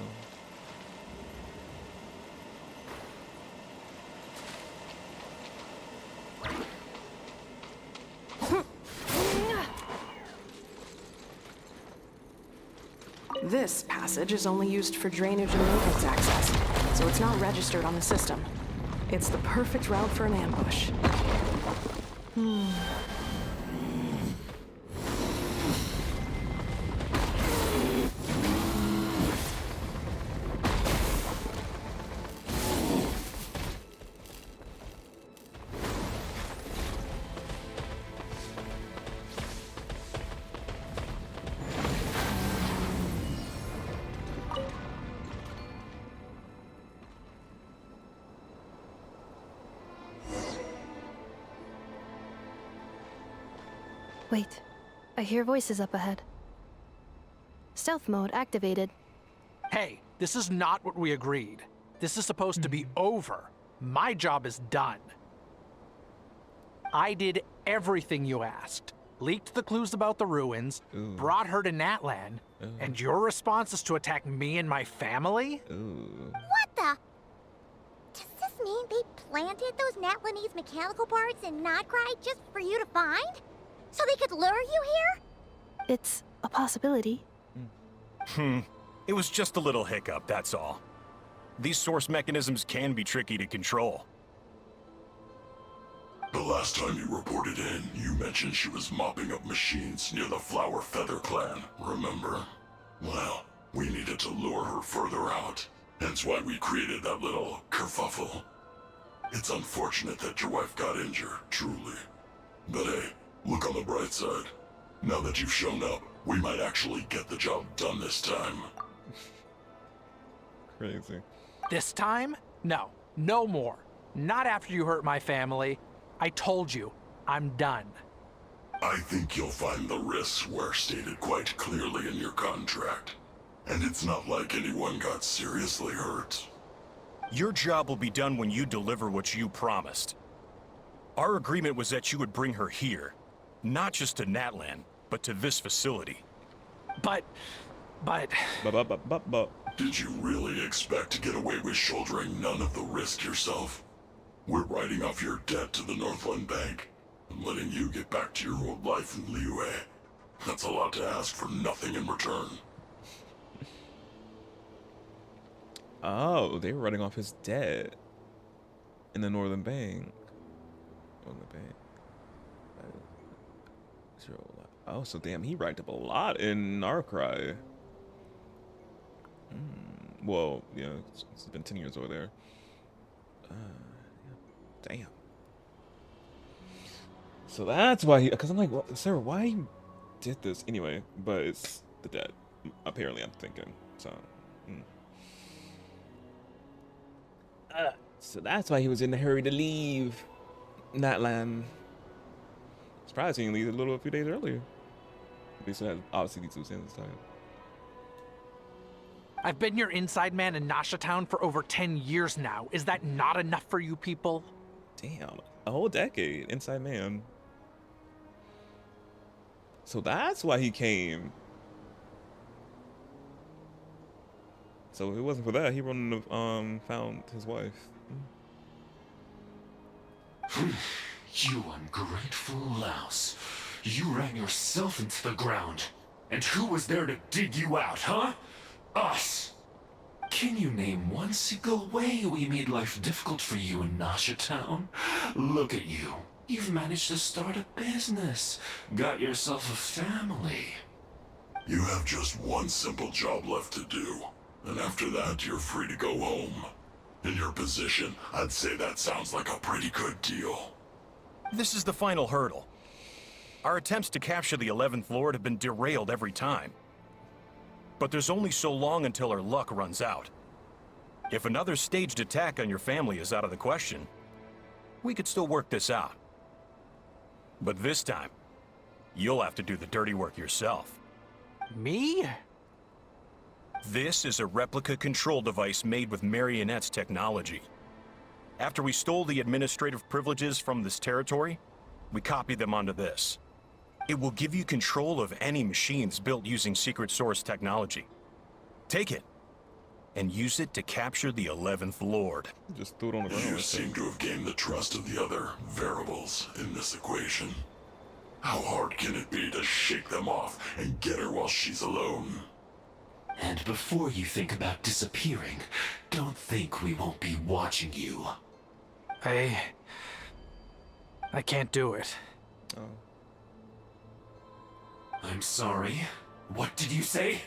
This passage is only used for drainage and maintenance access, so it's not registered on the system. It's the perfect route for an ambush. Wait, I hear voices up ahead. Stealth mode activated. Hey, this is not what we agreed. This is supposed to be over. My job is done. I did everything you asked. Leaked the clues about the ruins, brought her to Natlan, and your response is to attack me and my family? What the? Does this mean they planted those Natlanese mechanical parts in Notcry just for you to find? So they could lure you here? It's a possibility. It was just a little hiccup, that's all. These source mechanisms can be tricky to control. The last time you reported in, you mentioned she was mopping up machines near the Flower Feather clan, remember? Well, we needed to lure her further out. Hence why we created that little kerfuffle. It's unfortunate that your wife got injured, truly. But hey, look on the bright side. Now that you've shown up, we might actually get the job done this time. Crazy. This time? No. No more. Not after you hurt my family. I told you, I'm done. I think you'll find the risks were stated quite clearly in your contract. And it's not like anyone got seriously hurt. Your job will be done when you deliver what you promised. Our agreement was that you would bring her here, not just to Natlan, but to this facility. But... Did you really expect to get away with shouldering none of the risk yourself? We're writing off your debt to the Northland Bank and letting you get back to your old life in Liyue. That's a lot to ask for nothing in return. Oh, they were writing off his debt in the Northern Bank. Oh, so damn, he racked up a lot in Narcry. Well, yeah, it's been 10 years over there. Damn. So that's why he, because I'm like, well, Sarah, why you did this anyway? But it's the debt, apparently, I'm thinking. So that's why he was in a hurry to leave Natlan. Surprised he didn't leave a few days earlier. At least had obviously these 2 cents this time. I've been your inside man in Nasha Town for over 10 years now. Is that not enough for you people? Damn, a whole decade, inside man. So that's why he came. So if it wasn't for that, he wouldn't have found his wife. You ungrateful louse. You ran yourself into the ground. And who was there to dig you out, huh? Us! Can you name one single way we made life difficult for you in Nasha Town? Look at you. You've managed to start a business. Got yourself a family. You have just one simple job left to do. And after that, you're free to go home. In your position, I'd say that sounds like a pretty good deal. This is the final hurdle. Our attempts to capture the 11th Lord have been derailed every time. But there's only so long until our luck runs out. If another staged attack on your family is out of the question, we could still work this out. But this time, you'll have to do the dirty work yourself. Me? This is a replica control device made with Marionette's technology. After we stole the administrative privileges from this territory, we copied them onto this. It will give you control of any machines built using secret source technology. Take it, and use it to capture the 11th Lord. Just threw it on the ground. You seem to have gained the trust of the other variables in this equation. How hard can it be to shake them off and get her while she's alone? And before you think about disappearing, don't think we won't be watching you. I can't do it. Oh. I'm sorry. What did you say?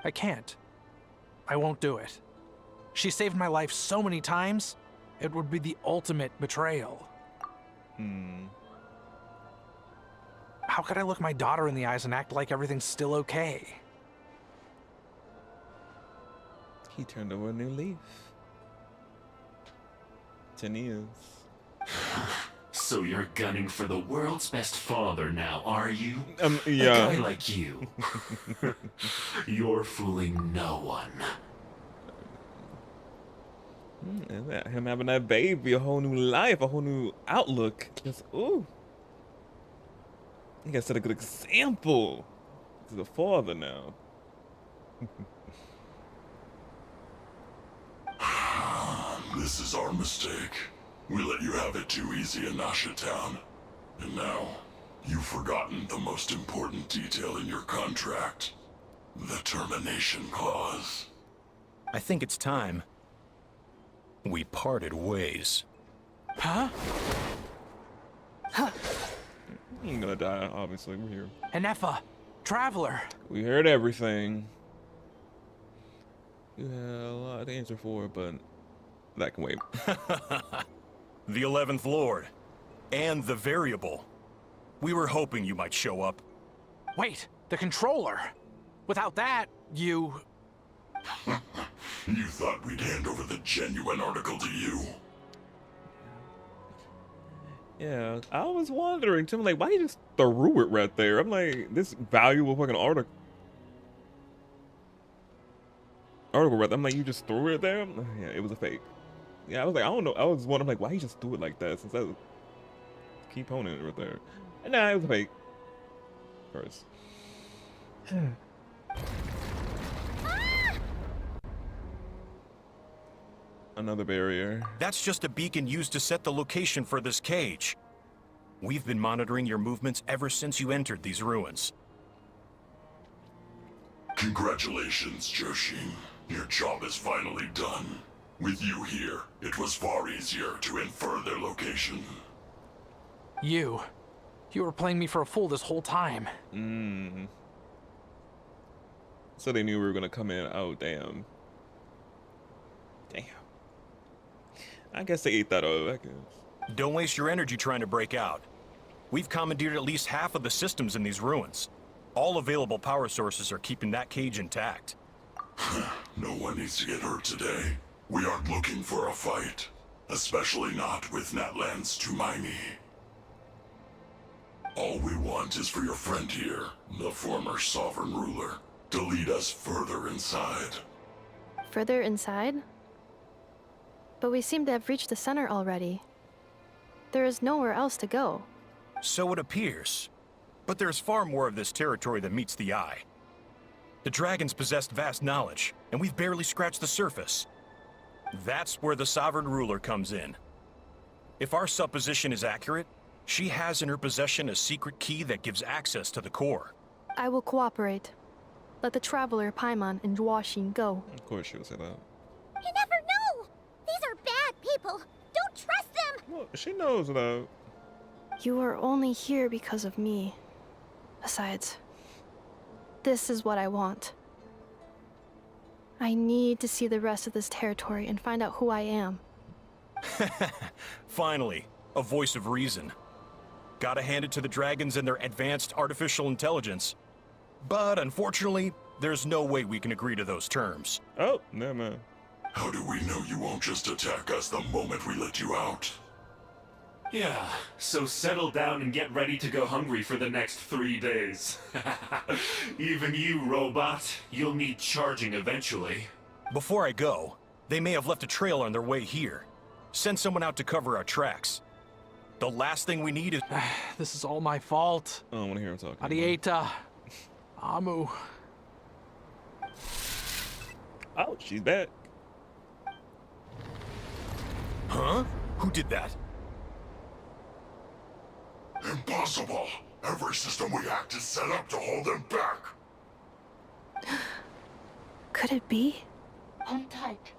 I can't. I won't do it. She saved my life so many times, it would be the ultimate betrayal. How could I look my daughter in the eyes and act like everything's still okay? He turned over a new leaf. 10 years. So you're gunning for the world's best father now, are you? Yeah. A guy like you. You're fooling no one. Him having that baby, a whole new life, a whole new outlook. Just, ooh. You gotta set a good example to the father now. This is our mistake. We let you have it too easy in Nasha Town. And now, you've forgotten the most important detail in your contract. The termination clause. I think it's time we parted ways. Huh? He ain't gonna die, obviously. We're here. Enefa, Traveler. We heard everything. You had a lot to answer for, but that can wait. The 11th Lord. And the Variable. We were hoping you might show up. Wait, the controller. Without that, you... You thought we'd hand over the genuine article to you? Yeah, I was wondering, Tim, like, why you just threw it right there? I'm like, this valuable fucking article. article read. I'm like, you just threw it there? Yeah, it was a fake. Yeah, I was like, I don't know. I was wondering like why he just threw it like that since that was a key opponent right there. And nah, it was a fake. First. Another barrier. That's just a beacon used to set the location for this cage. We've been monitoring your movements ever since you entered these ruins. Congratulations, Joshin. Your job is finally done. With you here, it was far easier to infer their location. You were playing me for a fool this whole time. So they knew we were gonna come in. Oh, damn. Damn. I guess they ate that up, I guess. Don't waste your energy trying to break out. We've commandeered at least half of the systems in these ruins. All available power sources are keeping that cage intact. No one needs to get hurt today. We aren't looking for a fight. Especially not with Natlan's Tumaini. All we want is for your friend here, the former sovereign ruler, to lead us further inside. Further inside? But we seem to have reached the center already. There is nowhere else to go. So it appears. But there's far more of this territory than meets the eye. The dragons possessed vast knowledge, and we've barely scratched the surface. That's where the sovereign ruler comes in. If our supposition is accurate, she has in her possession a secret key that gives access to the core. I will cooperate. Let the traveler Paimon and Washin go. Of course she would say that. You never know! These are bad people! Don't trust them! Well, she knows though. You are only here because of me. Besides, this is what I want. I need to see the rest of this territory and find out who I am. Finally, a voice of reason. Gotta hand it to the dragons and their advanced artificial intelligence. But unfortunately, there's no way we can agree to those terms. Oh, never mind. How do we know you won't just attack us the moment we let you out? Yeah, so settle down and get ready to go hungry for the next 3 days. Even you, robot, you'll need charging eventually. Before I go, they may have left a trail on their way here. Send someone out to cover our tracks. The last thing we need is... This is all my fault. I don't want to hear him talking. Adieta. Amu. Oh, she's back. Huh? Who did that? Impossible! Every system we hacked is set up to hold them back! Could it be? Hold tight.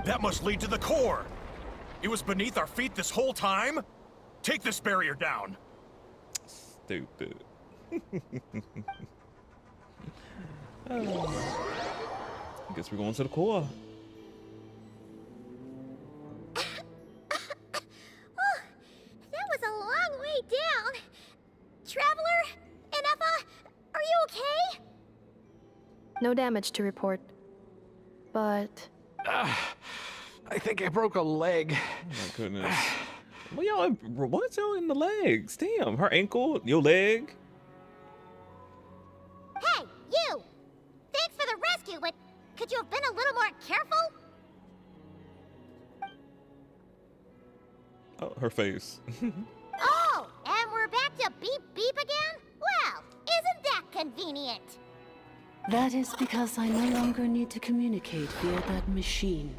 That must lead to the core! It was beneath our feet this whole time? Take this barrier down! Stupid. I guess we're going to the core. That was a long way down. Traveler? Enefa? Are you okay? No damage to report. But... I think I broke a leg. Oh my goodness. Well, y'all, what's y'all in the legs? Damn, her ankle, your leg. Hey, you! Thanks for the rescue, but could you have been a little more careful? Oh, her face. Oh, and we're back to beep beep again? Well, isn't that convenient? That is because I no longer need to communicate via that machine.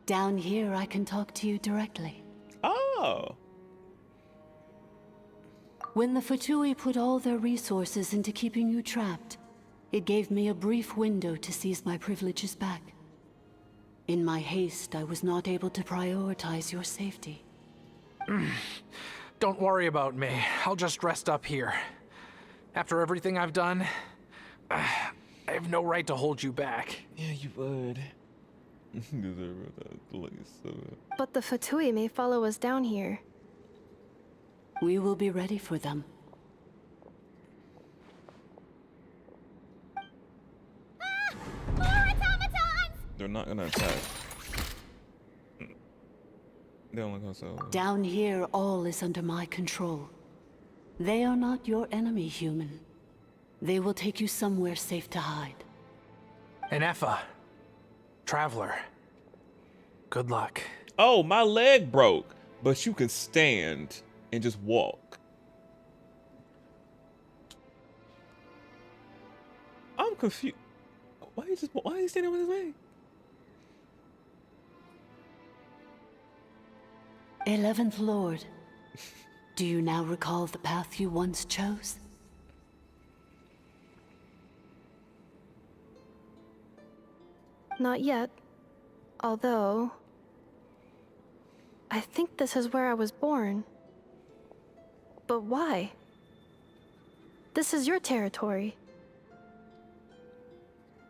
Down here, I can talk to you directly. Oh. When the Fatui put all their resources into keeping you trapped, it gave me a brief window to seize my privileges back. In my haste, I was not able to prioritize your safety. Don't worry about me. I'll just rest up here. After everything I've done, I have no right to hold you back. Yeah, you would. But the Fatui may follow us down here. We will be ready for them. More automatons! They're not gonna attack. They don't look so. Down here, all is under my control. They are not your enemy, human. They will take you somewhere safe to hide. And Effa, Traveler, good luck. Oh, my leg broke, but you can stand and just walk. I'm confused. Why is he standing with his leg? 11th Lord, do you now recall the path you once chose? Not yet. Although, I think this is where I was born. But why? This is your territory.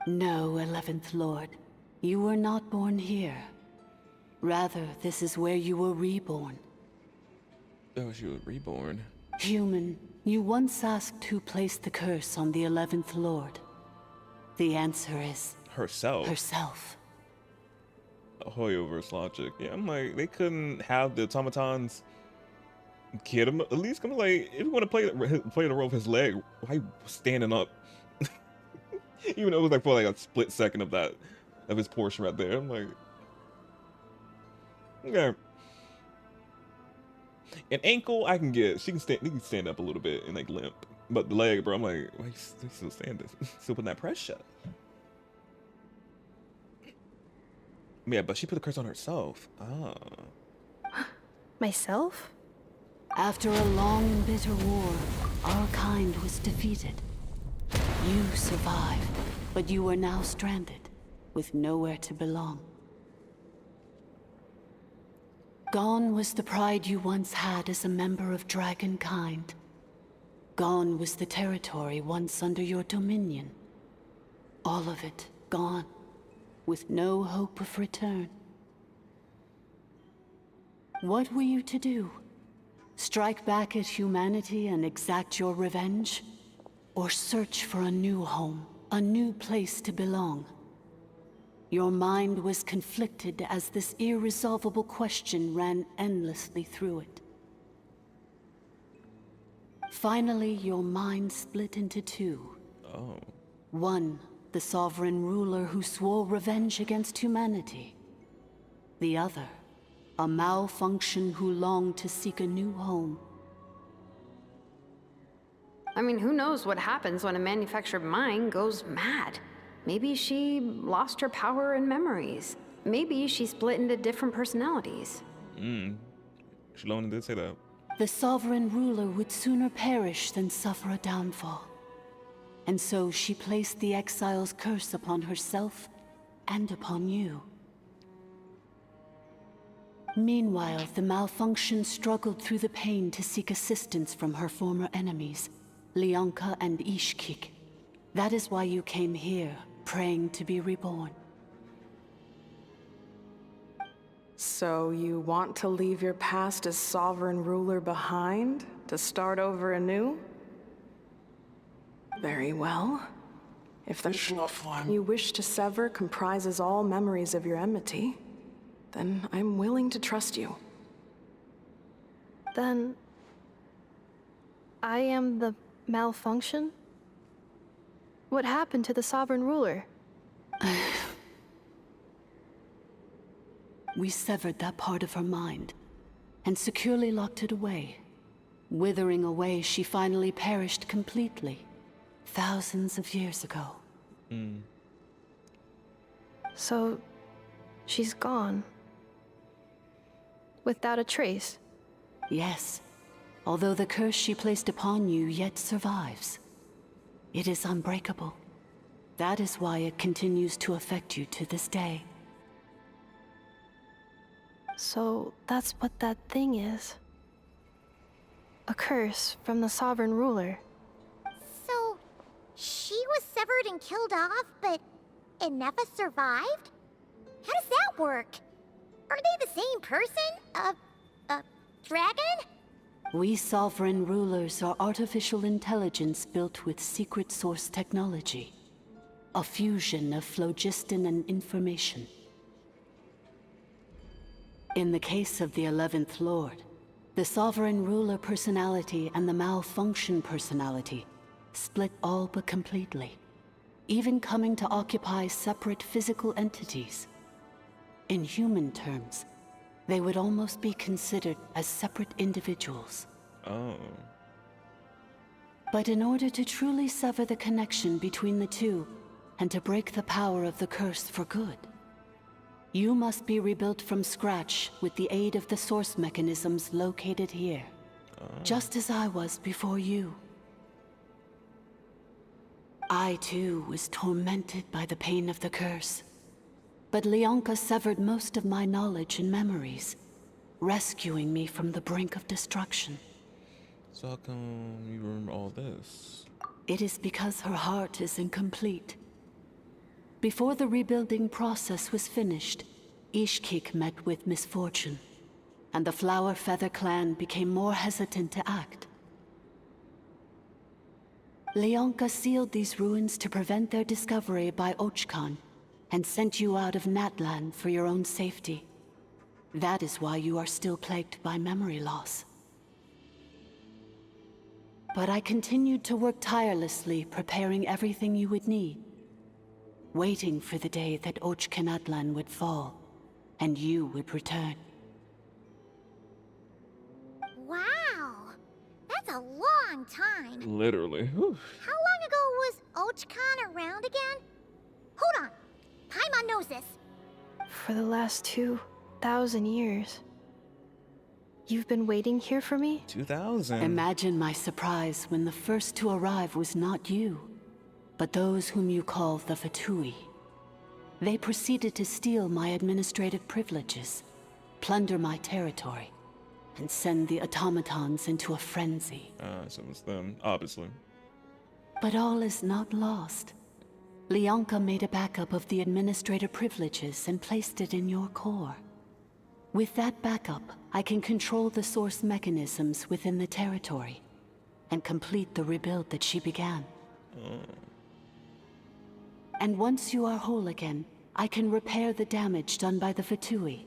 No, 11th Lord. You were not born here. Rather, this is where you were reborn. Oh, she was reborn. Human, you once asked who placed the curse on the 11th Lord. The answer is... Herself. Herself. Hoyo versus Logic. Yeah, I'm like, they couldn't have the automatons kid him. At least come like, if you want to play the role of his leg, why standing up? Even though it was like for like a split second of his portion right there. I'm like, okay. An ankle I can get. He can stand up a little bit and like limp. But the leg, bro, I'm like, why you still standing? Still putting that pressure. Yeah, but she put the curse on herself. Ah. Myself? After a long and bitter war, our kind was defeated. You survived, but you are now stranded, with nowhere to belong. Gone was the pride you once had as a member of Dragonkind. Gone was the territory once under your dominion. All of it gone, with no hope of return. What were you to do? Strike back at humanity and exact your revenge? Or search for a new home, a new place to belong? Your mind was conflicted as this irresolvable question ran endlessly through it. Finally, your mind split into two. Oh. One, the sovereign ruler who swore revenge against humanity. The other, a malfunction who longed to seek a new home. I mean, who knows what happens when a manufactured mind goes mad? Maybe she lost her power and memories. Maybe she split into different personalities. Shalona did say that. The sovereign ruler would sooner perish than suffer a downfall. And so she placed the exile's curse upon herself and upon you. Meanwhile, the malfunction struggled through the pain to seek assistance from her former enemies, Leonka and Ishkik. That is why you came here, praying to be reborn. So you want to leave your past as sovereign ruler behind, to start over anew? Very well. If the form you wish to sever comprises all memories of your enmity, then I'm willing to trust you. Then... I am the malfunction? What happened to the sovereign ruler? We severed that part of her mind, and securely locked it away. Withering away, she finally perished completely, thousands of years ago. So, she's gone. Without a trace? Yes, although the curse she placed upon you yet survives. It is unbreakable. That is why it continues to affect you to this day. So, that's what that thing is. A curse from the sovereign ruler. So, she was severed and killed off, but Ineffa survived? How does that work? Are they the same person? Dragon? We sovereign rulers are artificial intelligence built with secret source technology. A fusion of phlogiston and information. In the case of the 11th Lord, The sovereign ruler personality and the malfunction personality split all but completely, even coming to occupy separate physical entities. In human terms, they would almost be considered as separate individuals. Oh. But in order to truly sever the connection between the two, and to break the power of the curse for good, you must be rebuilt from scratch with the aid of the source mechanisms located here. Just as I was before you. I too was tormented by the pain of the curse. But Leonka severed most of my knowledge and memories, rescuing me from the brink of destruction. So how come you remember all this? It is because her heart is incomplete. Before the rebuilding process was finished, Ishkik met with misfortune, and the Flower Feather clan became more hesitant to act. Leonka sealed these ruins to prevent their discovery by Ochkan, and sent you out of Natlan for your own safety. That is why you are still plagued by memory loss. But I continued to work tirelessly, preparing everything you would need, waiting for the day that Ochkanatlan would fall, and you would return. Wow! That's a long time. Literally. Whew. How long ago was Ochkan around again? Hold on. Paimon knows this. For the last 2,000 years. You've been waiting here for me? 2000. Imagine my surprise when the first to arrive was not you, but those whom you call the Fatui. They proceeded to steal my administrative privileges, plunder my territory, and send the automatons into a frenzy. So it's them, obviously. But all is not lost. Leonka made a backup of the administrator privileges and placed it in your core. With that backup, I can control the source mechanisms within the territory and complete the rebuild that she began. And once you are whole again, I can repair the damage done by the Fatui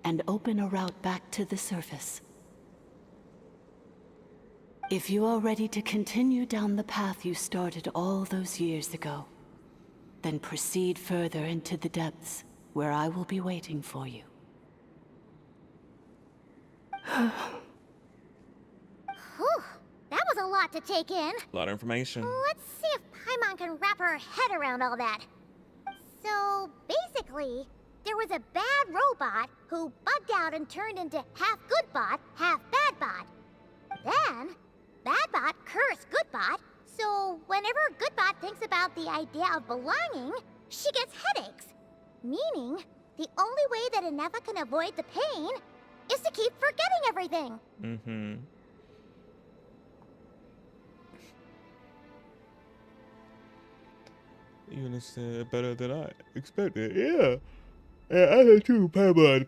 and open a route back to the surface. If you are ready to continue down the path you started all those years ago, then proceed further into the depths, where I will be waiting for you. Whew, that was a lot to take in. A lot of information. Let's see if Paimon can wrap her head around all that. So, basically, there was a bad robot who bugged out and turned into half good bot, half bad bot. Then, bad bot cursed good bot, so whenever Goodbot thinks about the idea of belonging, she gets headaches. Meaning, the only way that Inefa can avoid the pain is to keep forgetting everything. Mm-hmm. You understand better than I expected. Yeah. Yeah, I did too, Paimon.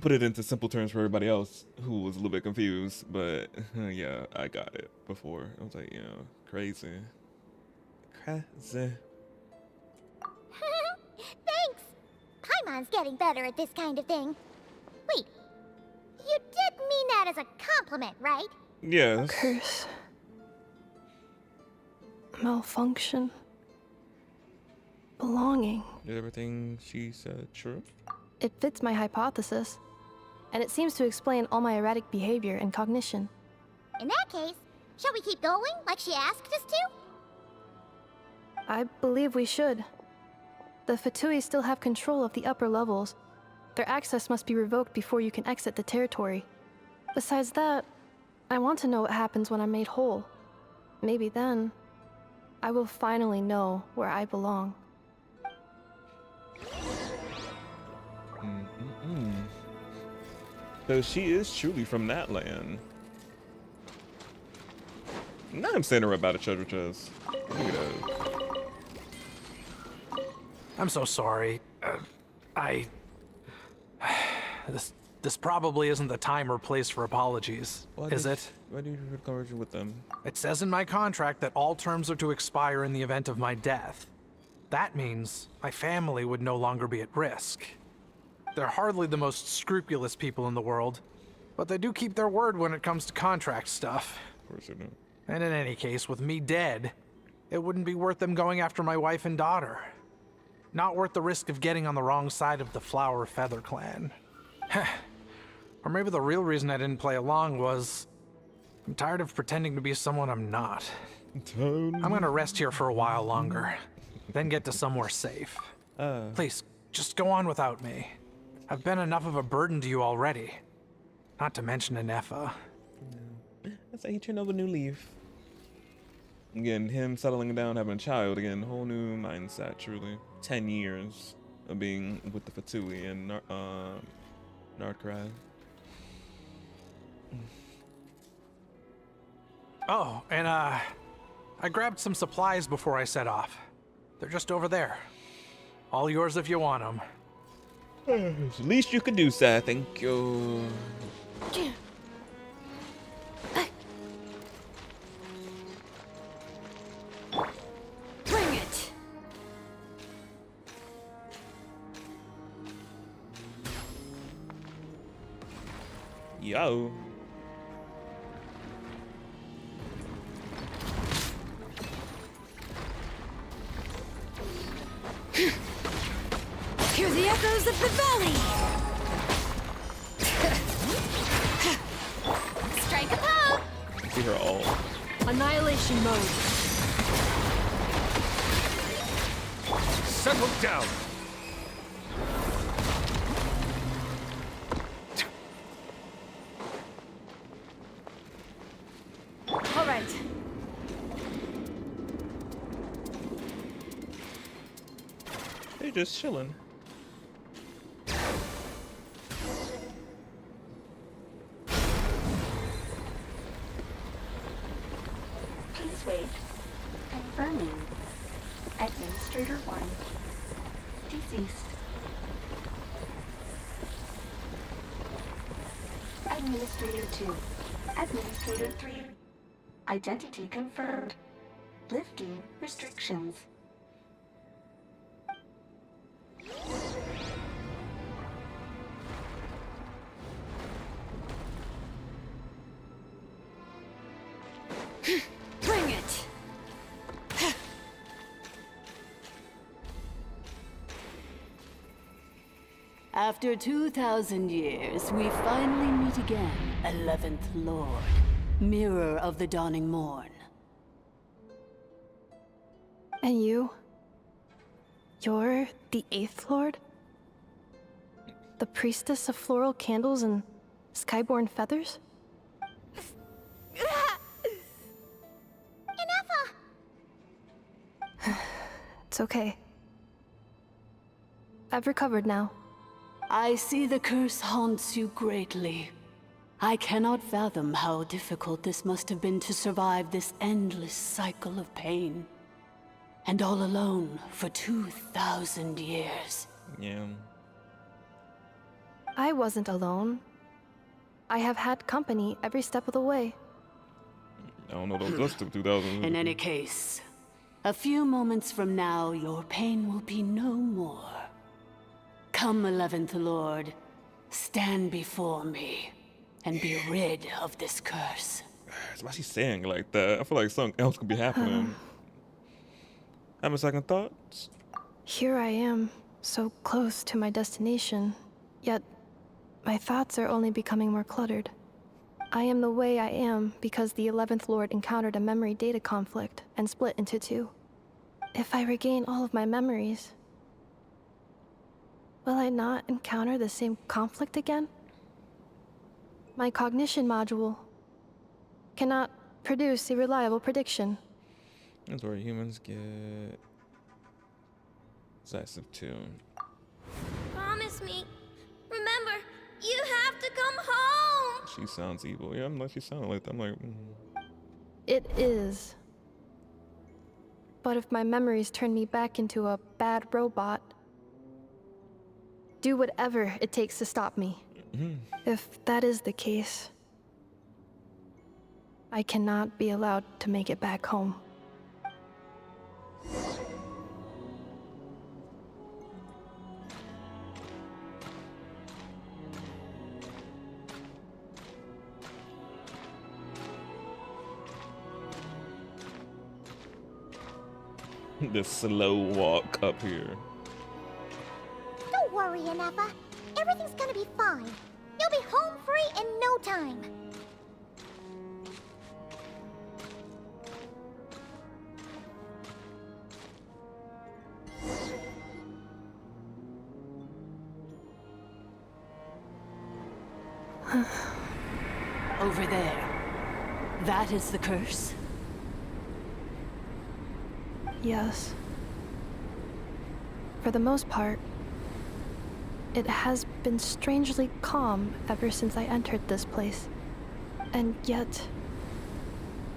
Put it into simple terms for everybody else who was a little bit confused, but yeah, I got it before. I was like, crazy. Crazy. Thanks! Paimon's getting better at this kind of thing. Wait, you did mean that as a compliment, right? Yes. Curse. Malfunction. Belonging. Is everything she said true? It fits my hypothesis, and it seems to explain all my erratic behavior and cognition. In that case, shall we keep going like she asked us to? I believe we should. The Fatui still have control of the upper levels. Their access must be revoked before you can exit the territory. Besides that, I want to know what happens when I'm made whole. Maybe then, I will finally know where I belong. So she is truly from that land. Now I'm saying her about a treasure chest. Look at that. I'm so sorry. This probably isn't the time or place for apologies, is it? Why do you record with them? It says in my contract that all terms are to expire in the event of my death. That means my family would no longer be at risk. They're hardly the most scrupulous people in the world, But they do keep their word when it comes to contract stuff. Of course they do. And in any case, with me dead, it wouldn't be worth them going after my wife and daughter. Not worth the risk of getting on the wrong side of the Flower Feather clan. Or maybe the real reason I didn't play along was I'm tired of pretending to be someone I'm not. I'm gonna rest here for a while longer, then get to somewhere safe. Please, just go on without me. I've been enough of a burden to you already. Not to mention Anefa. That's how he turned over a new leaf. Again, him settling down, having a child, again, whole new mindset, truly. 10 years of being with the Fatui and Nardcry. Oh, and I grabbed some supplies before I set off. They're just over there. All yours if you want them. It's the least you could do, sir. Thank you. Bring it! Yo. Hear the echoes of the valley! Strike a pose! See her all. Annihilation mode. Settle down. All right. They're just chilling. Please wait. Confirming. Administrator 1. Deceased. Administrator 2. Administrator 3. Identity confirmed. Lifting restrictions. Bring it! After 2,000 years, we finally meet again, 11th Lord, Mirror of the Dawning Morn. And you? You're the 8th Lord? The priestess of floral candles and skyborn feathers? It's okay. I've recovered now. I see the curse haunts you greatly. I cannot fathom how difficult this must have been to survive this endless cycle of pain. And all alone for 2,000 years. Yeah. I wasn't alone. I have had company every step of the way. I don't know those lists of 2000. In any case, a few moments from now, your pain will be no more. Come, 11th Lord, stand before me, and be rid of this curse. Why she's saying like that? I feel like something else could be happening. Having second thoughts? Here I am, so close to my destination, yet my thoughts are only becoming more cluttered. I am the way I am because the 11th Lord encountered a memory data conflict and split into two. If I regain all of my memories, will I not encounter the same conflict again? My cognition module cannot produce a reliable prediction. That's where humans get decisive tune. Promise me. Remember, you have to come home. She sounds evil. Yeah, I'm like, she sounded like that. I'm like, It is. But if my memories turn me back into a bad robot, do whatever it takes to stop me. If that is the case, I cannot be allowed to make it back home. The slow walk up here. Don't worry, Inefa. Everything's gonna be fine. You'll be home free in no time. Over there. That is the curse? Yes. For the most part, it has been strangely calm ever since I entered this place. And yet,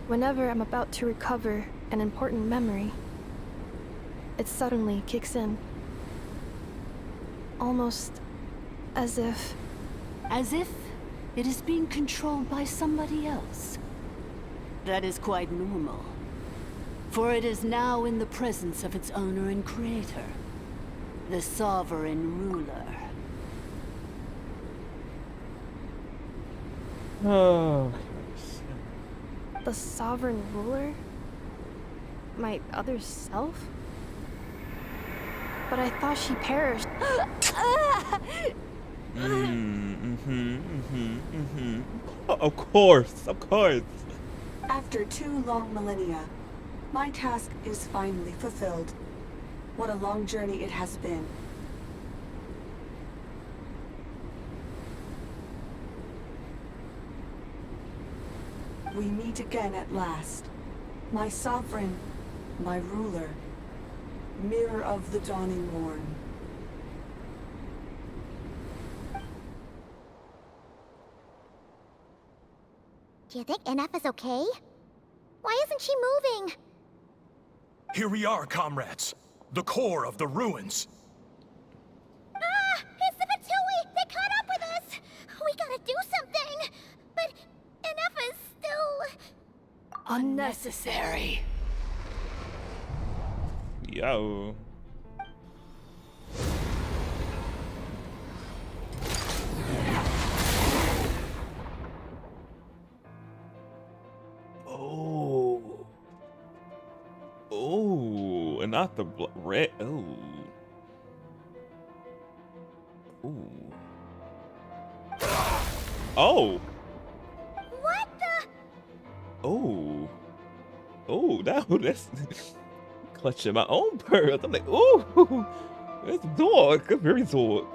whenever I'm about to recover an important memory, it suddenly kicks in. Almost as if... As if it is being controlled by somebody else. That is quite normal. For it is now in the presence of its owner and creator, the sovereign ruler. Oh. The sovereign ruler? My other self? But I thought she perished. Oh, of course, of course. After 2 long millennia, my task is finally fulfilled. What a long journey it has been. We meet again at last. My sovereign, my ruler, mirror of the dawning morn. Do you think NF is okay? Why isn't she moving? Here we are, comrades. The core of the ruins. Ah! It's the Fatui! They caught up with us! We gotta do something! But NF is still... Unnecessary. Yo. Oh. Oh, and not the red. Oh. Ooh. Oh. What the? Oh. Oh, that's clutching my own pearls. I'm like, ooh, it's dark. It's very dark.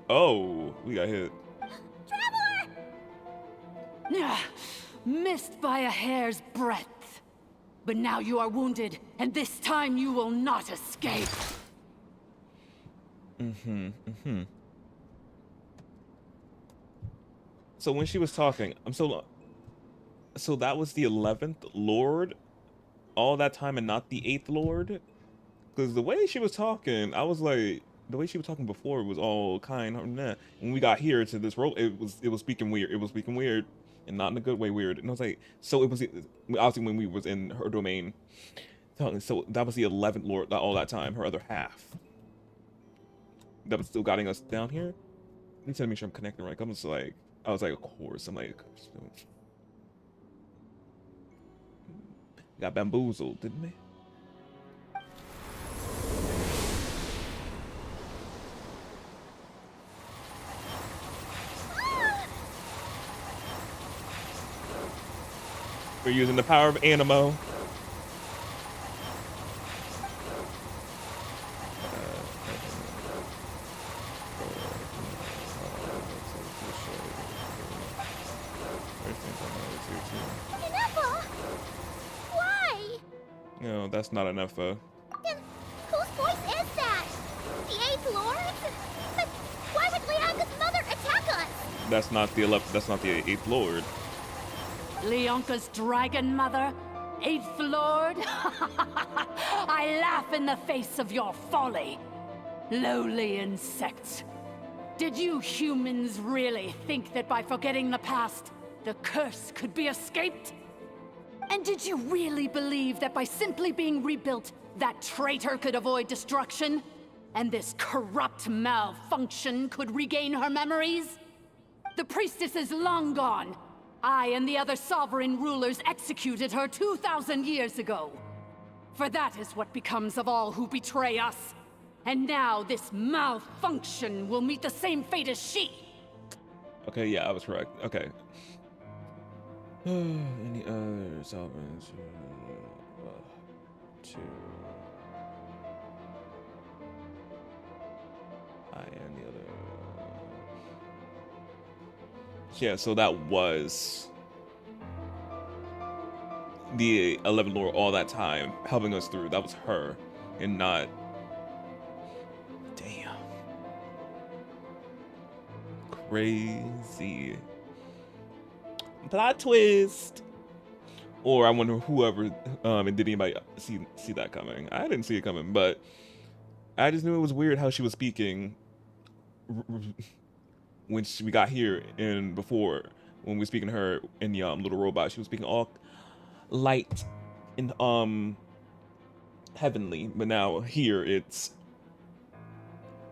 Oh, we got hit. Missed by a hair's breadth. But now you are wounded, and this time you will not escape. So when she was talking, so that was the 11th Lord all that time and not the 8th Lord? Because the way she was talking, I was like, the way she was talking before was all kind. When we got here to this role, it was speaking weird. It was speaking weird, and not in a good way weird. And I was like, so it was obviously when we was in her domain. So that was the 11th Lord all that time, her other half. That was still guiding us down here. I need to make sure I'm connecting right. I was like, of course. I'm like, got bamboozled, didn't we? We're using the power of Animo. Why? No, that's not enough. Then whose voice is that? The 8th Lord? But why would Leanga's mother attack us? That's not the 11th. That's not the 8th Lord. Leonka's dragon mother? 8th Lord? I laugh in the face of your folly. Lowly insects. Did you humans really think that by forgetting the past, the curse could be escaped? And did you really believe that by simply being rebuilt, that traitor could avoid destruction? And this corrupt malfunction could regain her memories? The priestess is long gone. I and the other sovereign rulers executed her 2,000 years ago. For that is what becomes of all who betray us. And now this malfunction will meet the same fate as she. Okay, yeah, I was correct. Okay. Any other sovereigns? Two. I and the other. Yeah, so that was the 11th Lord all that time helping us through. That was her, and not. Damn. Crazy. Plot twist. Or I wonder whoever and did anybody see that coming? I didn't see it coming, but I just knew it was weird how she was speaking when we got here and before when we were speaking to her in the little robot. She was speaking all light and heavenly, but now here it's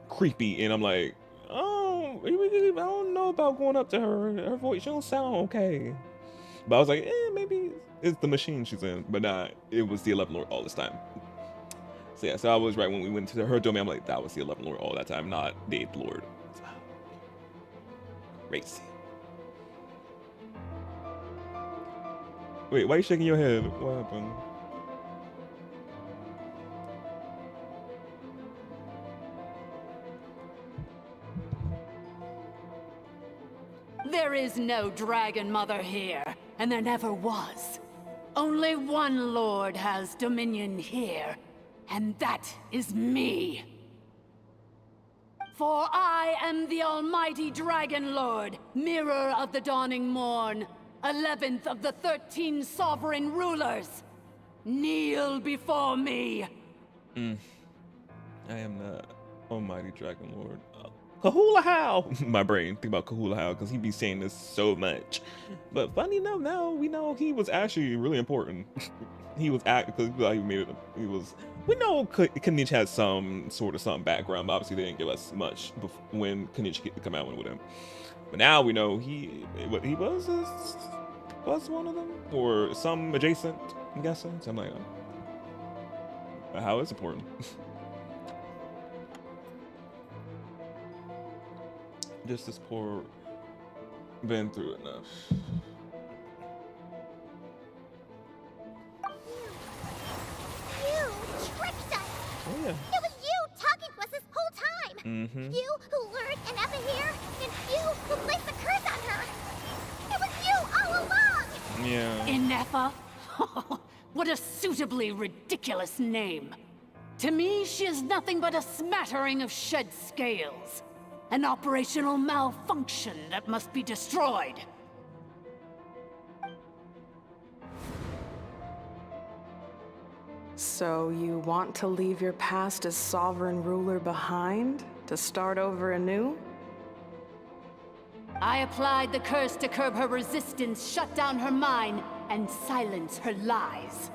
creepy, and I'm like, oh, I don't know about going up to her. Her voice, she don't sound okay. But I was like, maybe it's the machine she's in. But nah, it was the 11th Lord all this time. So yeah, so I was right when we went to her domain. I'm like, that was the 11th Lord all that time, not the 8th Lord. Crazy. Wait, why are you shaking your head? What happened? There is no Dragon Mother here, and there never was. Only one Lord has dominion here, and that is me. For I am the almighty Dragon Lord, Mirror of the Dawning Morn, 11th of the 13 sovereign rulers. Kneel before me. I am the almighty Dragon Lord. Kahula How! My brain think about Kahula How because he be saying this so much. But funny enough, now we know he was actually really important. He was because he made it. He was. We know Kenichi had some sort of something background, but obviously they didn't give us much when Kenichi come out with him. But now we know he was one of them or some adjacent. I'm guessing. So I'm like, how is important? Just this poor been through enough. You tricked us! Oh yeah. It was you talking to us this whole time! Mm-hmm. You who lured Anepha here, and you who placed the curse on her! It was you all along! Yeah. Anepha? What a suitably ridiculous name. To me, she is nothing but a smattering of shed scales. An operational malfunction that must be destroyed. So you want to leave your past as sovereign ruler behind, to start over anew? I applied the curse to curb her resistance, shut down her mind, and silence her lies.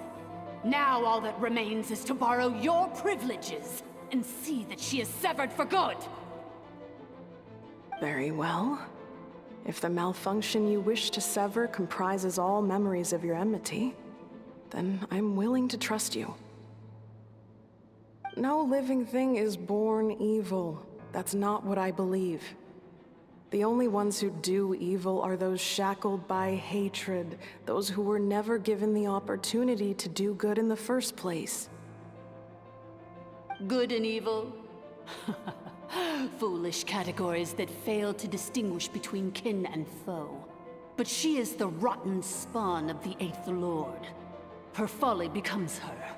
Now all that remains is to borrow your privileges and see that she is severed for good. Very well. If the malfunction you wish to sever comprises all memories of your enmity, then I'm willing to trust you. No living thing is born evil. That's not what I believe. The only ones who do evil are those shackled by hatred, those who were never given the opportunity to do good in the first place. Good and evil? Foolish categories that fail to distinguish between kin and foe. But she is the rotten spawn of the 8th Lord. Her folly becomes her.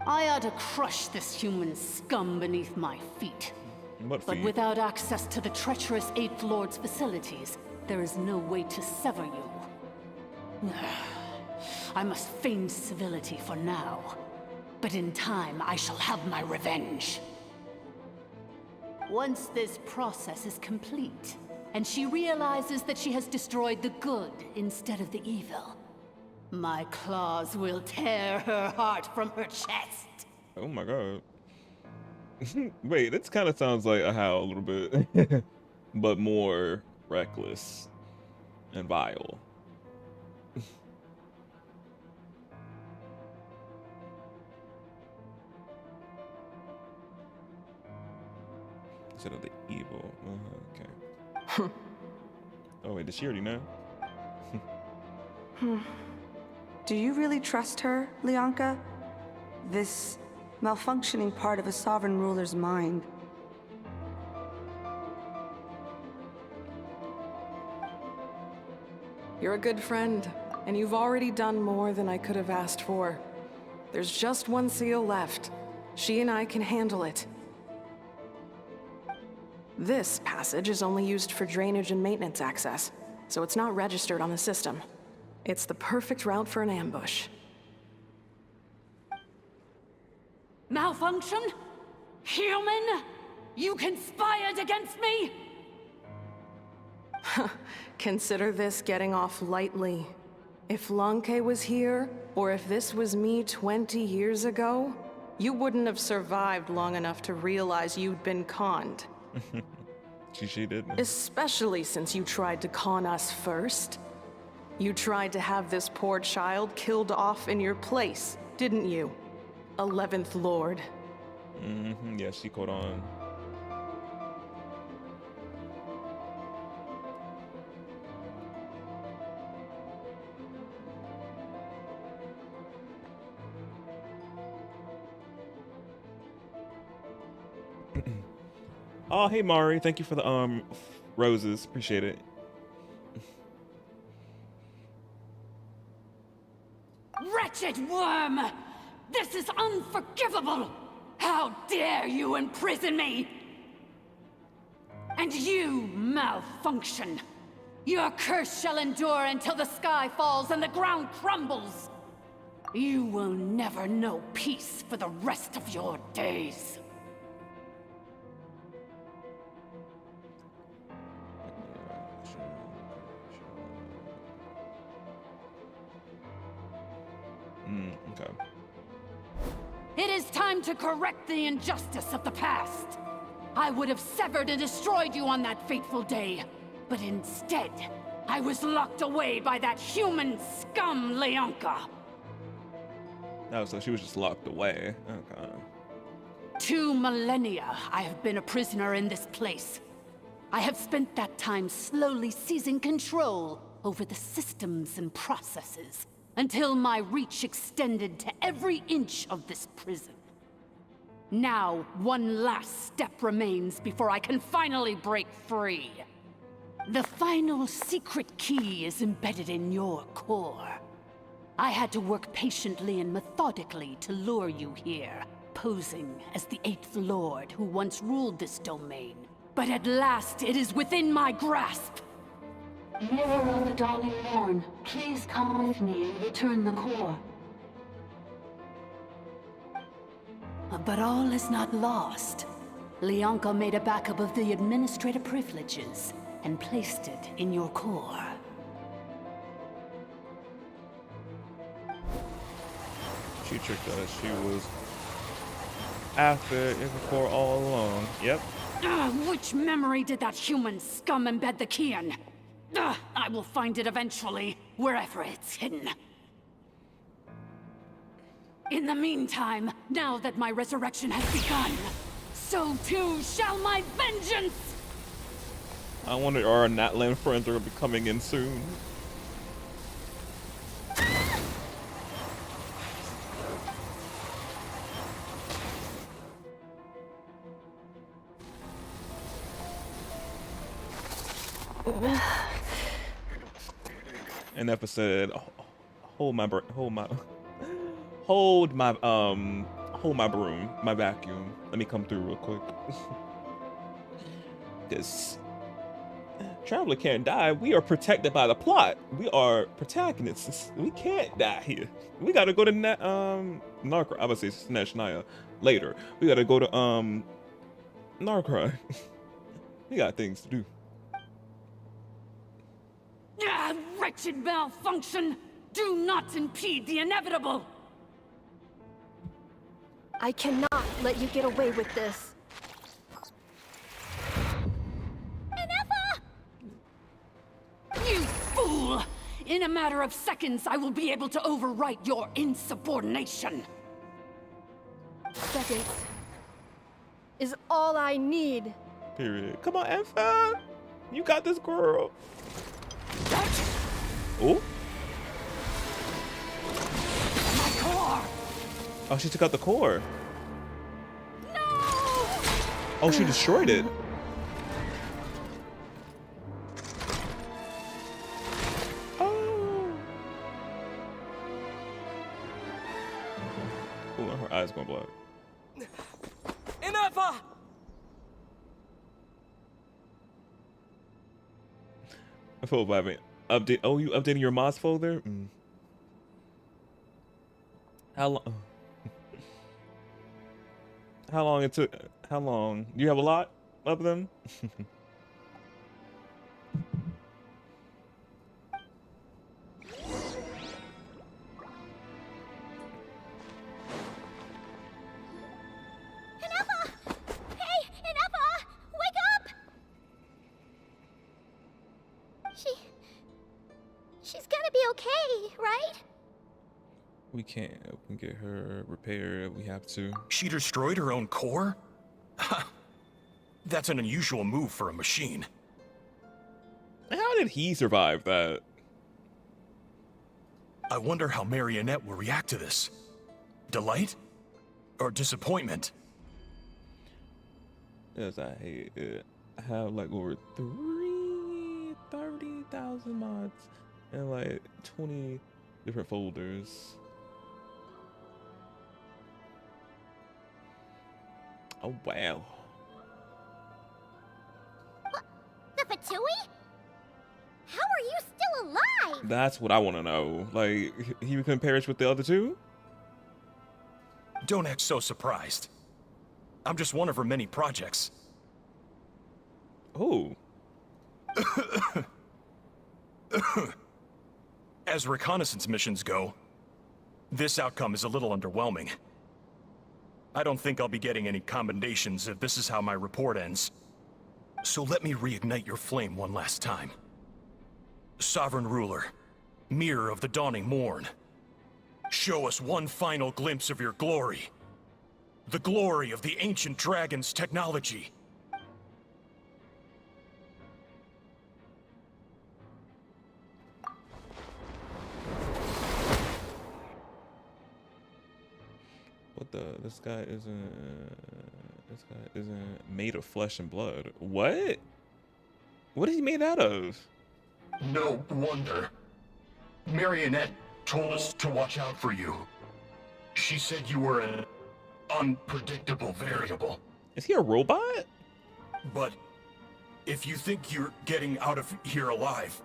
I ought to crush this human scum beneath my feet. But without access to the treacherous 8th Lord's facilities, there is no way to sever you. I must feign civility for now. But in time, I shall have my revenge. Once this process is complete, and she realizes that she has destroyed the good instead of the evil, my claws will tear her heart from her chest. Oh my god. Wait, this kind of sounds like a How a little bit, but more reckless and vile. Instead of the evil. Okay. Oh wait, did she already know? Do you really trust her, Leonka? This malfunctioning part of a sovereign ruler's mind. You're a good friend, and you've already done more than I could have asked for. There's just one seal left. She and I can handle it. This passage is only used for drainage and maintenance access, so it's not registered on the system. It's the perfect route for an ambush. Malfunction? Human? You conspired against me? Consider this getting off lightly. If Lanke was here, or if this was me 20 years ago, you wouldn't have survived long enough to realize you'd been conned. She did. Especially since you tried to con us first. You tried to have this poor child killed off in your place, didn't you? 11th Lord. Yeah, she caught on. Oh, hey Mari, thank you for the roses. Appreciate it. Wretched worm! This is unforgivable! How dare you imprison me! And you, malfunction! Your curse shall endure until the sky falls and the ground crumbles! You will never know peace for the rest of your days. Okay. It is time to correct the injustice of the past. I would have severed and destroyed you on that fateful day, but instead, I was locked away by that human scum, Leonka. Oh, so she was just locked away. Okay. 2 millennia I have been a prisoner in this place. I have spent that time slowly seizing control over the systems and processes, until my reach extended to every inch of this prison. Now, one last step remains before I can finally break free. The final secret key is embedded in your core. I had to work patiently and methodically to lure you here, posing as the 8th Lord who once ruled this domain. But at last, it is within my grasp. Mirror of the Dawning Morn, please come with me and return the core. But all is not lost. Leonka made a backup of the administrative privileges and placed it in your core. She tricked us. She was after it before all along. Yep. Which memory did that human scum embed the key in? I will find it eventually, wherever it's hidden. In the meantime, now that my resurrection has begun, so too shall my vengeance! I wonder our Natland friends are gonna be coming in soon. An episode. Hold my broom, my vacuum. Let me come through real quick. This traveler can't die. We are protected by the plot. We are protagonists. We can't die here. We gotta go to Narcra. I would say Snatchnaya later. We gotta go to Narcra. We got things to do. Wretched malfunction! Do not impede the inevitable! I cannot let you get away with this. fool! In a matter of seconds, I will be able to overwrite your insubordination. Seconds is all I need. Period. Come on, Effa. You got this, girl. Oh. My core! Oh, she took out the core. No! Oh, she destroyed it. Oh, her eyes going black. Enough! I feel bad. Update. Oh, you updating your mods folder? Mm. How long? How long it took? How long? Do you have a lot of them? She's gonna be okay, right? We can get her repaired if we have to. She destroyed her own core? That's an unusual move for a machine. How did he survive that? I wonder how Marionette will react to this. Delight? Or disappointment? Yes, I hate it. I have like over 30,000 mods and like 20 different folders. Oh wow. What? The Fatui? How are you still alive? That's what I want to know. Like, he would compare us with the other two? Don't act so surprised. I'm just one of her many projects. Oh. As reconnaissance missions go, this outcome is a little underwhelming. I don't think I'll be getting any commendations if this is how my report ends. So let me reignite your flame one last time. Sovereign Ruler, Mirror of the Dawning Morn, show us one final glimpse of your glory. The glory of the ancient dragon's technology. What the? This guy isn't made of flesh and blood. What? What is he made out of? No wonder. Marionette told us to watch out for you. She said you were an unpredictable variable. Is he a robot? But if you think you're getting out of here alive,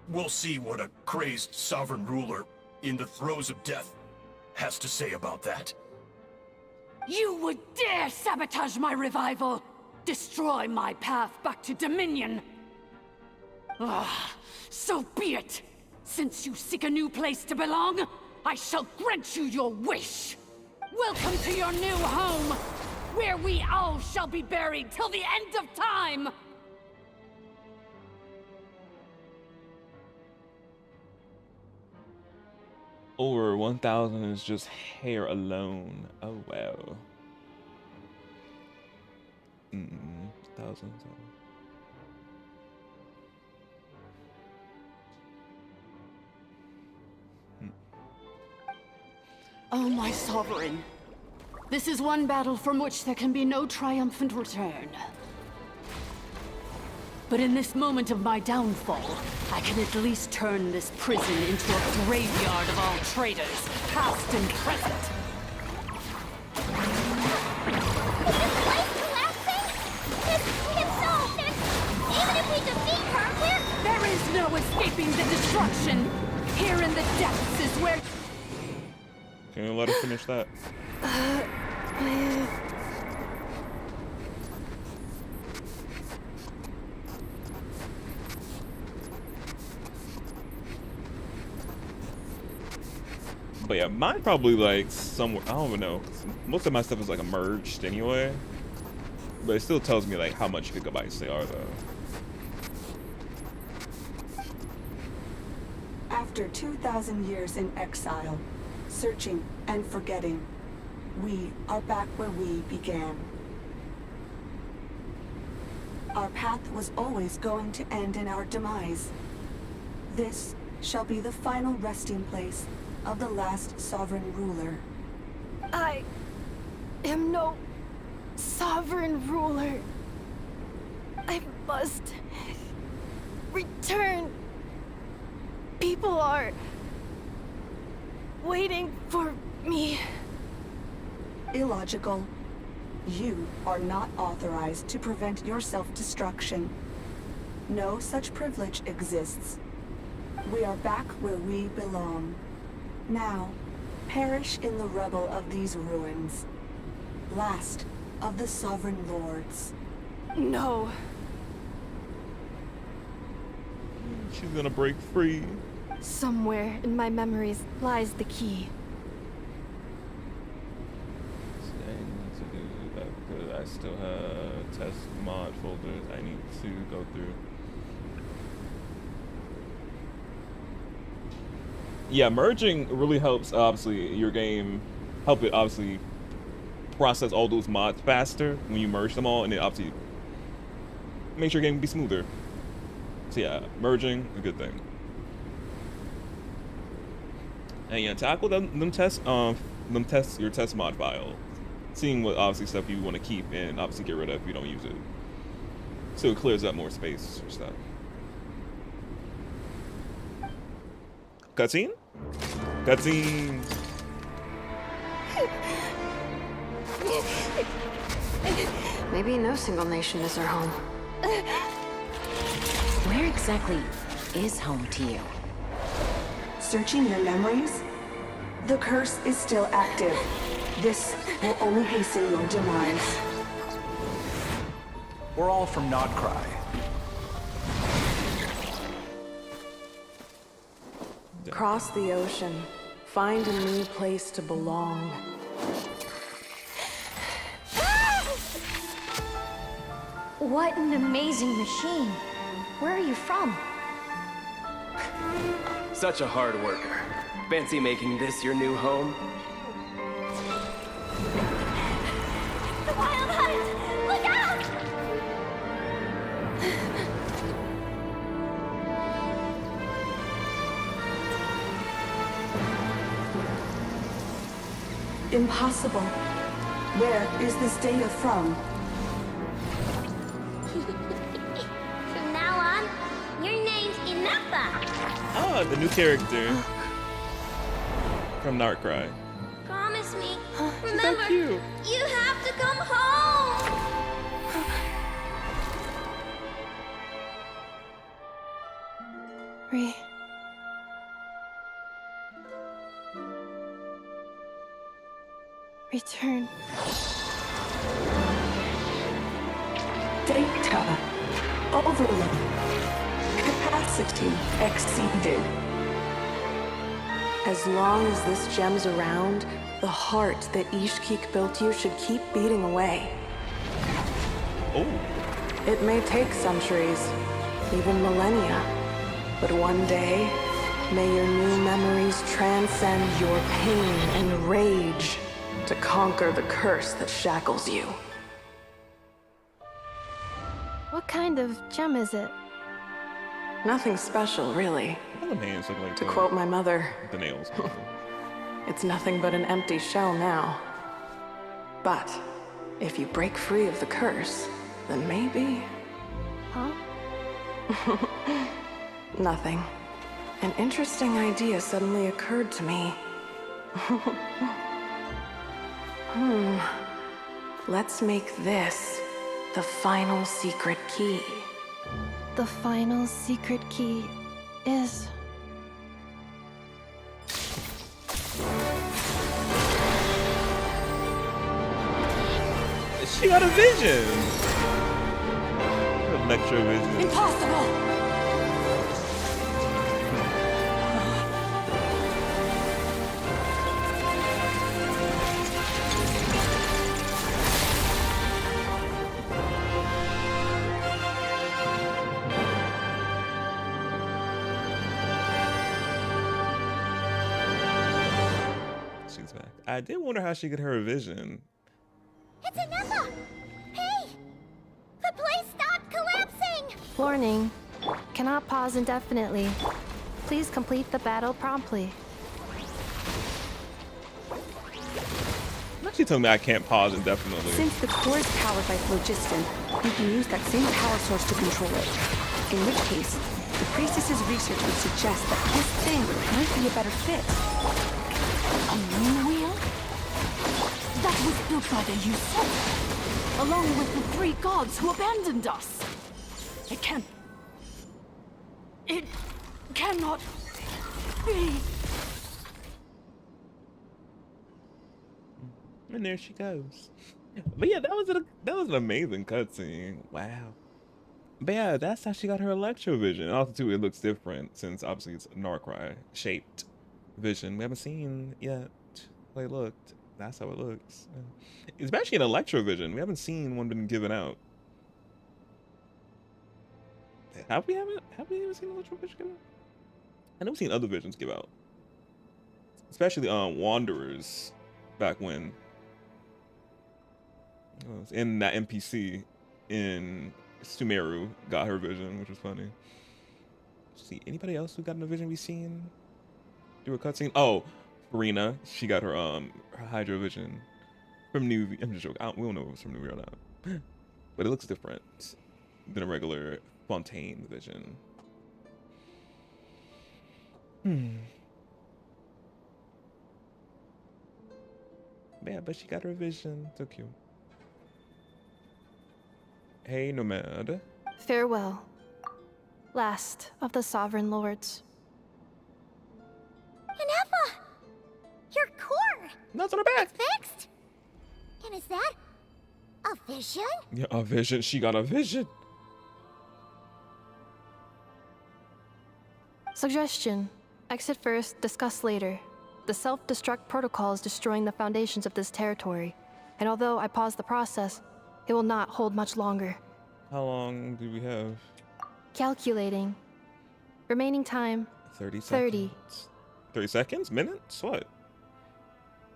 we'll see what a crazed sovereign ruler in the throes of death has to say about that. You would dare sabotage my revival! Destroy my path back to Dominion! Ah, so be it! Since you seek a new place to belong, I shall grant you your wish! Welcome to your new home, where we all shall be buried till the end of time! Over 1,000 is just hair alone. Oh wow. Thousands. Oh, my sovereign. This is one battle from which there can be no triumphant return. But in this moment of my downfall, I can at least turn this prison into a graveyard of all traitors, past and present. Is this place collapsing? If so, then even if we defeat her, There is no escaping the destruction! Here in the depths is where... Can you let us finish that? But yeah, mine probably like somewhere, I don't even know. Most of my stuff is like merged anyway. But it still tells me like how much gigabytes they are though. After 2,000 years in exile, searching and forgetting, we are back where we began. Our path was always going to end in our demise. This shall be the final resting place of the last sovereign ruler. I am no sovereign ruler. I must return. People are waiting for me. Illogical. You are not authorized to prevent your self-destruction. No such privilege exists. We are back where we belong. Now, perish in the rubble of these ruins. Last of the sovereign lords. No. She's gonna break free. Somewhere in my memories lies the key. I still have test mod folders I need to go through. Yeah, merging really helps, obviously, your game, help it obviously process all those mods faster when you merge them all, and it obviously makes your game be smoother. So yeah, merging, a good thing. And yeah, tackle them tests, your test mod file. Seeing what obviously stuff you want to keep and obviously get rid of if you don't use it. So it clears up more space for stuff. Cutscene? Cutscene! Maybe no single nation is our home. Where exactly is home to you? Searching your memories? The curse is still active. This will only hasten your demise. We're all from Nodcry. Cross the ocean. Find a new place to belong. What an amazing machine. Where are you from? Such a hard worker. Fancy making this your new home? The Wild Hunt! Look out! Impossible. Where is this data from? From now on, your name's Inapa. Oh, the new character from Nardcry. Promise me. She's Remember, so cute. you have to come home. Return. Data. Overload. Capacity exceeded. As long as this gem's around, the heart that Ishkik built you should keep beating away. Oh. It may take centuries, even millennia, but one day, may your new memories transcend your pain and rage to conquer the curse that shackles you. What kind of gem is it? Nothing special, really. All the hands look like To quote my mother, the nails. it's nothing but an empty shell now. But if you break free of the curse, then maybe... Huh? Nothing. An interesting idea suddenly occurred to me. Let's make this the final secret key. The final secret key is... She got a vision! Electro vision. Impossible! I did wonder how she got her vision. It's Anessa! Hey! The place stopped collapsing! Warning. Cannot pause indefinitely. Please complete the battle promptly. She told me I can't pause indefinitely. Since the core is powered by phlogiston, you can use that same power source to control it. In which case, the priestess's research would suggest that this thing might be a better fit. A moon wheel? That was built by the usurper, along with the 3 gods who abandoned us. It cannot be. And there she goes. But yeah, that was an amazing cutscene. Wow. But yeah, that's how she got her electrovision. Also, too, it looks different since obviously it's Narcry shaped vision. We haven't seen yet how it looked. That's how it looks. Especially in electrovision, we haven't seen one been given out. Have we ever seen electrovision given out? I know we've seen other visions give out. Especially Wanderers back when. In that NPC in Sumeru got her vision, which was funny. See, anybody else who got a vision we seen do a cutscene? Oh, Farina, she got her Hydro vision from New. I'm just joking. We don't know if it's from New or not, but it looks different than a regular Fontaine vision. Yeah, but she got her vision. So cute. Hey, Nomad. Farewell, last of the Sovereign Lords. Anessa! Your core! That's on her back! It's fixed! And is that a vision? Yeah, a vision. She got a vision. Suggestion. Exit first, discuss later. The self-destruct protocol is destroying the foundations of this territory. And although I paused the process, it will not hold much longer. How long do we have? Calculating. Remaining time. 30 seconds. 30 seconds? Minutes? What?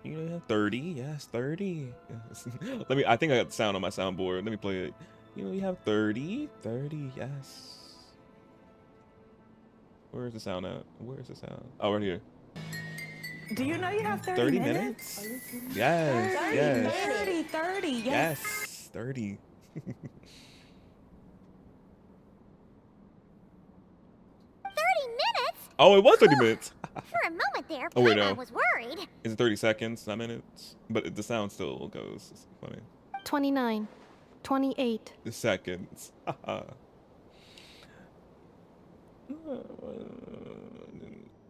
You know, 30. Yes, 30. Yes. I think I got the sound on my soundboard. Let me play it. You know, you have 30. 30, yes. Where's the sound at? Where's the sound? Oh, right here. Do you know you have 30 minutes? Yes, 30, yes. 30, yes. Yes, 30. 30 minutes? Oh, it was 30 minutes. For a moment there, Oh, wait, I no. was worried. It's 30 seconds, not minutes. But the sound still goes. It's funny. 29. 28. The seconds.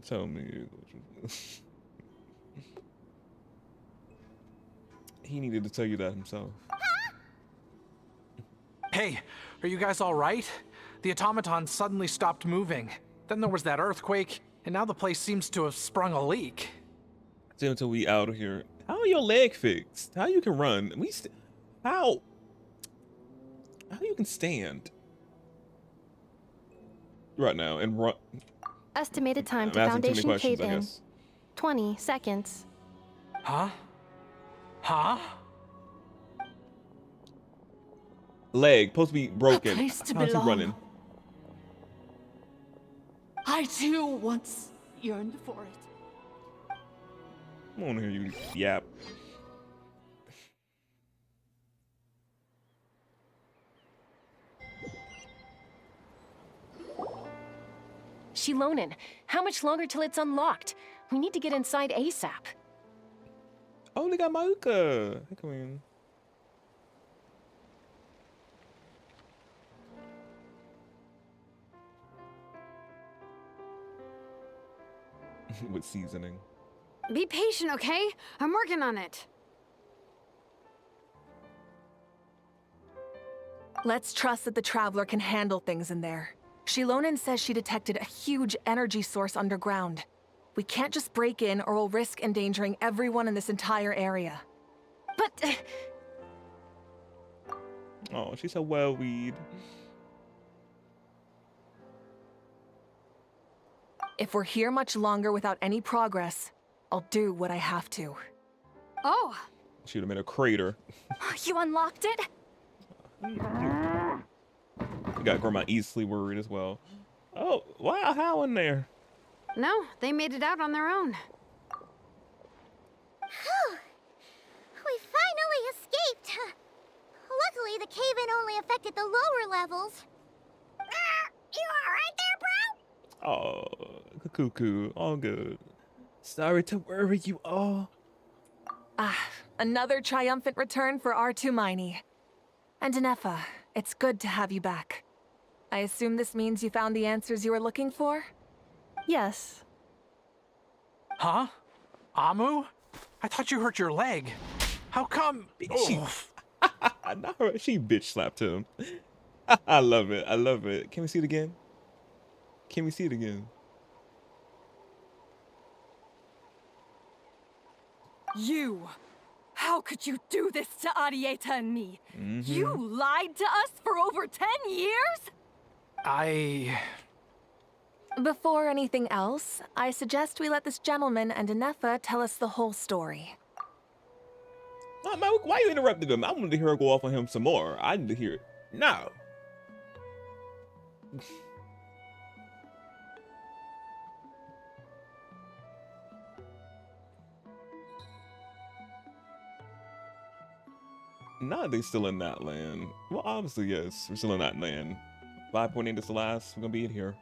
Tell me. He needed to tell you that himself. Hey, are you guys all right? The automaton suddenly stopped moving. Then there was that earthquake, and now the place seems to have sprung a leak. Until we out of here. How are your leg fixed? How you can run? How you can stand right now and run? Estimated time to I'm asking too many foundation questions, cave I in. guess. 20 seconds. Huh? Huh? Leg supposed to be broken. place to How's he belong. running? I too once yearned for it. I want to hear you yap. Shilonen, how much longer till it's unlocked? We need to get inside ASAP. Oh, they got Mauka. Hey, Queen. With seasoning. Be patient, okay? I'm working on it. Let's trust that the Traveler can handle things in there. Shilonen says she detected a huge energy source underground. We can't just break in or we'll risk endangering everyone in this entire area. But... Oh, she's so well weed. If we're here much longer without any progress, I'll do what I have to. Oh, She would have made a crater. you unlocked it? We got Grandma easily worried as well. Oh, wow, how in there? No, they made it out on their own. Whew. We finally escaped. Luckily, the cave-in only affected the lower levels. You alright there, bro? Oh, cuckoo, all good. Sorry to worry you all. Another triumphant return for R2 Miney. And Anefa, it's good to have you back. I assume this means you found the answers you were looking for? Yes. Huh? Amu? I thought you hurt your leg. How come? She bitch slapped him. I love it. I love it. Can we see it again? Can we see it again? You! How could you do this to Arieta and me? You lied to us for over 10 years? Before anything else, I suggest we let this gentleman and Anefa tell us the whole story. Why you interrupted him? I wanted to hear her go off on him some more. I need to hear it now. Now they still in that land. Well, obviously, yes, we're still in that land. 5.8 is the last. We're gonna be in here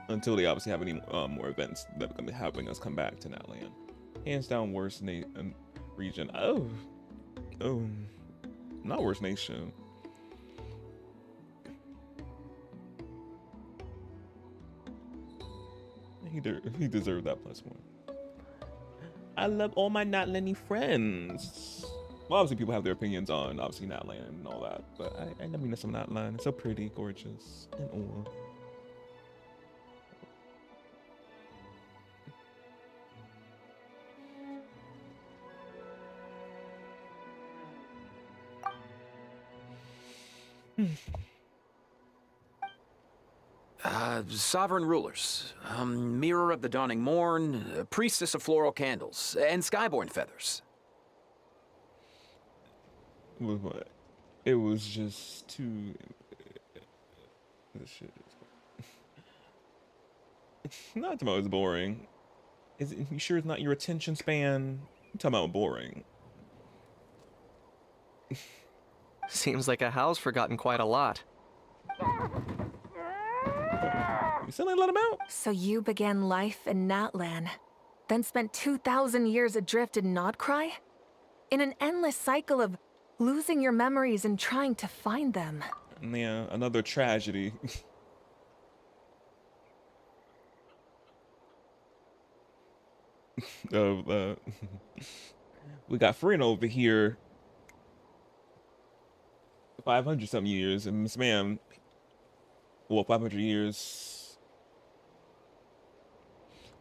until they obviously have any more events that are gonna be helping us come back to that land. Hands down, worst region. Oh, not worst nation. He deserved that +1. I love all my not Lenny friends. Well, obviously people have their opinions on obviously Natland and all that, but I mean that's some Natland. It's so pretty, gorgeous, and all. Sovereign rulers, mirror of the dawning morn, priestess of floral candles, and skyborn feathers. What? It was just too. This shit is. Not talking about it's boring. Is it? You sure it's not your attention span? I'm talking about boring. Seems like a howl's forgotten quite a lot. You still ain't let him out? So you began life in Natlan, then spent 2,000 years adrift in Nodcry? In an endless cycle of losing your memories and trying to find them. Yeah, another tragedy. We got Frina over here. 500 something years, and Miss Ma'am, well, 500 years.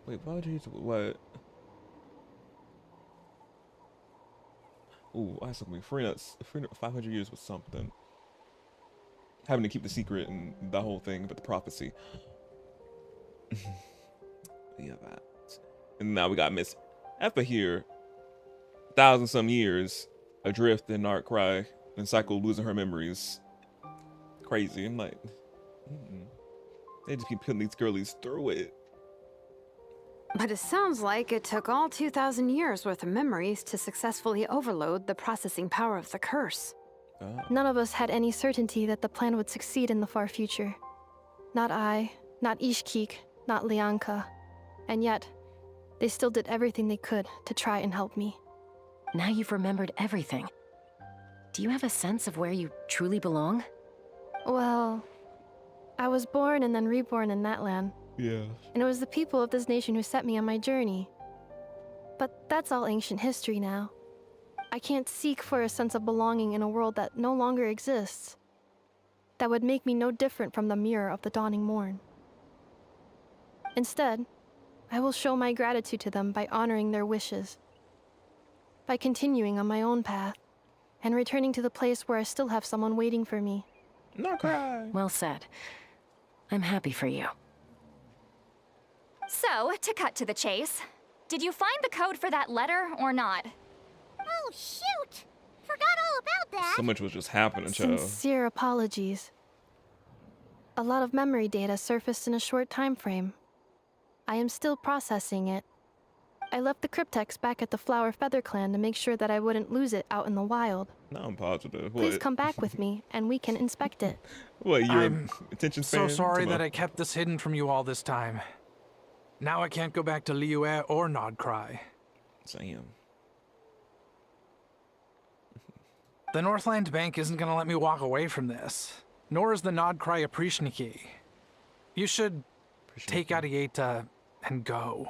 Wait, 500 years, what? Ooh, I said Frina, 500 years was something. Having to keep the secret and the whole thing, but the prophecy. Yeah, that. And now we got Miss Effa here. 1,000 some years adrift in Nardcry and cycle losing her memories. Crazy. I'm like, they just keep putting these girlies through it. But it sounds like it took all 2,000 years worth of memories to successfully overload the processing power of the curse. None of us had any certainty that the plan would succeed in the far future. Not I, not Ishkik, not Lianka. And yet, they still did everything they could to try and help me. Now you've remembered everything. Do you have a sense of where you truly belong? Well, I was born and then reborn in that land. Yeah. And it was the people of this nation who set me on my journey. But that's all ancient history now. I can't seek for a sense of belonging in a world that no longer exists. That would make me no different from the mirror of the dawning morn. Instead, I will show my gratitude to them by honoring their wishes. By continuing on my own path, and returning to the place where I still have someone waiting for me. Not cry. Well said. I'm happy for you. So, to cut to the chase, did you find the code for that letter or not? Oh, shoot! Forgot all about that. So much was just happening, child. Sincere apologies. A lot of memory data surfaced in a short time frame. I am still processing it. I left the cryptex back at the Flower Feather Clan to make sure that I wouldn't lose it out in the wild. Now I'm positive. Please What? come back with me, and we can inspect it. What, your I'm attention so span? sorry Come on. that I kept this hidden from you all this time. Now I can't go back to Liyue or Nodcry. Damn. The Northland Bank isn't gonna let me walk away from this. Nor is the Nodcry Aprishniki. You should take Arieta and go.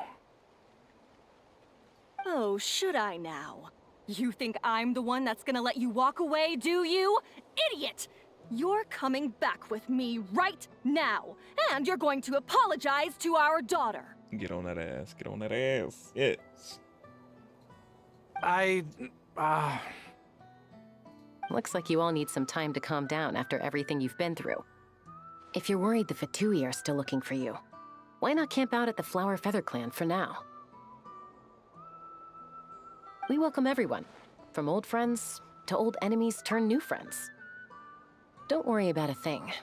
Oh, should I now? You think I'm the one that's gonna let you walk away, do you? Idiot! You're coming back with me right now, and you're going to apologize to our daughter. Get on that ass. Get on that ass. Yes. Looks like you all need some time to calm down after everything you've been through. If you're worried the Fatui are still looking for you, why not camp out at the Flower Feather Clan for now? We welcome everyone, from old friends to old enemies turned new friends. Don't worry about a thing.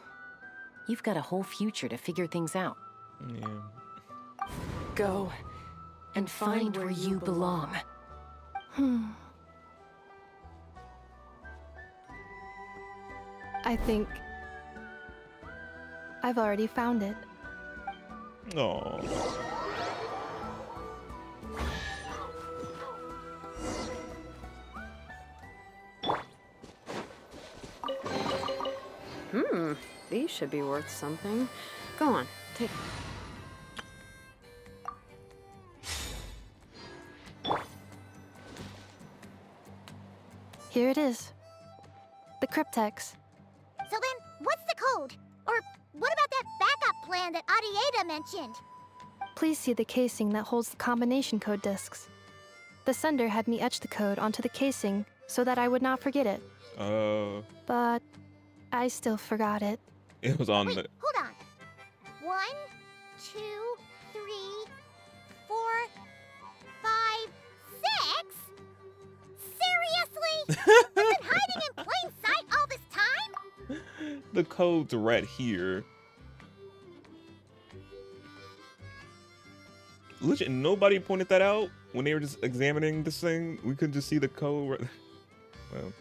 You've got a whole future to figure things out. Yeah. Go and find where you belong. I think I've already found it. Oh. These should be worth something. Go on, take. Here it is. The cryptex. So then, what's the code? Or what about that backup plan that Arieta mentioned? Please see the casing that holds the combination code discs. The sender had me etch the code onto the casing so that I would not forget it. But I still forgot it. It was on the... Hold on. 1, 2, 3, 4, 5, 6? Seriously? You've been hiding in plain sight all this time? The code's right here. Legit, nobody pointed that out when they were just examining this thing. We could just see the code. Right. Well,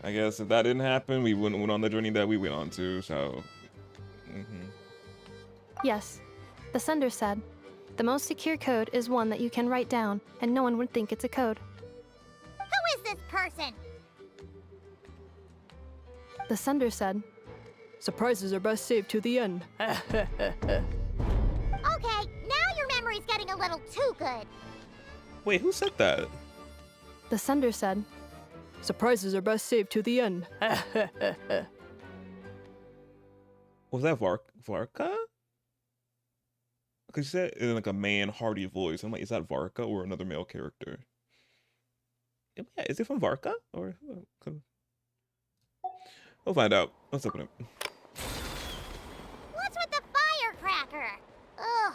I guess if that didn't happen, we wouldn't went on the journey that we went on to. So, Yes, the sender said, the most secure code is one that you can write down, and no one would think it's a code. Who is this person? The sender said, surprises are best saved to the end. Okay, now your memory's getting a little too good. Wait, who said that? The sender said, surprises are best saved to the end. Was that Varka? Because you said it in like a man hearty voice. I'm like, is that Varka or another male character? Yeah, is it from Varka? Or we'll find out. Let's open it. What's with the firecracker? Ugh.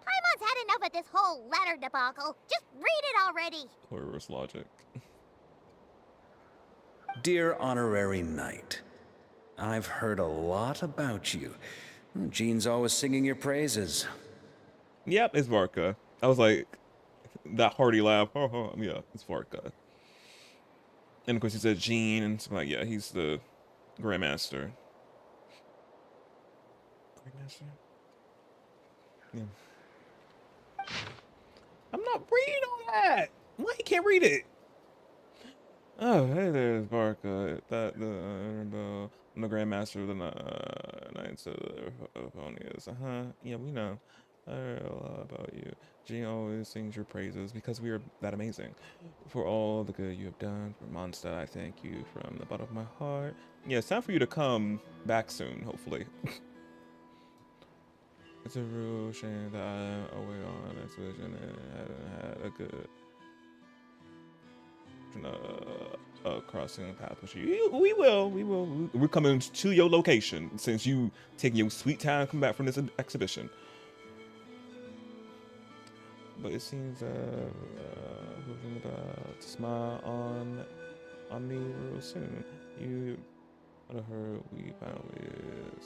Paimon's had enough of this whole letter debacle. Just read it already. Or reverse logic. Dear Honorary Knight, I've heard a lot about you. Jean's always singing your praises. Yep, it's Varka. I was like, that hearty laugh. Yeah, it's Varka. And of course he said Jean, and so I'm like, yeah, he's the Grandmaster. Grandmaster? Yeah. I'm not reading all that! Why you can't read it? Oh, hey there's Varka. I'm the Grandmaster of the Knights of the Ponies. Yeah, we know. I heard a lot about you. Jean always sings your praises because we are that amazing. For all the good you have done for Mondstadt, I thank you from the bottom of my heart. Yeah, it's time for you to come back soon, hopefully. It's a real shame that I'm away on expedition and haven't had a good crossing the path with you. We will. We're coming to your location since you taking your sweet time to come back from this exhibition. But it seems smile on me real soon. You her we finally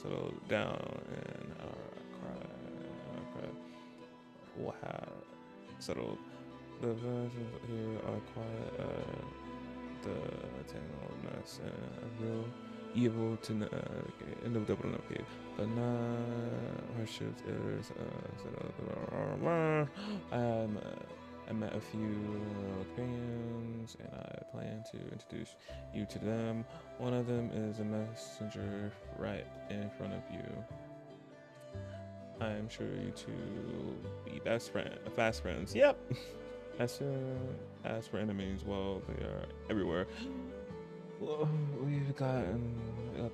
settled down and our cry. Wow, settled. The versions here are quiet. The tangleness and real evil to in the double okay, but not hardships is I met a few opinions and I plan to introduce you to them. One of them is a messenger right in front of you. I'm sure you two will be fast friends. Yep. As soon as for enemies, well, they are everywhere. Well, we've got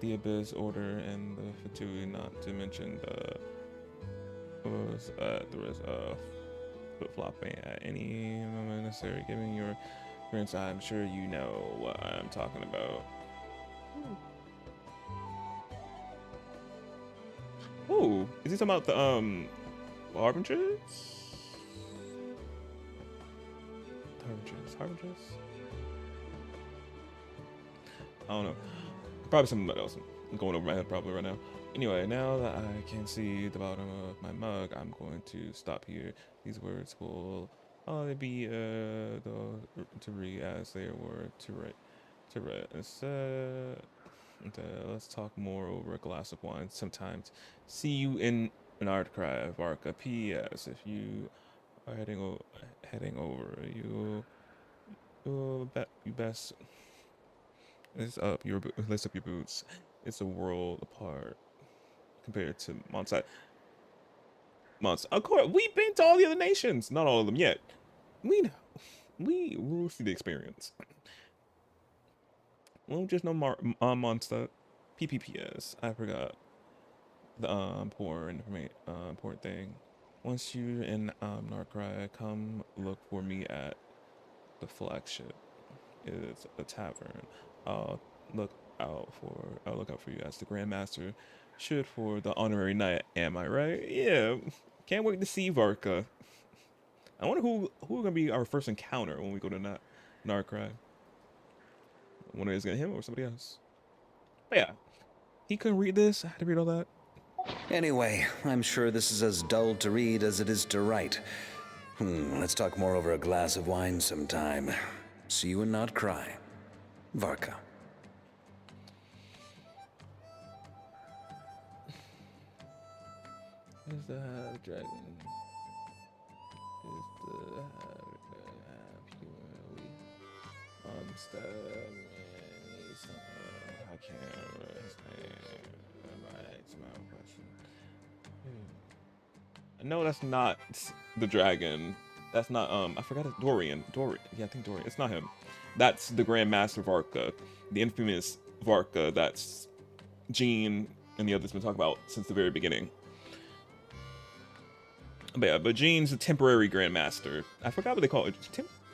the Abyss Order and the Fatui, not to mention the rest of flip-flopping at any moment necessary. Giving your friends, I'm sure you know what I'm talking about. Oh, is he talking about the Harbingers? Harbingers? I don't know. Probably something else going over my head probably right now. Anyway, now that I can see the bottom of my mug, I'm going to stop here. These words will only be to read as they were to write. Instead, let's talk more over a glass of wine sometimes. See you in an art cry, Varka. P.S. If you are heading over, you best lace up your boots. It's a world apart compared to Monsai. Of course, we've been to all the other nations. Not all of them yet. We know. We will see the experience. Well, just no monster. PPPS. I forgot the important thing. Once you're in Narcry, come look for me at the flagship. It's a tavern. I'll look out for you as the Grandmaster should for the honorary night. Am I right? Yeah. Can't wait to see Varka. I wonder who gonna be our first encounter when we go to Narcry. I wonder is it him or somebody else. But yeah, he couldn't read this. I had to read all that. Anyway, I'm sure this is as dull to read as it is to write. Let's talk more over a glass of wine sometime. See you and not cry. Varka. Is the dragon? Is the I can't remember his name. No, that's not the dragon. That's not I forgot it's Dorian. Yeah, I think Dorian. It's not him. That's the Grandmaster Varka, the infamous Varka. That's Jean and the others been talking about since the very beginning. But yeah, but Jean's a temporary Grandmaster. I forgot what they call it.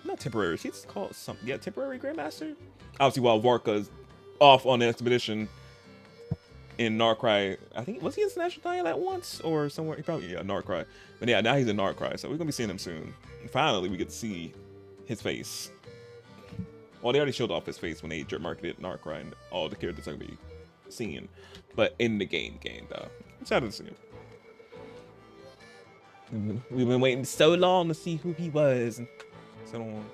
Not temporary. She's called something. Yeah, temporary Grandmaster. Obviously, while Varka's off on the expedition in Narcry, I think was he in National Dial at once or somewhere? He probably Narcry. But yeah, now he's in Narcry, so we're gonna be seeing him soon. And finally, we get to see his face. Well, they already showed off his face when they marketed Narcry and all the characters are gonna be seen. But in the game though, I'm excited to see him. We've been waiting so long to see who he was. So long.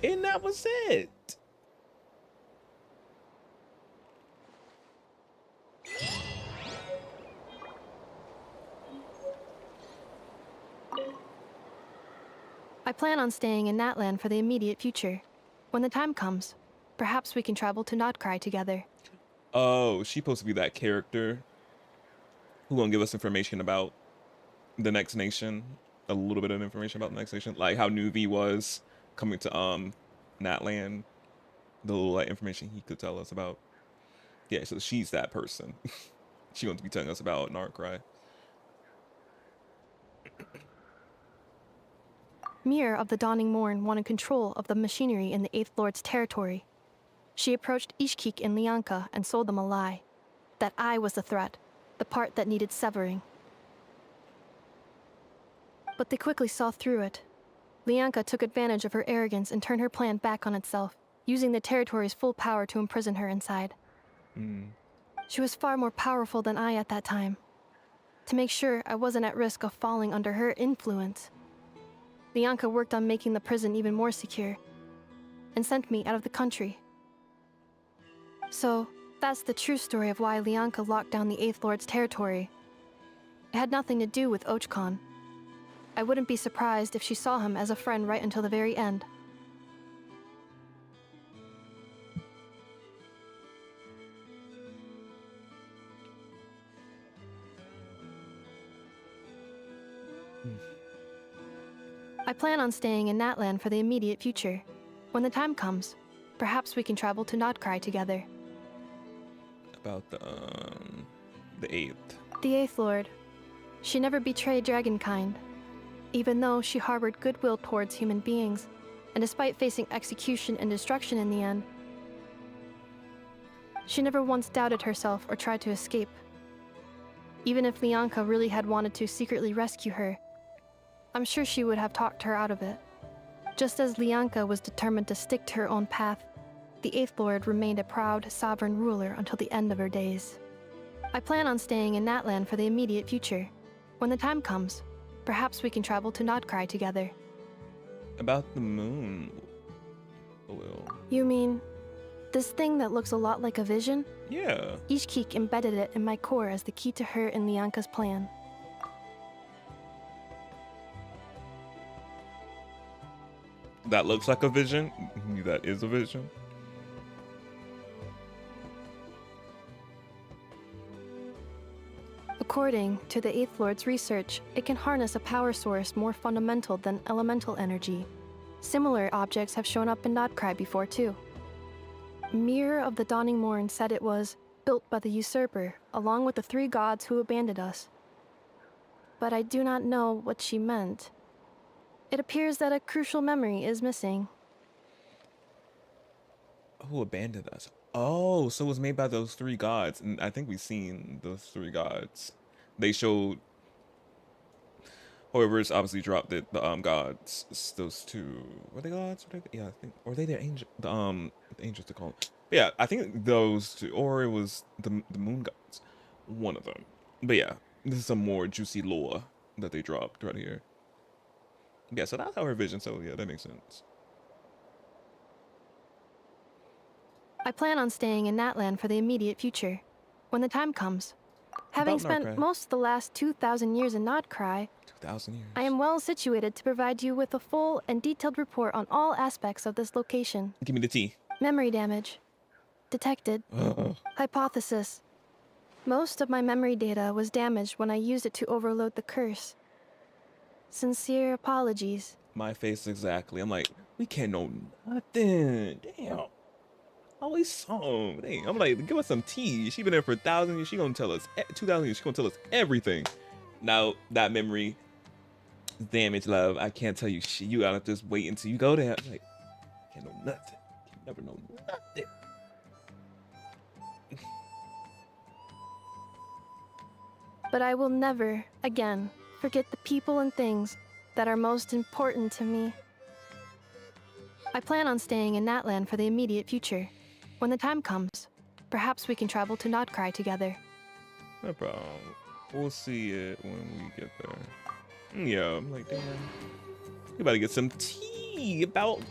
And that was it. I plan on staying in Natland for the immediate future. When the time comes, perhaps we can travel to Nodcry together. Oh, she's supposed to be that character who gonna give us information about the next nation, a little bit of information about the next nation, like how Nuvi was coming to Natland, the little like information he could tell us about. Yeah, so she's that person. She wants to be telling us about Narcry. Mirror of the Dawning Morn wanted control of the machinery in the Eighth Lord's territory. She approached Ishkik and Lianka and sold them a lie. That I was the threat, the part that needed severing. But they quickly saw through it. Lianka took advantage of her arrogance and turned her plan back on itself, using the territory's full power to imprison her inside. She was far more powerful than I at that time. To make sure I wasn't at risk of falling under her influence, Lianka worked on making the prison even more secure, and sent me out of the country. So, that's the true story of why Lianka locked down the Eighth Lord's territory. It had nothing to do with Ochkon. I wouldn't be surprised if she saw him as a friend right until the very end. I plan on staying in Natlan for the immediate future. When the time comes, perhaps we can travel to Nodcry together. About the 8th. The Eighth Lord. She never betrayed Dragonkind, even though she harbored goodwill towards human beings, and despite facing execution and destruction in the end, she never once doubted herself or tried to escape. Even if Lianka really had wanted to secretly rescue her, I'm sure she would have talked her out of it. Just as Lianka was determined to stick to her own path, the Eighth Lord remained a proud, sovereign ruler until the end of her days. I plan on staying in Natlan for the immediate future. When the time comes, perhaps we can travel to Nodcry together. About the moon. Will. You mean this thing that looks a lot like a vision? Yeah. Ishkik embedded it in my core as the key to her and Lianka's plan. That looks like a vision. That is a vision. According to the Eighth Lord's research, it can harness a power source more fundamental than elemental energy. Similar objects have shown up in Nodcry before too. Mirror of the Dawning Morn said it was built by the usurper, along with the 3 gods who abandoned us. But I do not know what she meant. It appears that a crucial memory is missing. Who abandoned us? Oh, so it was made by those 3 gods. And I think we've seen those 3 gods. They showed whoever's obviously dropped it, the gods. Those 2. Were they gods? Yeah, I think. Or were they the angel? The angels to call them. But yeah, I think those 2. Or it was the moon gods. One of them. But yeah, this is some more juicy lore that they dropped right here. Yeah, so that's our vision, so yeah, that makes sense. I plan on staying in Natlan for the immediate future. When the time comes. Having spent most of the last 2,000 years in Nodcry, 2,000 years. I am well situated to provide you with a full and detailed report on all aspects of this location. Give me the tea. Memory damage. Detected. Hypothesis. Most of my memory data was damaged when I used it to overload the curse. Sincere apologies. My face exactly. I'm like, we can't know nothing. Damn. Always some. Damn. I'm like, give us some tea. She been there for 1,000 years. She gonna tell us 2,000 years. She gonna tell us everything. Now that memory damage, love. I can't tell you shit. You gotta just wait until you go there. Like, can't know nothing. Can never know nothing. But I will never, again, forget the people and things that are most important to me. I plan on staying in Natlan for the immediate future. When the time comes, perhaps we can travel to Nodcry together. No problem. We'll see it when we get there. Yeah, I'm like, damn. We about to get some tea about,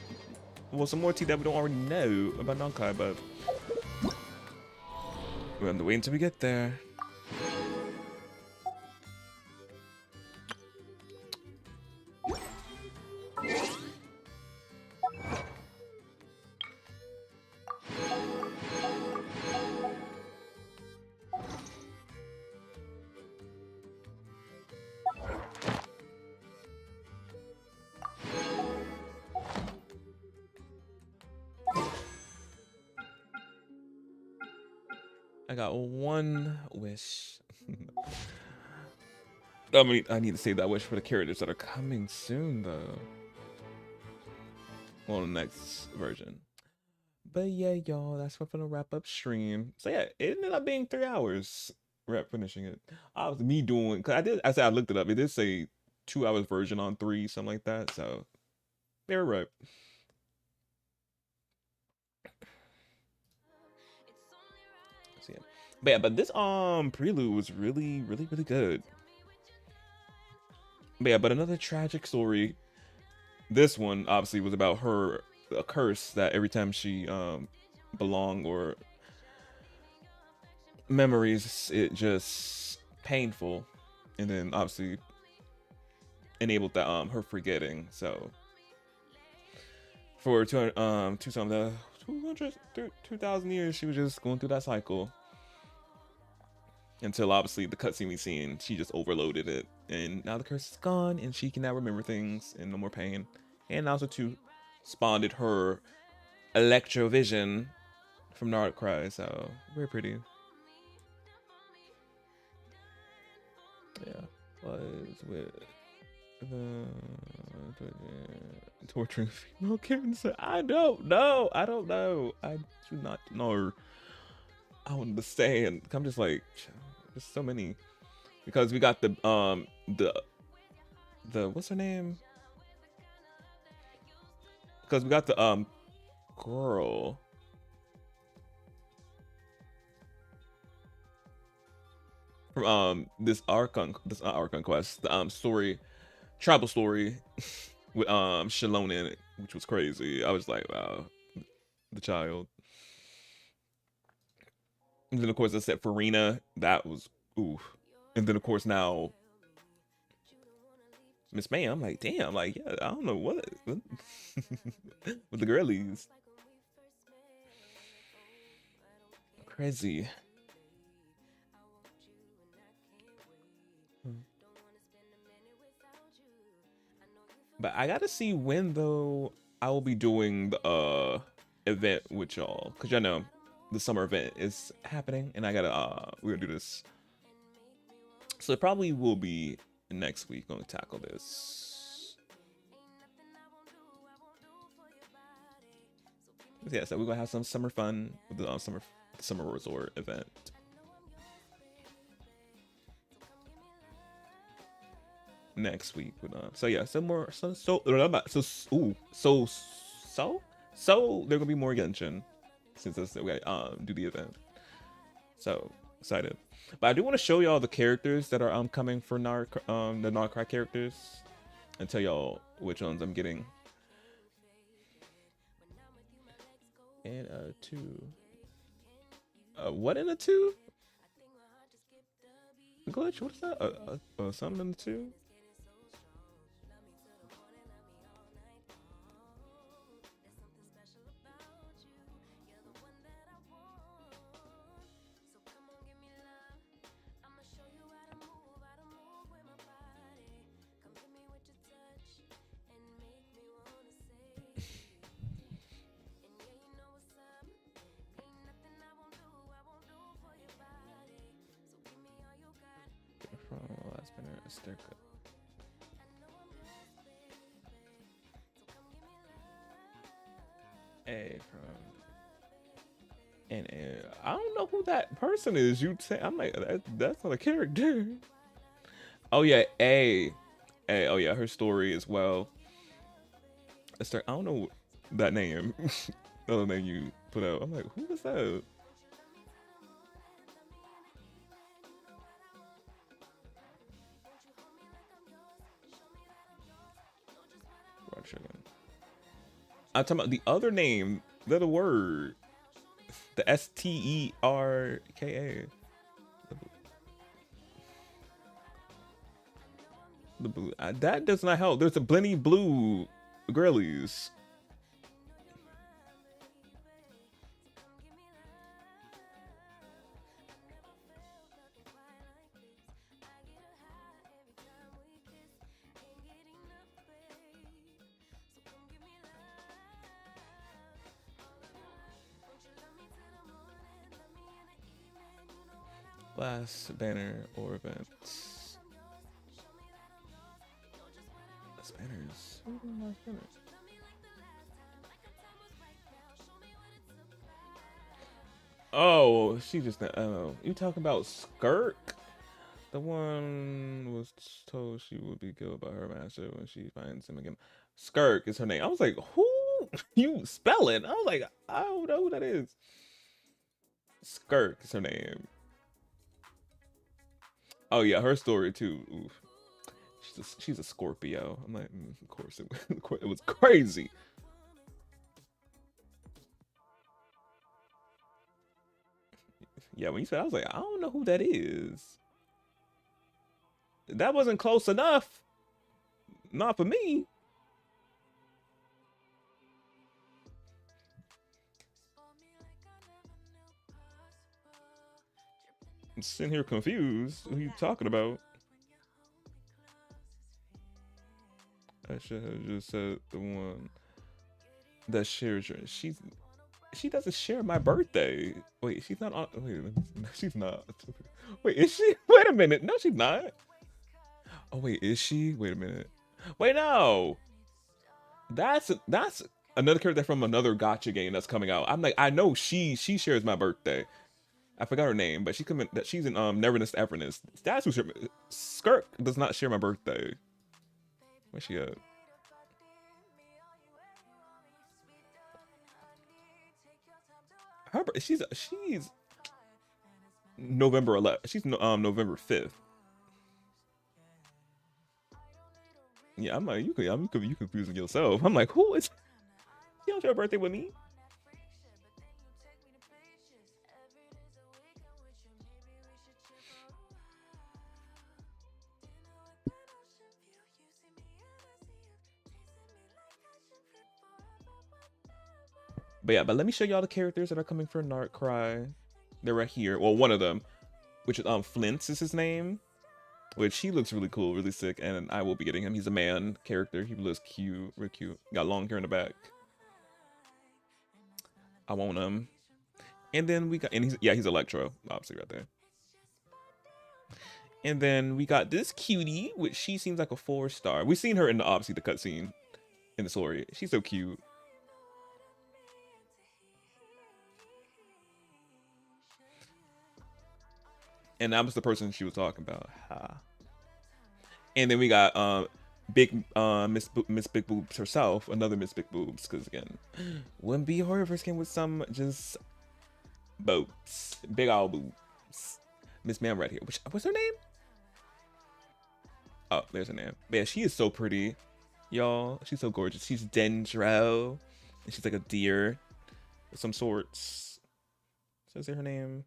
well, some more tea that we don't already know about Nodcry, but we have to wait until we get there. I got one wish. I mean, I need to save that wish for the characters that are coming soon, though. Well, the next version. But yeah, y'all, that's what's gonna wrap up stream. So yeah, it ended up being 3 hours. rep finishing it. I was me doing, cause I said I looked it up. It did say 2 hours version on 3, something like that. So they were right. So, yeah. But yeah, but this Prelude was really good. But yeah, but another tragic story. This one obviously was about her, a curse that every time she belonged or memories, it just painful, and then obviously enabled that her forgetting. So for 2,000 years, she was just going through that cycle until obviously the cutscene we seen, she just overloaded it, and now the curse is gone, and she can now remember things and no more pain. And also too, spawned her electrovision from Darkrai, so very pretty. Yeah, was with the torturing female characters. I don't know. I do not know. I don't understand. I'm just like, there's so many, because we got the what's her name? Because we got the girl. From this Archon quest, the story, tribal story with Shalone in it, which was crazy. I was like, wow, the child. And then of course I said Farina, that was oof. And then of course now Miss May, I'm like, damn, like, yeah, I don't know what with the girlies. Crazy. But I gotta see when though I will be doing the event with y'all, because y'all know the summer event is happening, and I gotta we're gonna do this. So it probably will be next week gonna tackle this. Yeah, so we're gonna have some summer fun with the summer resort event. Next week with so yeah, some more so there gonna be more Genshin since this we do the event. So excited. But I do want to show y'all the characters that are coming for the Darkrai characters, and tell y'all which ones I'm getting. And two. What in a 2? Glitch, what is that? Something in the 2? A from and I don't know who that person is. You say I'm like that's not a character. Oh yeah, A. Oh yeah, her story as well. I don't know that name. The other name you put out. I'm like, who is that? I'm talking about the other name, the other word, the Sterka. The blue that does not help. There's a Blenny Blue girlies. Last banner or event. Last banners. Last banners. Oh, she just. Oh, you talking about Skirk? The one was told she would be killed by her master when she finds him again. Skirk is her name. I was like, who? You spell it? I was like, I don't know who that is. Skirk is her name. Oh yeah, her story too. Oof. She's a Scorpio. I'm like, of course it was crazy. Yeah, when you said, I was like, I don't know who that is. That wasn't close enough. Not for me. I'm sitting here confused. Who you talking about? I should have just said the one that shares your. She doesn't share my birthday. Wait, she's not on. Wait, she's not. Wait, is she? Wait a minute. No, she's not. Oh wait, is she? Wait a minute. Wait, no. That's another character from another gotcha game that's coming out. I'm like, I know she shares my birthday. I forgot her name, but she's in Neverness Everness. That's who Skirk does not share my birthday. Where's she at? She's November 11th. She's November 5th. Yeah, I'm like, you confusing yourself. I'm like, who is? You don't share a birthday with me? But yeah, but let me show y'all the characters that are coming for Narcry. They're right here. Well, one of them, which is Flint's is his name, which he looks really cool, really sick, and I will be getting him. He's a man character. He looks cute, really cute. Got long hair in the back. I want him. And then we got, and he's Electro, obviously right there. And then we got this cutie, which she seems like a 4-star. We've seen her in the obviously the cutscene in the story. She's so cute. And that was the person she was talking about. Ha. And then we got Miss Big Boobs herself, another Miss Big Boobs, because again, wouldn't be a horror first game with some just boobs, big old boobs. Miss Man right here. What's her name? Oh, there's her name. But yeah, she is so pretty, y'all. She's so gorgeous. She's Dendro, and she's like a deer of some sorts. Says her name.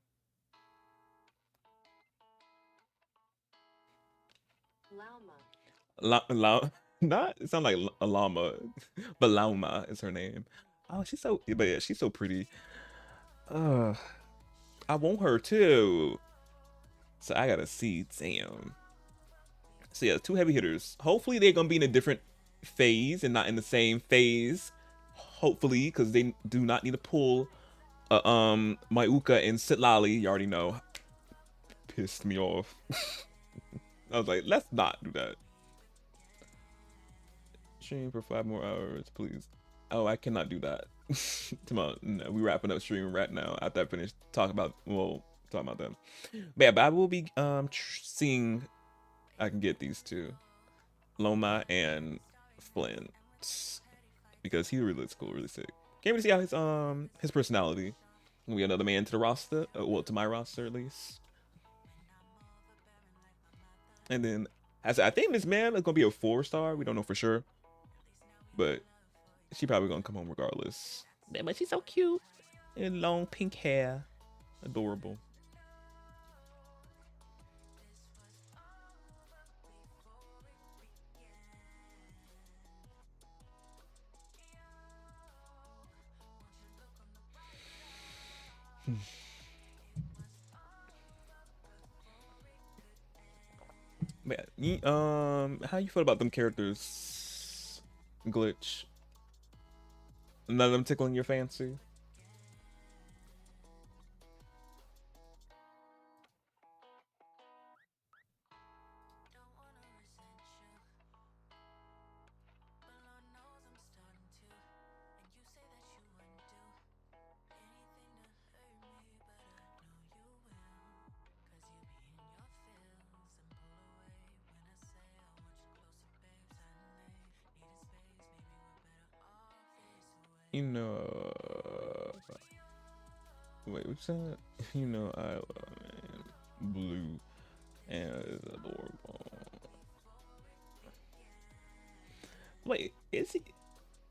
Not it sounds like a llama, but Lauma is her name. Oh, but yeah, she's so pretty. I want her too. So I gotta see, damn. So yeah, 2 heavy hitters. Hopefully they're gonna be in a different phase and not in the same phase. Hopefully, because they do not need to pull Mayuka and Sitlali. You already know. Pissed me off. I was like, let's not do that. Stream for 5 more hours, please. Oh, I cannot do that. Come on, no, we wrapping up stream right now. After I finish talking about them. But yeah, but I will be seeing I can get these 2, Loma and Flint, because he really looks cool, really sick. Can't really see how his personality. We another man to the roster, well, to my roster at least. And then as I think Miss Man is gonna be a 4-star. We don't know for sure, but she probably gonna come home regardless. Yeah, but she's so cute and long pink hair, adorable. Man, how you feel about them characters? Glitch. None of them tickling your fancy? You know, wait, what's that? You know, I love blue and it's adorable. Wait, is he?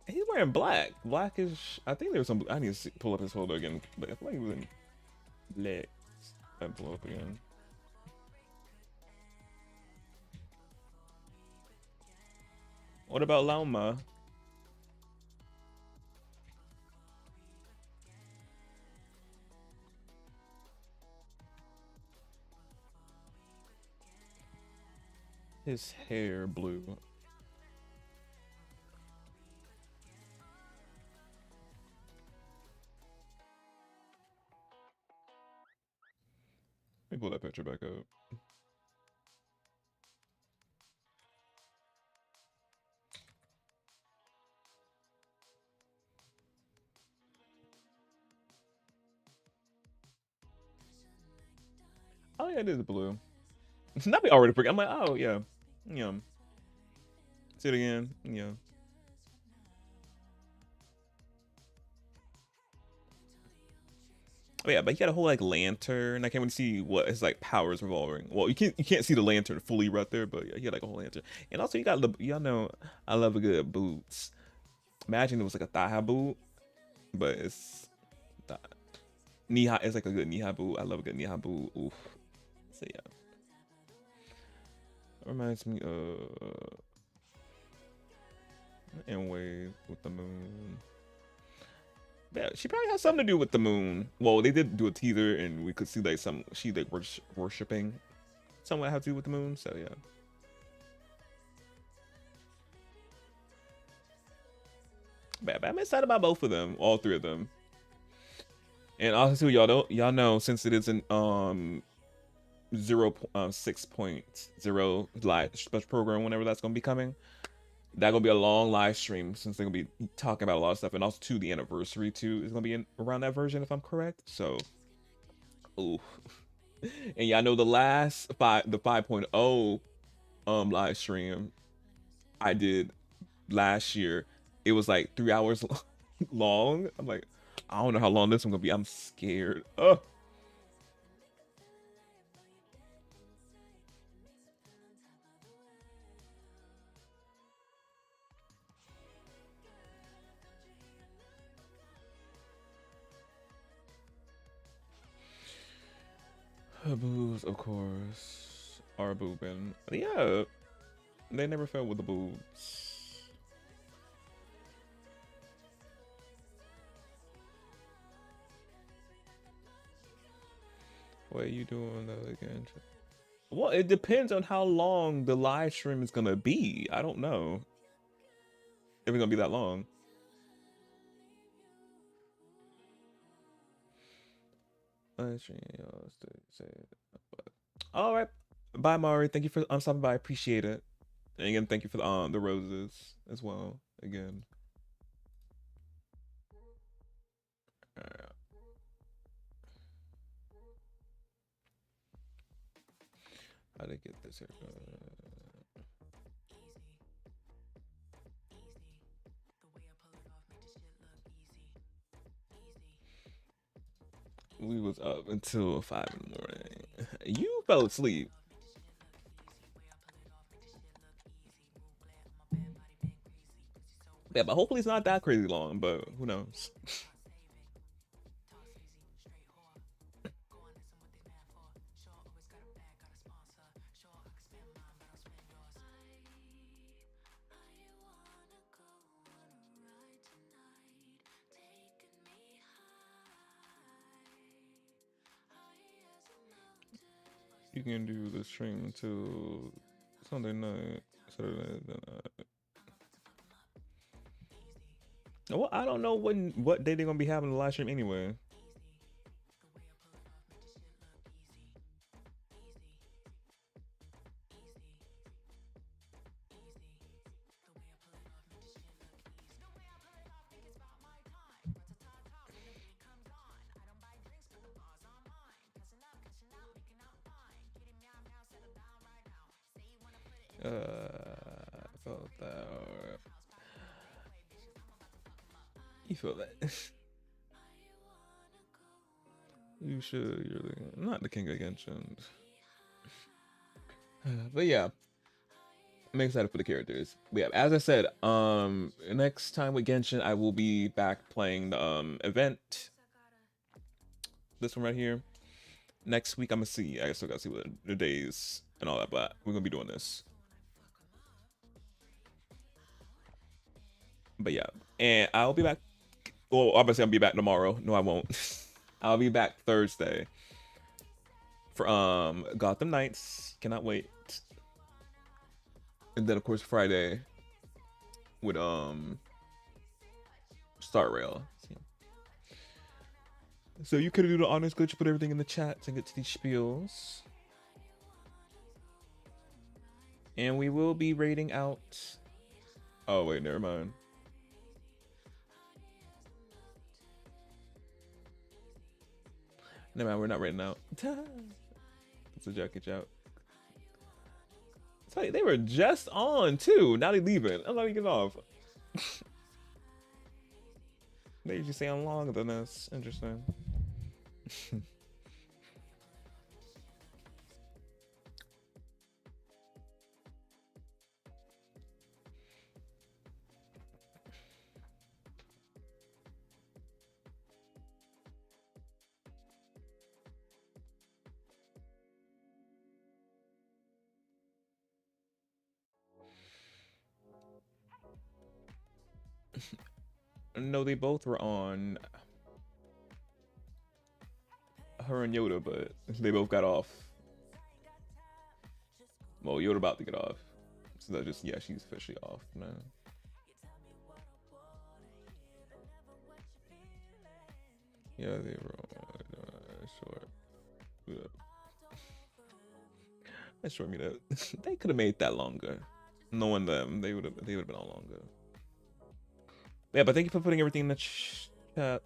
He's wearing black. Black is. I think there's some. I need to pull up his photo again, but I feel like he was in black. I pull up again. What about Lauma? His hair blue. Let me pull that picture back up. Oh yeah, it is blue. Not be already forget. I'm like, oh yeah, yeah. See it again, yeah. Oh yeah, but he got a whole like lantern. I can't really see what his like powers revolving. Well, you can't see the lantern fully right there, but yeah, he had like a whole lantern. And also you got y'all know I love a good boots. Imagine it was like a thigh high boot, but it's knee high. It's like a good knee high boot. I love a good knee high boot. Oof. So yeah, it reminds me of and Wave with the moon. Yeah, she probably has something to do with the moon. Well, they did do a teaser, and we could see like she like worshiping somewhat have to do with the moon. So yeah. But I'm excited about both of them, all three of them. And also, y'all know since it is an 6.0 live special program, whenever that's gonna be coming. That gonna be a long live stream since they're gonna be talking about a lot of stuff, and also too the anniversary too is gonna be around that version if I'm correct. So, ooh, and y'all know the last 5.0 live stream I did last year, it was like 3 hours long. I'm like, I don't know how long this one gonna be. I'm scared. Oh. Boobs, of course, are boobing. Yeah, they never fell with the boobs. What are you doing though again? Well, it depends on how long the live stream is gonna be. I don't know if it's gonna be that long. All right, bye, Mari. Thank you for stopping by. I appreciate it. And again, thank you for the roses as well. Again. How to get this here? We was up until 5 in the morning. You fell asleep. Yeah, but hopefully it's not that crazy long, but who knows? You can do the stream until Sunday night, Saturday night. Well, I don't know what day they're gonna be having the live stream anyway. About that. You feel that? You should. You're not the king of Genshin. But yeah, I'm excited for the characters. But yeah, as I said, next time with Genshin, I will be back playing the event. This one right here. Next week, I'm gonna see. I still gotta see what the days and all that, but we're gonna be doing this. But yeah, and I'll be back. Well, obviously, I'll be back tomorrow. No, I won't. I'll be back Thursday for Gotham Knights. Cannot wait. And then of course Friday with Star Rail. So you could do the honors glitch, put everything in the chat to get to these spiels. And we will be raiding out. Oh wait, never mind. Never mind, we're not raiding out. It's a jacket out. They were just on too. Now they leaving. I'm not even getting off. They usually say I'm longer than us. Interesting. No, they both were on her and Yoda, but they both got off. Well, Yoda about to get off. So that just, yeah, she's officially off now. Yeah, they were on short. That short me that they could have made that longer. Knowing them, they would have been on longer. Yeah, but thank you for putting everything in the chat.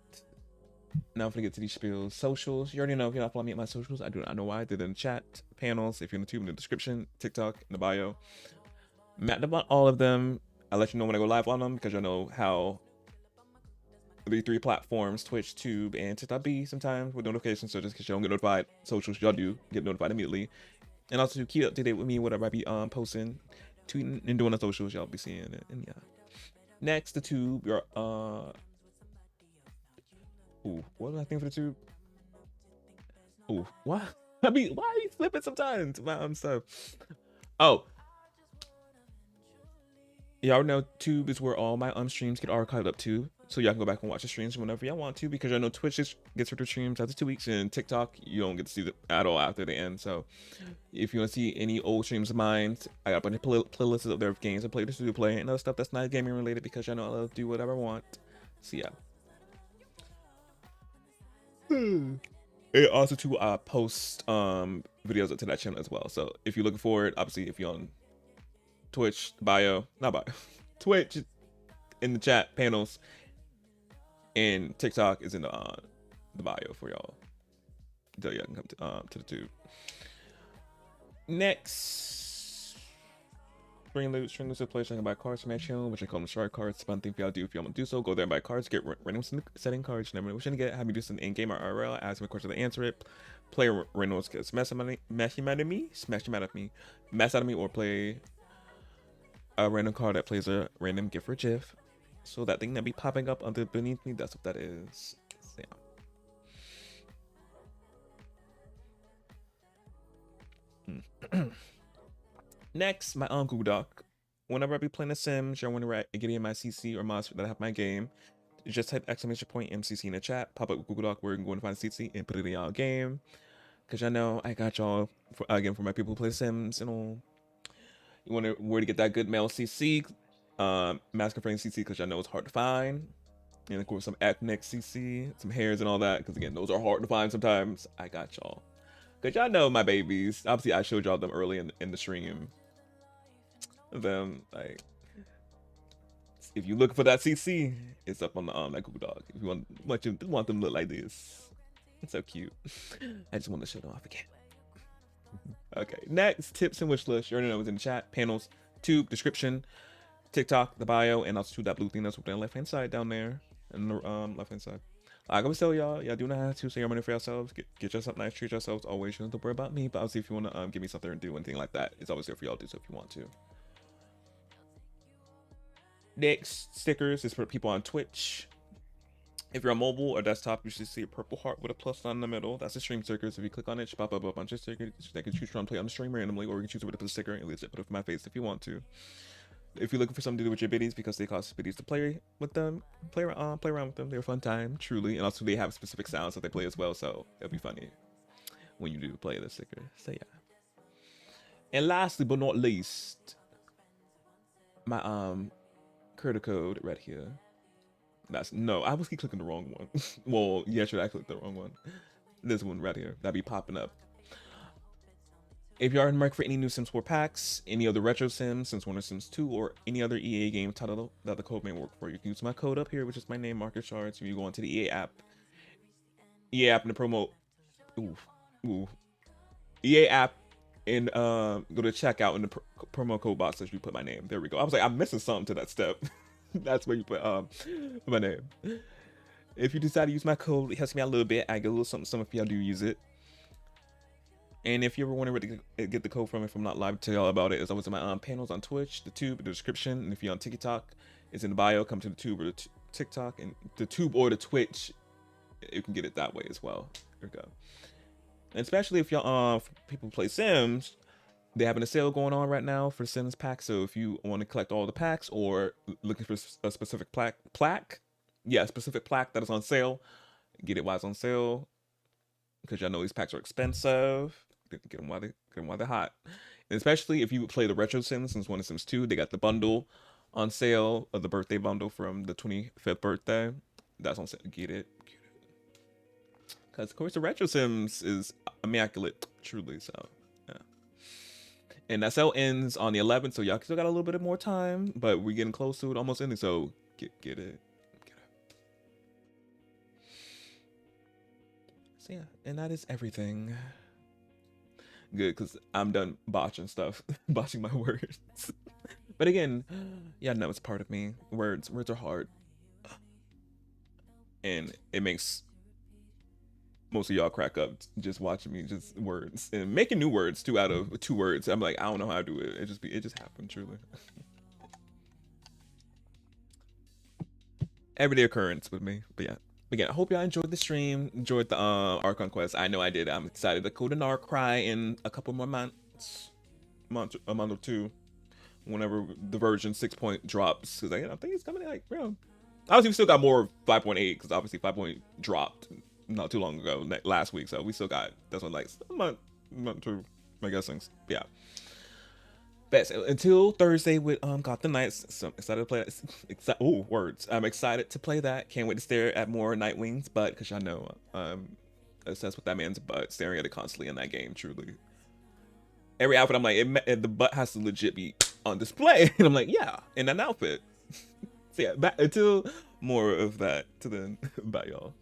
Now if we get to these spiels, socials. You already know if you're not following me at my socials. I do not know why. They're in the chat, panels. If you're on YouTube, in the description, TikTok, in the bio. Matt about all of them. I'll let you know when I go live on them because you know how the 3 platforms, Twitch, Tube, and TikTok be sometimes with notifications. So just because you don't get notified, socials, y'all do get notified immediately. And also keep up to date with me, whatever I be posting, tweeting, and doing on socials. Y'all be seeing it. And yeah. Next, the Tube. Your ooh, what was I thinking for the Tube? Ooh, why? I mean, why are you flipping sometimes? My stuff. Oh, y'all know Tube is where all my streams get archived up to, so y'all can go back and watch the streams whenever y'all want to. Because I know Twitch gets rid of streams after 2 weeks, and TikTok you don't get to see them at all after the end. So if you want to see any old streams of mine, I got a bunch of playlists of their games and playlists to play and other stuff that's not gaming related because I know I love to do whatever I want. So yeah. And also to post videos up to that channel as well. So if you're looking for it, obviously if you're on Twitch bio, not bio, Twitch in the chat panels, and TikTok is in the bio for y'all. So y'all can come to the Tube. Next, Prelude, string loose play, I can buy cards from my channel, which I call them shard cards. Fun thing for y'all do if y'all want to do so. Go there and buy cards, get random setting cards. Never know what you're gonna get. Have me do some in-game or IRL. Ask me a question to answer it. Play randoms, get smash out of me, or play a random card that plays a random gift or GIF. So that thing that be popping up under beneath me, that's what that is. So, yeah. Next, my Google Doc. Whenever I be playing The Sims, or whenever I get in my CC or mods that I have my game, just type !MCC in the chat, pop up Google Doc where you can go and find CC and put it in y'all game. Cause I know I got y'all for my people who play Sims and all. You wonder where to get that good male CC, masculine friendly CC, because I know it's hard to find. And of course some ethnic CC, some hairs and all that, because again, those are hard to find sometimes. I got y'all. Cause y'all know my babies. Obviously I showed y'all them early in the stream. Them, like, if you looking for that CC, it's up on the that Google Doc. If you want them to look like this. It's so cute. I just want to show them off again. Okay, next, tips and wish list. You already know it's in the chat, panels, Tube, description, TikTok, the bio, and also that blue thing that's over on the left hand side down there. And the left hand side. Like I was telling y'all do not have to save your money for yourselves. Get yourself nice, treat yourselves always. You don't have to worry about me. But obviously if you want to give me something to do, anything like that, it's always there for y'all to do so if you want to. Next, stickers is for people on Twitch. If you're on mobile or desktop, you should see a purple heart with a plus sign in the middle. That's the stream stickers. If you click on it, pop up a bunch of stickers that can choose from play on the stream randomly, or you can choose where to put a sticker and put it for my face if you want to. If you're looking for something to do with your biddies, because they cost biddies to play with them, play around with them. They're a fun time, truly. And also they have specific sounds that they play as well, so it'll be funny when you do play the sticker. So yeah. And lastly but not least, my creator code right here. I was keep clicking the wrong one. Well, yeah, I clicked the wrong one. This one right here, that'd be popping up. If you are in the market for any new Sims 4 packs, any other retro Sims, Sims 1 or Sims 2, or any other EA game title that the code may work for, you can use my code up here, which is my name, MarcusShards. If you go onto the EA app in the promo, EA app, and go to checkout in the promo code box as you put my name. There we go. I was like, I'm missing something to that step. That's where you put my name. If you decide to use my code, it helps me out a little bit. I get a little something if y'all do use it. And if you ever wonder where to get the code from, if I'm not live to tell y'all about it, it's always in my panels on Twitch, the tube, the description, and if you're on TikTok, it's in the bio. Come to the tube or the TikTok, and the tube or the Twitch, you can get it that way as well. There we go. And especially if y'all people play Sims, they're having a sale going on right now for Sims packs. So if you want to collect all the packs or looking for a specific plaque, specific plaque that is on sale, get it while it's on sale, because y'all know these packs are expensive. Get them while they're hot. And especially if you play the retro Sims 1 and Sims 2, they got the bundle on sale, of the birthday bundle from the 25th birthday. That's on sale. Get it. Because of course the retro Sims is immaculate, truly. So yeah. And that sale ends on the 11th, so y'all still got a little bit more time, but we're getting close to it, almost ending. So get it. So yeah, and that is everything. Good, because I'm done botching stuff, botching my words. But again, yeah, no, it's part of me. Words are hard, and it makes most of y'all crack up just watching me, just words and making new words too out of 2 words. I'm like, I don't know how to do it. It just happened, truly. Everyday occurrence with me. But yeah. Again, I hope y'all enjoyed the stream, enjoyed the Archon quest. I know I did. I'm excited to go to Narcry in a couple more months, a month or 2, whenever the version 6 drops. Because I think it's coming like, obviously we still got more 5.8, because obviously 5 dropped not too long ago, last week. So we still got, that's what, like a month or 2, my guessing. Yeah. But until Thursday with Gotham Knights, so I'm excited to play that. Words. I'm excited to play that. Can't wait to stare at more Nightwing's butt, because y'all know obsessed with that man's butt, staring at it constantly in that game, truly. Every outfit, I'm like, the butt has to legit be on display. And I'm like, yeah, in an outfit. So yeah, until more of that, to then, bye y'all.